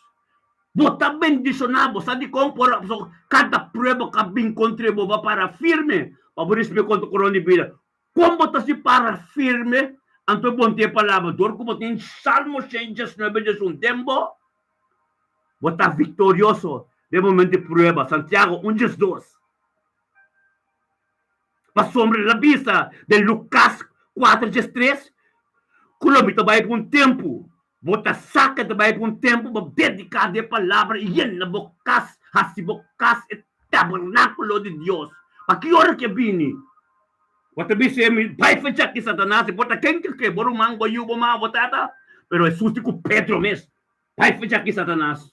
bota bendicionado, sabe como por cada prueba que bem contribuwa para firme, para respeito contra o coronavírus. Como bota se para firme, anto bom ter palavra, dor como tem Salmo 119, tempo, bota victorioso de momento de prueba. Santiago 1:2. Para sombra da vista de Lucas 4:3. Quilômetro vai com tempo. Bota saca vai com tempo para dedicar de palavra e yan na bocas. Hasi bocas e tabernáculo de Deus. Para que hora que vini? Bota bise vai fechar que Satanás. Bota quem que boru mango yubo ma botata. Pero Jesus com Pedro mesmo. Vai fechar que Satanás.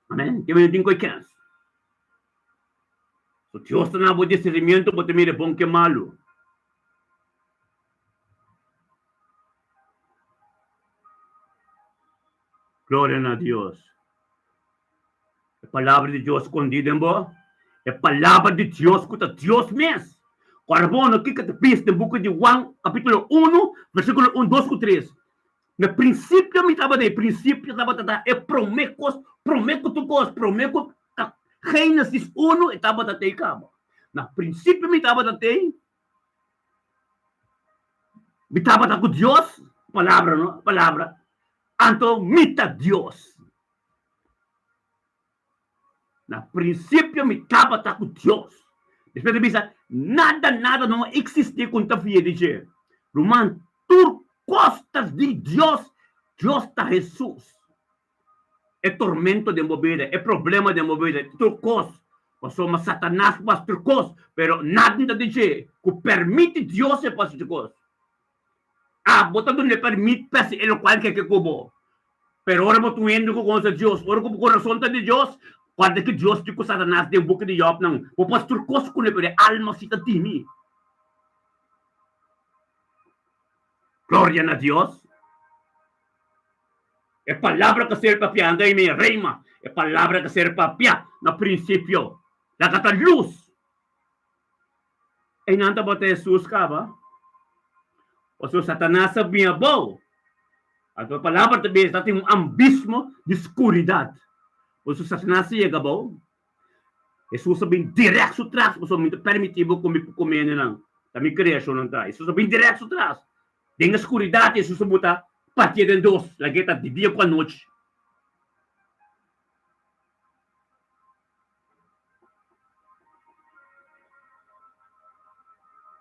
Amém? Que me digo que é. So Deus está na boa discernimento, bote mire bom que malo. Glória a Deus. A palavra de Deus escondida em boa. A palavra de Deus que Deus mesmo. Carbono que te piste no book de Juan, capítulo 1, versículo 1, 2 e 3. No princípio, me estava de princípio, estava é promeco tu cos, promeco Gênesis 1, estava de cabo. No princípio, me estava de me estava com Deus, palavra, não? Palavra. Anto, mita Deus. No princípio, me estava com Deus. Depois de pensar, nada não existe com a fé de Deus. Roman, tu costas de Deus, Deus está Jesus. É tormento de movida, é problema de movida, turcos. Somos Satanás, mas turcos, pero nada de Deus, que permite Deus é para turcos. Botando não permite, pese ele qualquer que cubo. Pero ora boto indo com Deus, ora com o coração de Deus, quando que Deus tipo Satanás de boca de Job não, o pastor turcos com ele, alma cita de mim. Glória a Deus. É palavra que serve para pia, andai me reima. É palavra que serve para pia, no princípio. Da kata luz. E nanta bota Jesus kaba. O so Satanás sabia bom. A tua palavra também está tem um abismo de escuridade. O so Satanás chega bom. Jesus sabia direto atrás, o so muito permitivo comer não. Também criação não tá. Jesus sabia direto atrás. Tem escuridade, Jesus sabia partir em dois, lagi está de dia com a noite.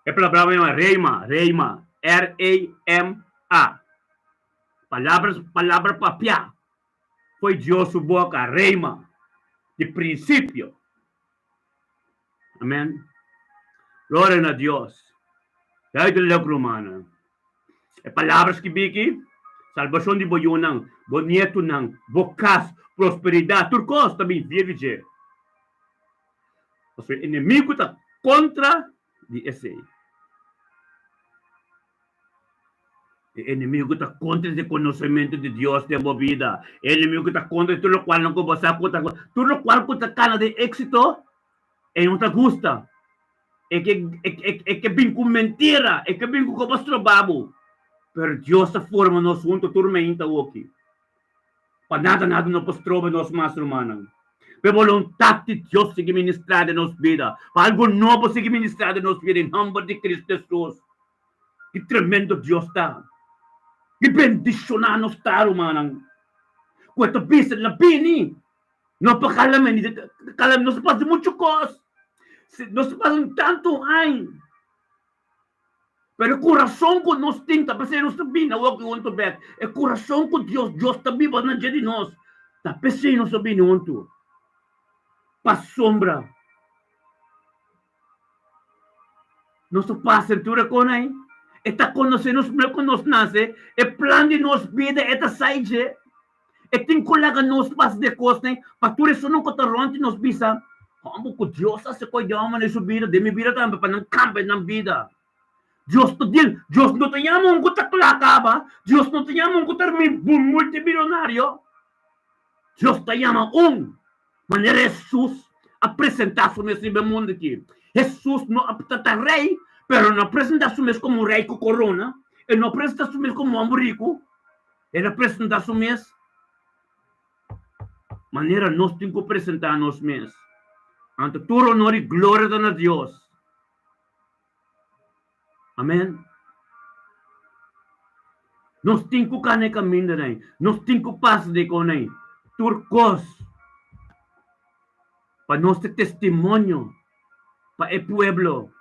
É palavra reima, R-A-M-A. Palavra papia. Foi Deus sua boca, reima, de princípio. Amém? Glória a Deus. Daí do livro romano. É palavras que biki, salvação de boyunang, bonito nang, bocas, prosperidade, turcos também vive. O inimigo está contra de esse. O inimigo está contra o conhecimento de Deus de uma vida. O inimigo está contra tudo o qual não você conta. Tudo o qual está cana de êxito e não te gusta. É que vem com mentira, é que vem com você trabalho. Pero Deus está forma nós juntos, tormenta aqui. Para nada não pode trovar nós mais humanos. Pero vontade de Deus sigue ministrada em nossa vida. Para algo novo sigue ministrado em nossa vida, em nome de Cristo Jesus. Que tremendo Deus está. Que bendicionar nos está, humano. Quanto bisa na pini. Não para calam, não se passa muito coisa. Não se passa tanto anos. Pero o coração que nós temos, para ser nossa vida, o que want to bet, é o coração que Deus está vivo na dia de nós. Está pensando nossa vida, onto. Para sombra. Nossa passatura com aí. Está conhecendo o que nós nasce. É plano de nossa vida, é saída. É tem colega nos passos de costa, para tudo isso não cotarronte nos bisa. Como que Deus se cuidar na sua vida, de minha vida também, para não cambiar na vida. Deus não te llama um que acaba, Deus não te llama um que multimilionário. Deus te llama maneira Jesus apresentar-se nesse mundo aqui. Jesus não apresenta rei, pero não apresenta-se mesmo como um rei com corona, ele não apresenta-se mesmo como um rico, ele apresenta-se mesmo maneira nós temos que apresentar nós mesmos. Ante todo honor e glória a Deus. Amém? Nós temos que caminhar aí. Nós temos que passar de com aí. Turcos. Para nosso testemunho. Para o pueblo.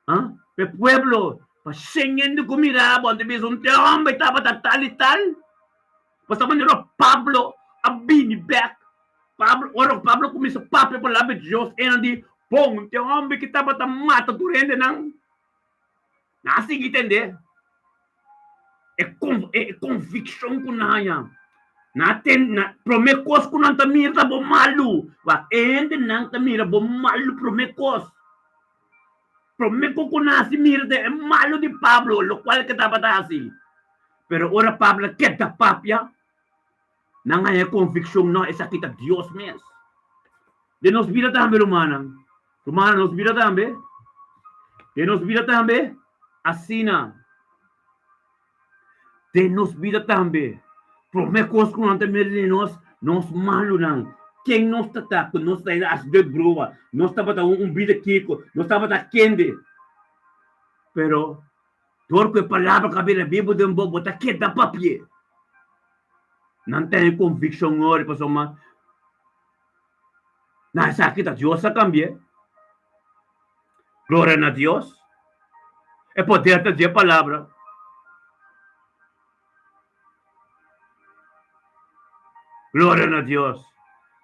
Para o pueblo. Para senhando comida. Onde vês homem estava tal e tal. Basta maneira Pablo. Abinibek. Pablo começou a papo para lá de Deus. E ele bom, tem homem que estava mata durante não. Não assim entender. É convicção que não há. Não tem, promete coisa que não está mira bom malo. Mas ainda não está mira bom malo promete coisa. Promete que não se mira é malo de Pablo, o qual que estava assim. Pero ora Pablo que está papia. Não há convicção não, essa aqui está Deus mesmo. De nos vida também, humana. Humana nos vida também. De nos vida também. Assina. Tem-nos vida também. Promekos kung nanta merinos, nos malu lang. Quem nos tataco, nos tayo as de brua, nos tabata vida kiko, nos tabata kende. Pero, dor ko palavra kabila bibo den bo, bota kita papye. Não tem convicção ori pa soma. Nasakit a Diyos sa cambie. Glória a Deus. É poder de palavra. Glória a Deus.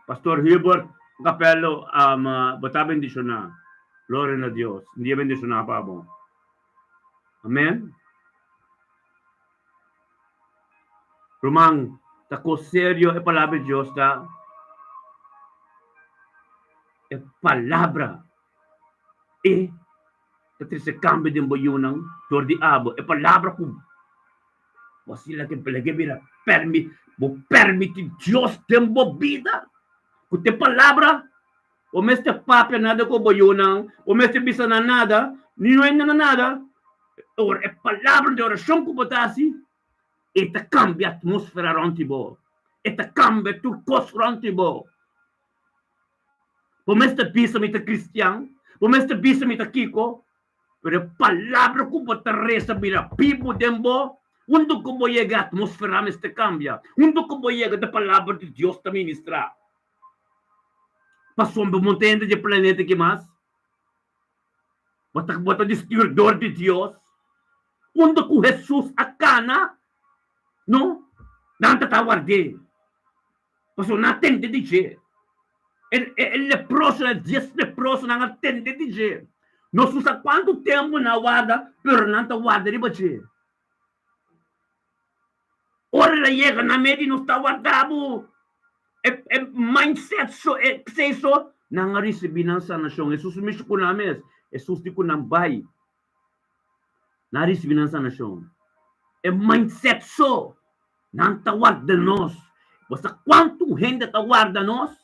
Pastor Hilbert Capello, bata bendisyonan. Glória a Deus. Hindi bendisyonan pa mo. Amen. Rumang, tako seryo e palavra de Deus ta. É palavra. E se cambia de boyunang dor di abo. É palavra ko. Wasila que pelege mira permite Deus tembo vida. Kute palavra. O meste papia nada ko boyunang. O meste bisa na nada. Ninuay na nada. Or é palavra de oração ko batasi. Eta cambia atmosfera rontibo. Eta cambia tu kos rontibo. Pomesta bisa mita Cristian, pomesta bisa mita Kiko, pero palavra ko bota resa bila pipo dembo, undo ko boyega atmosfera meste cambia, undo ko boyega da palavra de Deus ta ministra. Pasombe montende de planeta que mais, bota distribuidor de Deus, undo ko Jesus akana, no, nanta tawarde, paso natende de je. El leproso, el 10 leproso não atende de jeito. Nós usamos quanto tempo na guarda, pero não está guarda de bater. Ora ela chega na média e não está guardado. É mindset so, é so, não recebi na sanação. Jesus me chucou na mesa. Jesus te não vai. Não recebi na sanação. É mindset so, não está guarda nós. Basta quanto gente está guarda nós?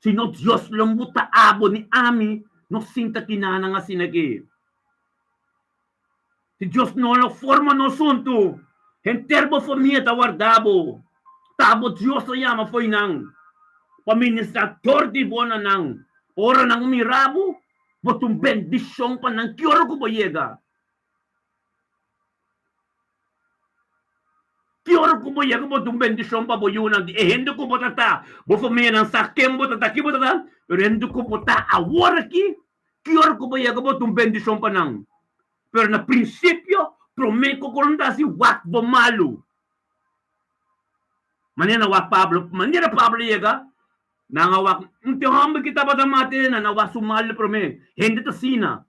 Sino Diyos lang buta abo ni Ami, no sinta kinana nga sinagi. Si Diyos no lo forma no sunto, enterbo família tawardabo. Tabo Diyos na yama foi nang, paministrador di bona nang, ora nang mirabo, botong bendisyon pa nang kioro ko bayega. Kioro ko bayega botong bendisyon pa boyunang di ehendo ko botata, bo família nang sakem botata ki botata, pero hendo ko bota awara ki, kioro ko bayega botong bendisyon pa nang. Pero na prinsipyo, prometo ko lang si wak bo malu. Manina wak Pablo, manina Pablo yega, nangawak, hamba kita ba mati na nawa sumali prome, hindi ta sina.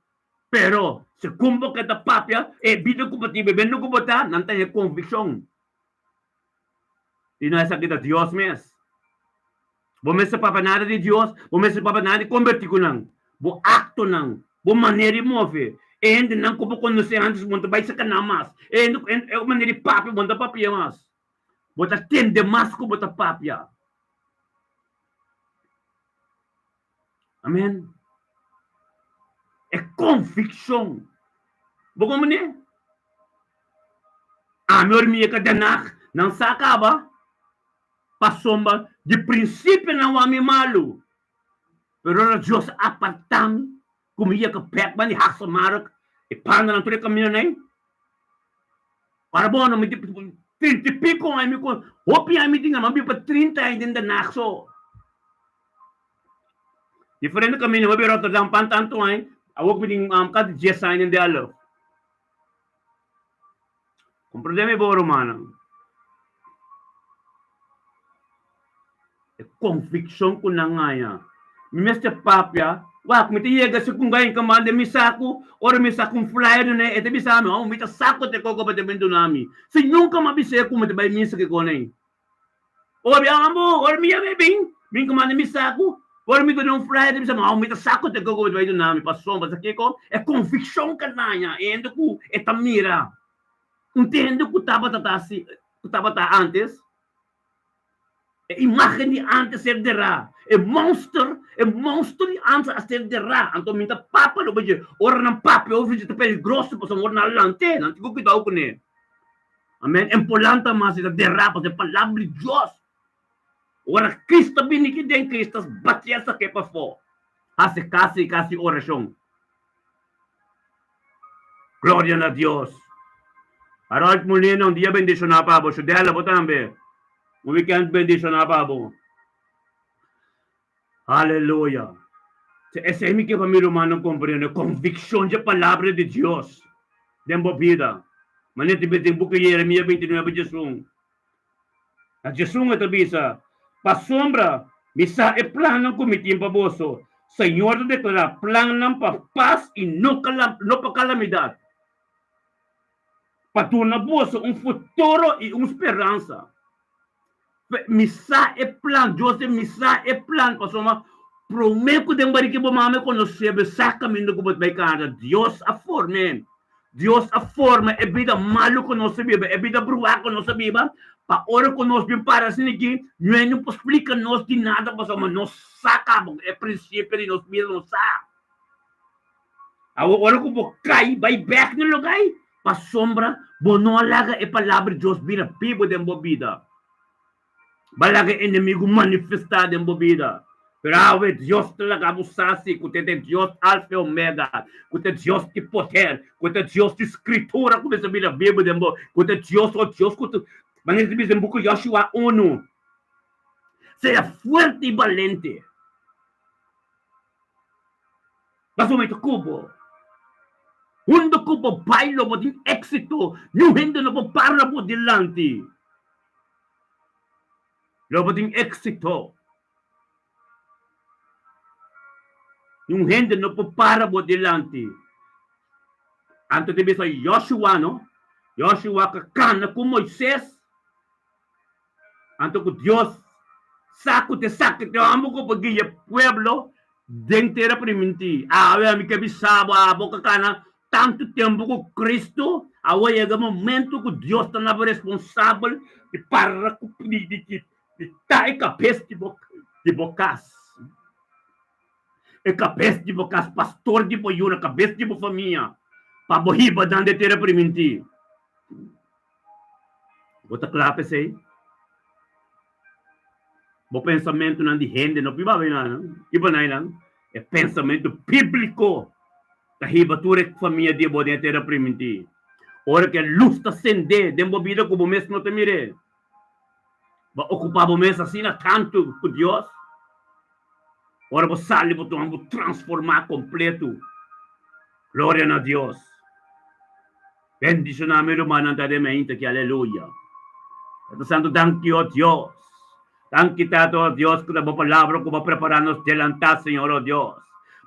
Pero, se kumbo kita papya, bido ko pati, bebendo ko bata, nantay conviction. Inasa kita Diyos mes. Bumesa papanada de Diyos, bumesa papanada converti ko nang, bu akto nang, bu maneri move, hindi nang kubo konose antes monta bay sa kanamas, hindi maneri papya, monta papya mas. Bota tende mas ko bota papya. Amen. É convicção. Bukong mo niya? Amor miya ka danak, nang sakaba, pasomba, de princípio não há me malo. Pero na Diyos apartam, kumiya ka pekman, ni haksamarak, paano lang tuloy kami na para bom, não me 30 pico, ay mi ko, hopi ay mi tinga, mabi pa 30 ay din danakso. Diferente kami na mabi Rotterdam pantanto ay, awag mi ding kad jesain in dialo. Comprendeme bo romana. Conviction ko na nga ya. Mr. Papya, wak, mitiyega si kung gayon kamande, misaku, or misakong flyer na ete bisami, mita sako te koko pa te bendo nami. Si nunca mabise ko matibay misa ke konay. O biyamo, or miya bebing, min kamande misaku, or mito nung flyer, bisami, mita sako te koko pa te bendo nami, pason, basta kiko, conviction ka na niya, endo ko, etamira. Entendo ko tabata antes, imagen de antes ser derá. Monster de antes a ser derá. Então, minta papa no beje. Ora não papa, eu vejo pele grosso, posso morar na lante, não tenho que dar o cone. Amén. Importante más ita derrapa de palabra de Dios. Ora Cristo biniki den Cristo batia sa que pasó. Hace casi oración. Gloria a Dios. Arat mulino un día bendición a Pablo. Yo déjala botambe. Un weekend bendición a Pablo. Aleluya. Ese es mi que para mi hermano comprende. Convicción de palabra de Dios. De vida. Manito biting buka Jeremia 29 Jesús. A Jesús ito bisa. Pasombra. Bisa e plan ng committee paboso. Senhor declara plan ng paz e no pa calamidad. Patuna boso um futuro e uma esperança. Misa e plan, Deus é misa e plan, pasoma. Prometo de embari que bo mame conhecer sa caminho que vai cara. Deus a forma. Deus a forma é vida malo que nós sabemos, é vida brua que nós sabemos. Pa ora que nós bem para assim aqui, não explica nós de nada, pasoma. Nós saca, é princípio de nós mesmos saca. A ora que bo cai, vai back no lugar. Pa sombra, bono alaga e palavra de Deus vira pibo de vida. Balaga inimigo manifestado em vida. Pero ave Deus talaga abusasi, kute de Deus alfa e omega, kute Deus de poder, kute Deus de escritura, kute sabida Bíblia de bo, kute Deus, kute maneira de buco Joshua 1. Seja forte e valente. Mas o momento cubo. Quando ko po bailo mo din exito, yung hindi na po para po dilanti. Lobo din exito. Yung hindi na po para po dilanti. Anto tibi sa Joshua, no? Joshua kakana ko Moises. Anto ko Dios, sakit, amo ko pag-iya pueblo, dentera priminti. Awe, mi kabisabo, abo kakana, tanto tempo com Cristo, away é momento que Deus está na responsável e para de tá cabeça de bocas. É cabeça de bocas, pastor de boiuna, cabeça de família, para borriba dando ter priminti. Bota clape sei. Bo pensamento não de rende, não piba bem não. Iba não. É pensamento bíblico. Kahibature família de bodia ter priminti. Ora que a luz está acender, dembo vida como mesmo não te mire. Ba ocupar o mês assim na tanto com Deus. Ora você sale para tu transformar completo. Glória a Deus. Bendición a mi hermano mente que aleluya. Santo, thank you, Dios. Thank you, Tato, Dios, que la palabra que va a prepararnos delante, Señor, oh Dios.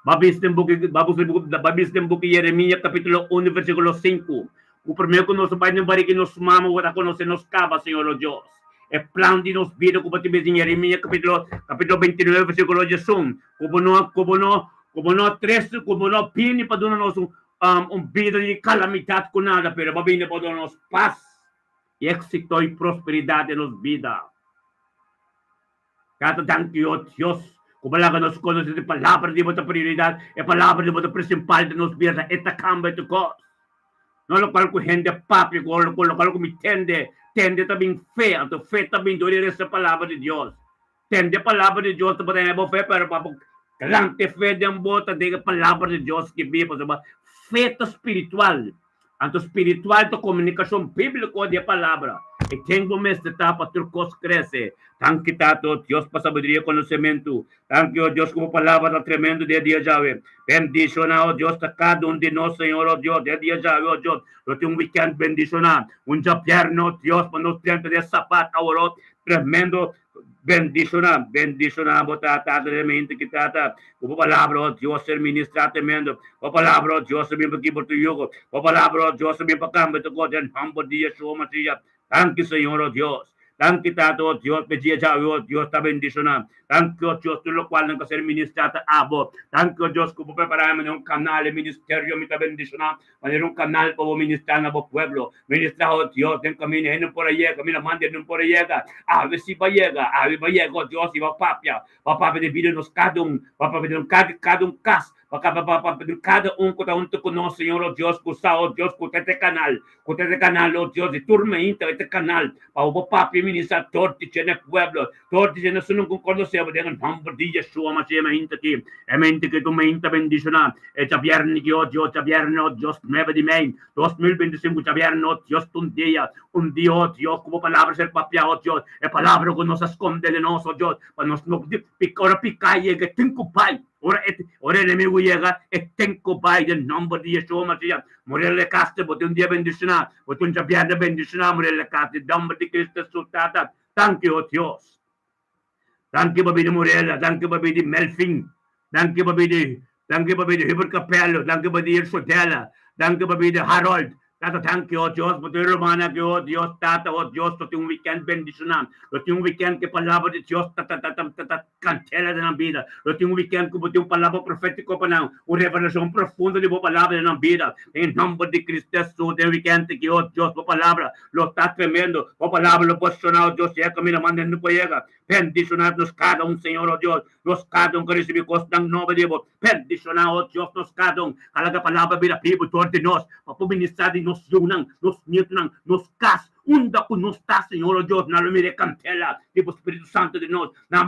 Babiste en buque Jeremías, capítulo 1, versículo 5. O primeiro que nos vai no barriga que nos mama, o que nos cava, Senhor, oh Deus. É plano de nos vida, como te diz em Jeremías, capítulo 29, versículo 16. Como não triste, como não pine para dar-nos vida de calamidade com nada, pero va bene para dar-nos paz, e éxito e prosperidade nos vida. Cada thank you, Deus. Como lá que nós conhecemos a palavra de vossa prioridade, a palavra de vossa principal de nos vida, esta cambia de coisa. Não lo qual que gente papi, lo qual que me tende também fé, a fé também dói essa palavra de Deus. Tende a palavra de Deus, tu pode ter fé, pero papo, galante fé de bota de palavra de Deus que vive, fé espiritual. Anto espiritual, to comunicação bíblica de palavra. E tem momentos de etapa, turcos cresce. Thank you, Tato, Deus, para sabedoria e conhecimento. Thank you, Deus, como palavra tremendo de dia Yahweh. Bendicionar, oh Deus, a cada de nós, Senhor, oh Deus, de dia Yahweh, oh Deus. Eu tenho weekend bendicionar. Dia pierno, Deus, para nos diante de sapato, oh tremendo. Bendicionar, botar de mente que trata. O palavra, oh Deus, ser ministrado tremendo. O palavra, oh Deus, ser bem aqui por tu yugo. O palavra, oh Deus, ser bem para cá, mas tu God, and humble dia, Yeshua Mashiach. Thank you, Senhor, oh Dios. Thank you, Tato, oh Dios, pedia Yahweh, oh Dios, está bendicionando. Thank you, oh Dios, tudo o qual não quer ser ministrado abo. Thank you, oh Dios, como prepararmos canal de ministério, me está bendicionando. Fazer canal para ministrar no pueblo. Ministrar, oh Dios, tem caminho, não por aí, caminho, manda, não por aí. Ave se vai chegar, oh Dios, e vai papia de vida nos cada papia de cada casa, cada junto conosco, Senhor, oh Deus, com o Deus, com este canal, oh Deus, e turma inter, este canal, para o papi ministrar torti no pueblo, torti no sunung kung kono siya, dengan nombre de Yeshua, Mashiach, mahinta ki, mente que tu mahinta bendicionar, e viernes que oh Dios, viernes, oh Dios, 9 de mayo, 2025, viernes, oh Dios, un día, oh Dios, como palabra ser papia, oh Dios, e palabra que nos esconde de nos, oh Dios, para nos no picaye, que tengo pai, ora enemigo llega, tengo pai, en nombre de Yeshua, Mashiach, morele caste, bote un día bendicionar, bote un viernes bendicionar, morele caste, nombre de Cristo, sultata, thank you, oh Dios. Thank you, Baby Morella. Thank you, Baby Melfin. Thank you, Baby Hubert Capello. Thank you, Baby Sotella. Thank you, Baby Harold. Tata, thank you, oh Dios, por tu hermana, que oh Dios, Tata, oh Dios, tu un weekend bendicionado. Lo tiene un weekend que palabra de Dios, cantela de la vida. Lo tiene un weekend que tiene un palabra profético para una revelación profunda de la palabra de la vida. En nombre de Cristo Jesús, de weekend que oh Dios, tu palabra, lo está tremendo. Tu palabra lo posicionado, Dios, ya camina, manda, no puede llegar. Bendicionados cada un, Señor, oh Dios, nos cada un que recibe costa en nombre de Dios. Bendicionados, Dios, nos cada un, a la palabra vida, vivo, todo de nos, para ministrar de nos unang, nos nietunang, nos cas, unda ku nos ta, Señor, oh Dios, na lo mire cantela, tipo Espíritu Santo de nos, na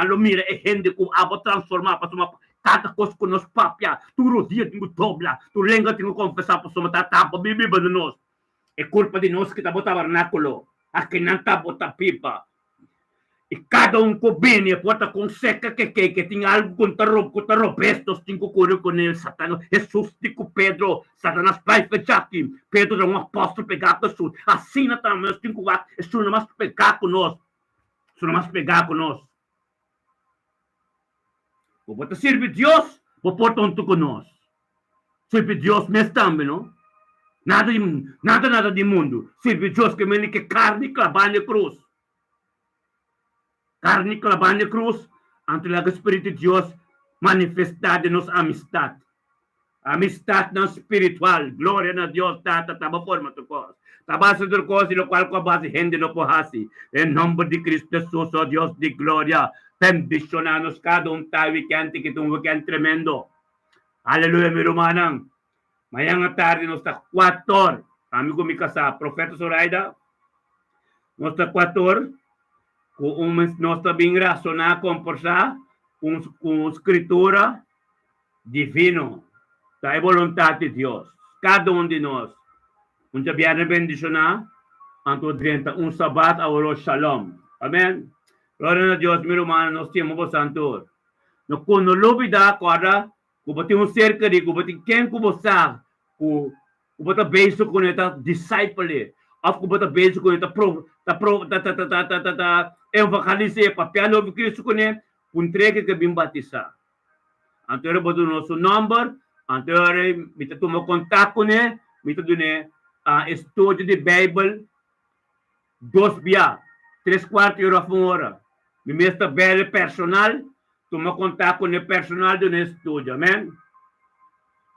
lo mire e gente ku abo transformar, para suma cada cosa que nos papia, tu rodilha tengo dobla, tu lengua tengo confessar, para suma tapa, bibi de nos, é culpa de nós que tá bota tabernáculo, aqui não tá bota pipa. E cada um que vem, porta com seca que tem algo contra roupa, estes cinco correu com ele, Satanás, Jesus, digo Pedro, Satanás vai fechar aqui, Pedro é um apóstolo pegar com Jesus, assim também, os cinco atos, isso não mais pegar conosco, isso não mais pegar conosco. Vou botar servir Deus, vou portar junto conosco, servir Deus mesmo também, não? Nada de mundo, servir Deus que me que carne clavar na cruz. Carne clavada na cruz, ante o Espírito de Deus manifestado nos amistade. Amistade não espiritual. Glória a Deus, tata, taba forma tu coisa. Taba se tu coisa, lo qual com a base rende no porrasi. Em nome de Cristo Jesus, oh Deus de glória, bendicionanos cada tayo weekend, que um weekend tremendo. Aleluia, meu irmão. Mayang tarde, nós está 4. Amigo me casar, profeta Zoraida, nós está 4. Nós também racionar, conversar com escritura divino. Da vontade de Deus. Cada um de nós. Um viernes bendicionar. Anto 30. Um sabat a oro shalom. Amém? Glória a Deus, meu irmão. Nós temos o santo. No kuno lubida, quadra. Kubati um cerca de kubati quem kubasa. Kubata beijo com esta disciple. Af kubata beijo com esta evangelize papel novo Cristo com ele, entrega que bem batizar. Anterior botou nosso número, anterior mita toma contato com ele, mita dune estudo de Bible 2 dia, 3/4 por hora. Me mesta bela personal, toma contato com ele personal do estudo, amém?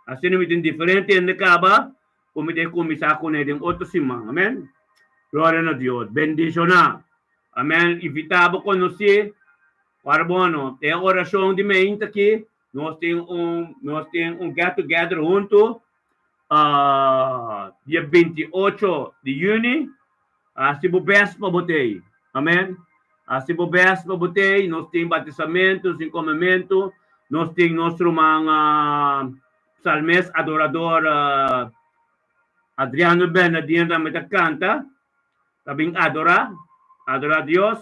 Assim não me tem diferente em acaba, como de começar com ele em outro semana, amém? Glória a Deus, bendicionar. Amém. Invitava com você para bono. Tem a oração de mente aqui. Nós temos um get together junto dia 28 de junho. Se bobes para botei. Amém. Se bobes para botei. Nós temos batizamentos, encomendamento. Nós temos nosso mga psalmista adorador Adriano Bernardino também canta. Também adorar a Deus.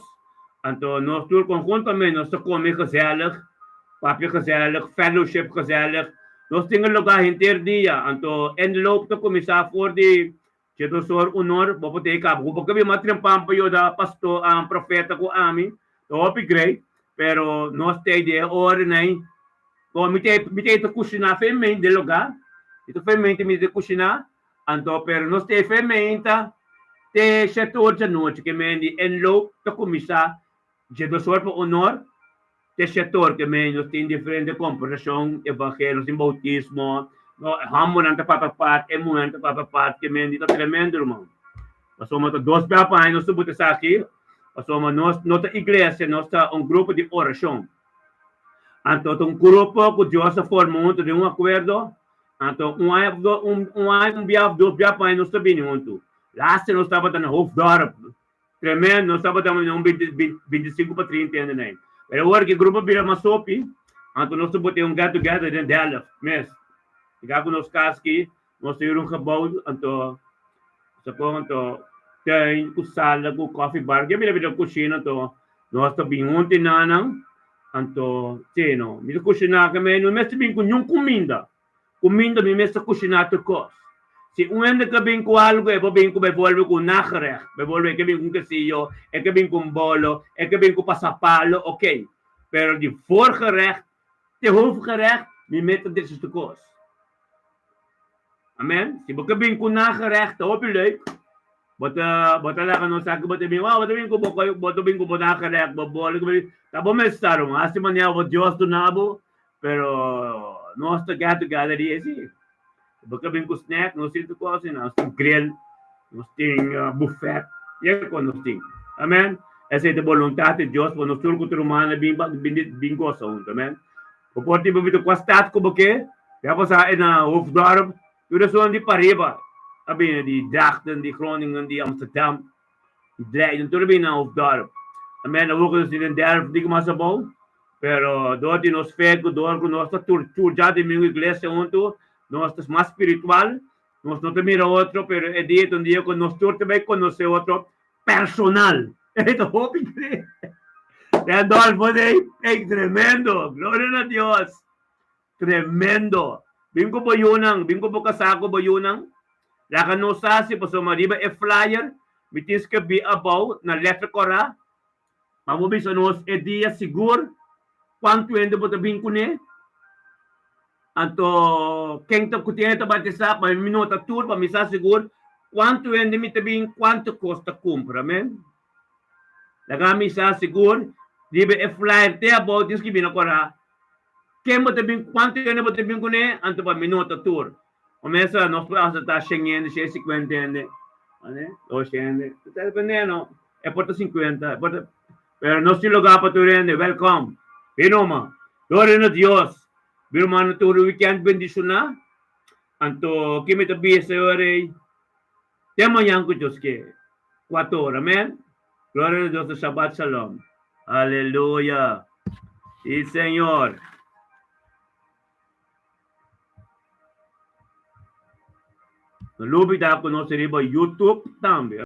Então, nós todos conjuntamente, nós comemos gezellig, papi gezellig, fellowship gezellig. Nós temos lugar inteiro dia. Então, em loop de começar por de Chedosor honor, vou poder cabo. Porque eu matrimpam para eu da pastor, profeta com ami. Então, great. Pero nós temos ideia hora, né? Então, me tem cozinhar feminino de lugar. Então, feminino me tem cozinhar. Então, pero nós temos feminino. Te setor sa noite que mendi en lo to comisa je do sor po honor te setor que mendi tem diferente comparação evangelho sem bautismo no hamon anta papapat emo anta papapat que mendi to tremendo irmão passou to dos papai no subuta sa aqui passou nós nota igreja nós tá grupo de oração Então, um grupo que Deus formou de um acordo. Então, um biaf, dois biaf, mas não está bem junto. Lá se não estava dando Hofdorp. Tremendo, não estava dando 25 para 30 ainda, né? Mas agora que o grupo vira uma sopi, então nós estamos botando get together dentro dela, mês. E cá com nós casqui, nós temos gebouw, então, tem com sala, com coffee bar, que me leva a cozinha, então, nós estamos bem ontem, não, então, sim, não, me cozinhar também, não me bem com nenhum comida, me mesmo cozinhar tudo coisa. Se um anda que bem com algo, é bem com bevolve com nachrecht, bevolve que bem com quesillo, é que bem com bolo, é que bem com passapalo, ok. Pero de voorgerecht, de hoofdgerecht, me mete deze coisa. Amen? Se você bem com nachrecht, tá opilei. Bota lá que não sabe, bota bem com nachrecht, bolo, tá bom mesmo, assim maneira o Deus do nabo, pero nós está gato galeria assim. Porque bem com snack, nós temos coisa, nós temos grill, nós temos buffet, e é quando nós temos. Amém? Essa é a vontade de Deus, quando nós temos cultura humana, bem gosta junto, amém? O porto tipo de quastado como que, já passar na Hofdorp, eu sou de Pariba, abin de Drachten, de Groningen, de Amsterdam, de Leiden, tudo bem na Hofdorp. Amém? Eu vou conhecer em Delft, digo mais bom, pero dort nos fego, dort nós tour já de minha igreja junto, nós estamos mais espiritual, nós não temos outro, pero é dia um dia quando nós tour também conhecer outro personal. Então, Adolfo, é tremendo, glória a Deus, tremendo. Bingo boyunang, bingo po kasako boyunang, lakan no sasi, paso mariba e flyer, mitis ka be about, na letra kora, mamubis anos e dia seguro, quanto ende po tabing kune, anto, keng ta kutiyan ta batisa, pa minuta tour, pa misa seguro, quanto ende mi tabing, quanto costa compra, amen? Lagami sa seguro, dibe e flyer te about, diski binakora, quem bota bem, quanto ainda bota bem com ele, anto para minuto tour. Começa, nós podemos estar chegando, 50, né? Ou 100, está dependendo, é por 50, pero nós temos lugar para tu rende, welcome. Binoma, glória a Deus. Binoma, no turo weekend bendiciona, anto, kimi tabi sa ore, tema yang ko Diyos ke, 4 horas, amen? Glória a Deus, Shabbat Shalom. Aleluia. E Senhor, Lubid ako no sa YouTube também.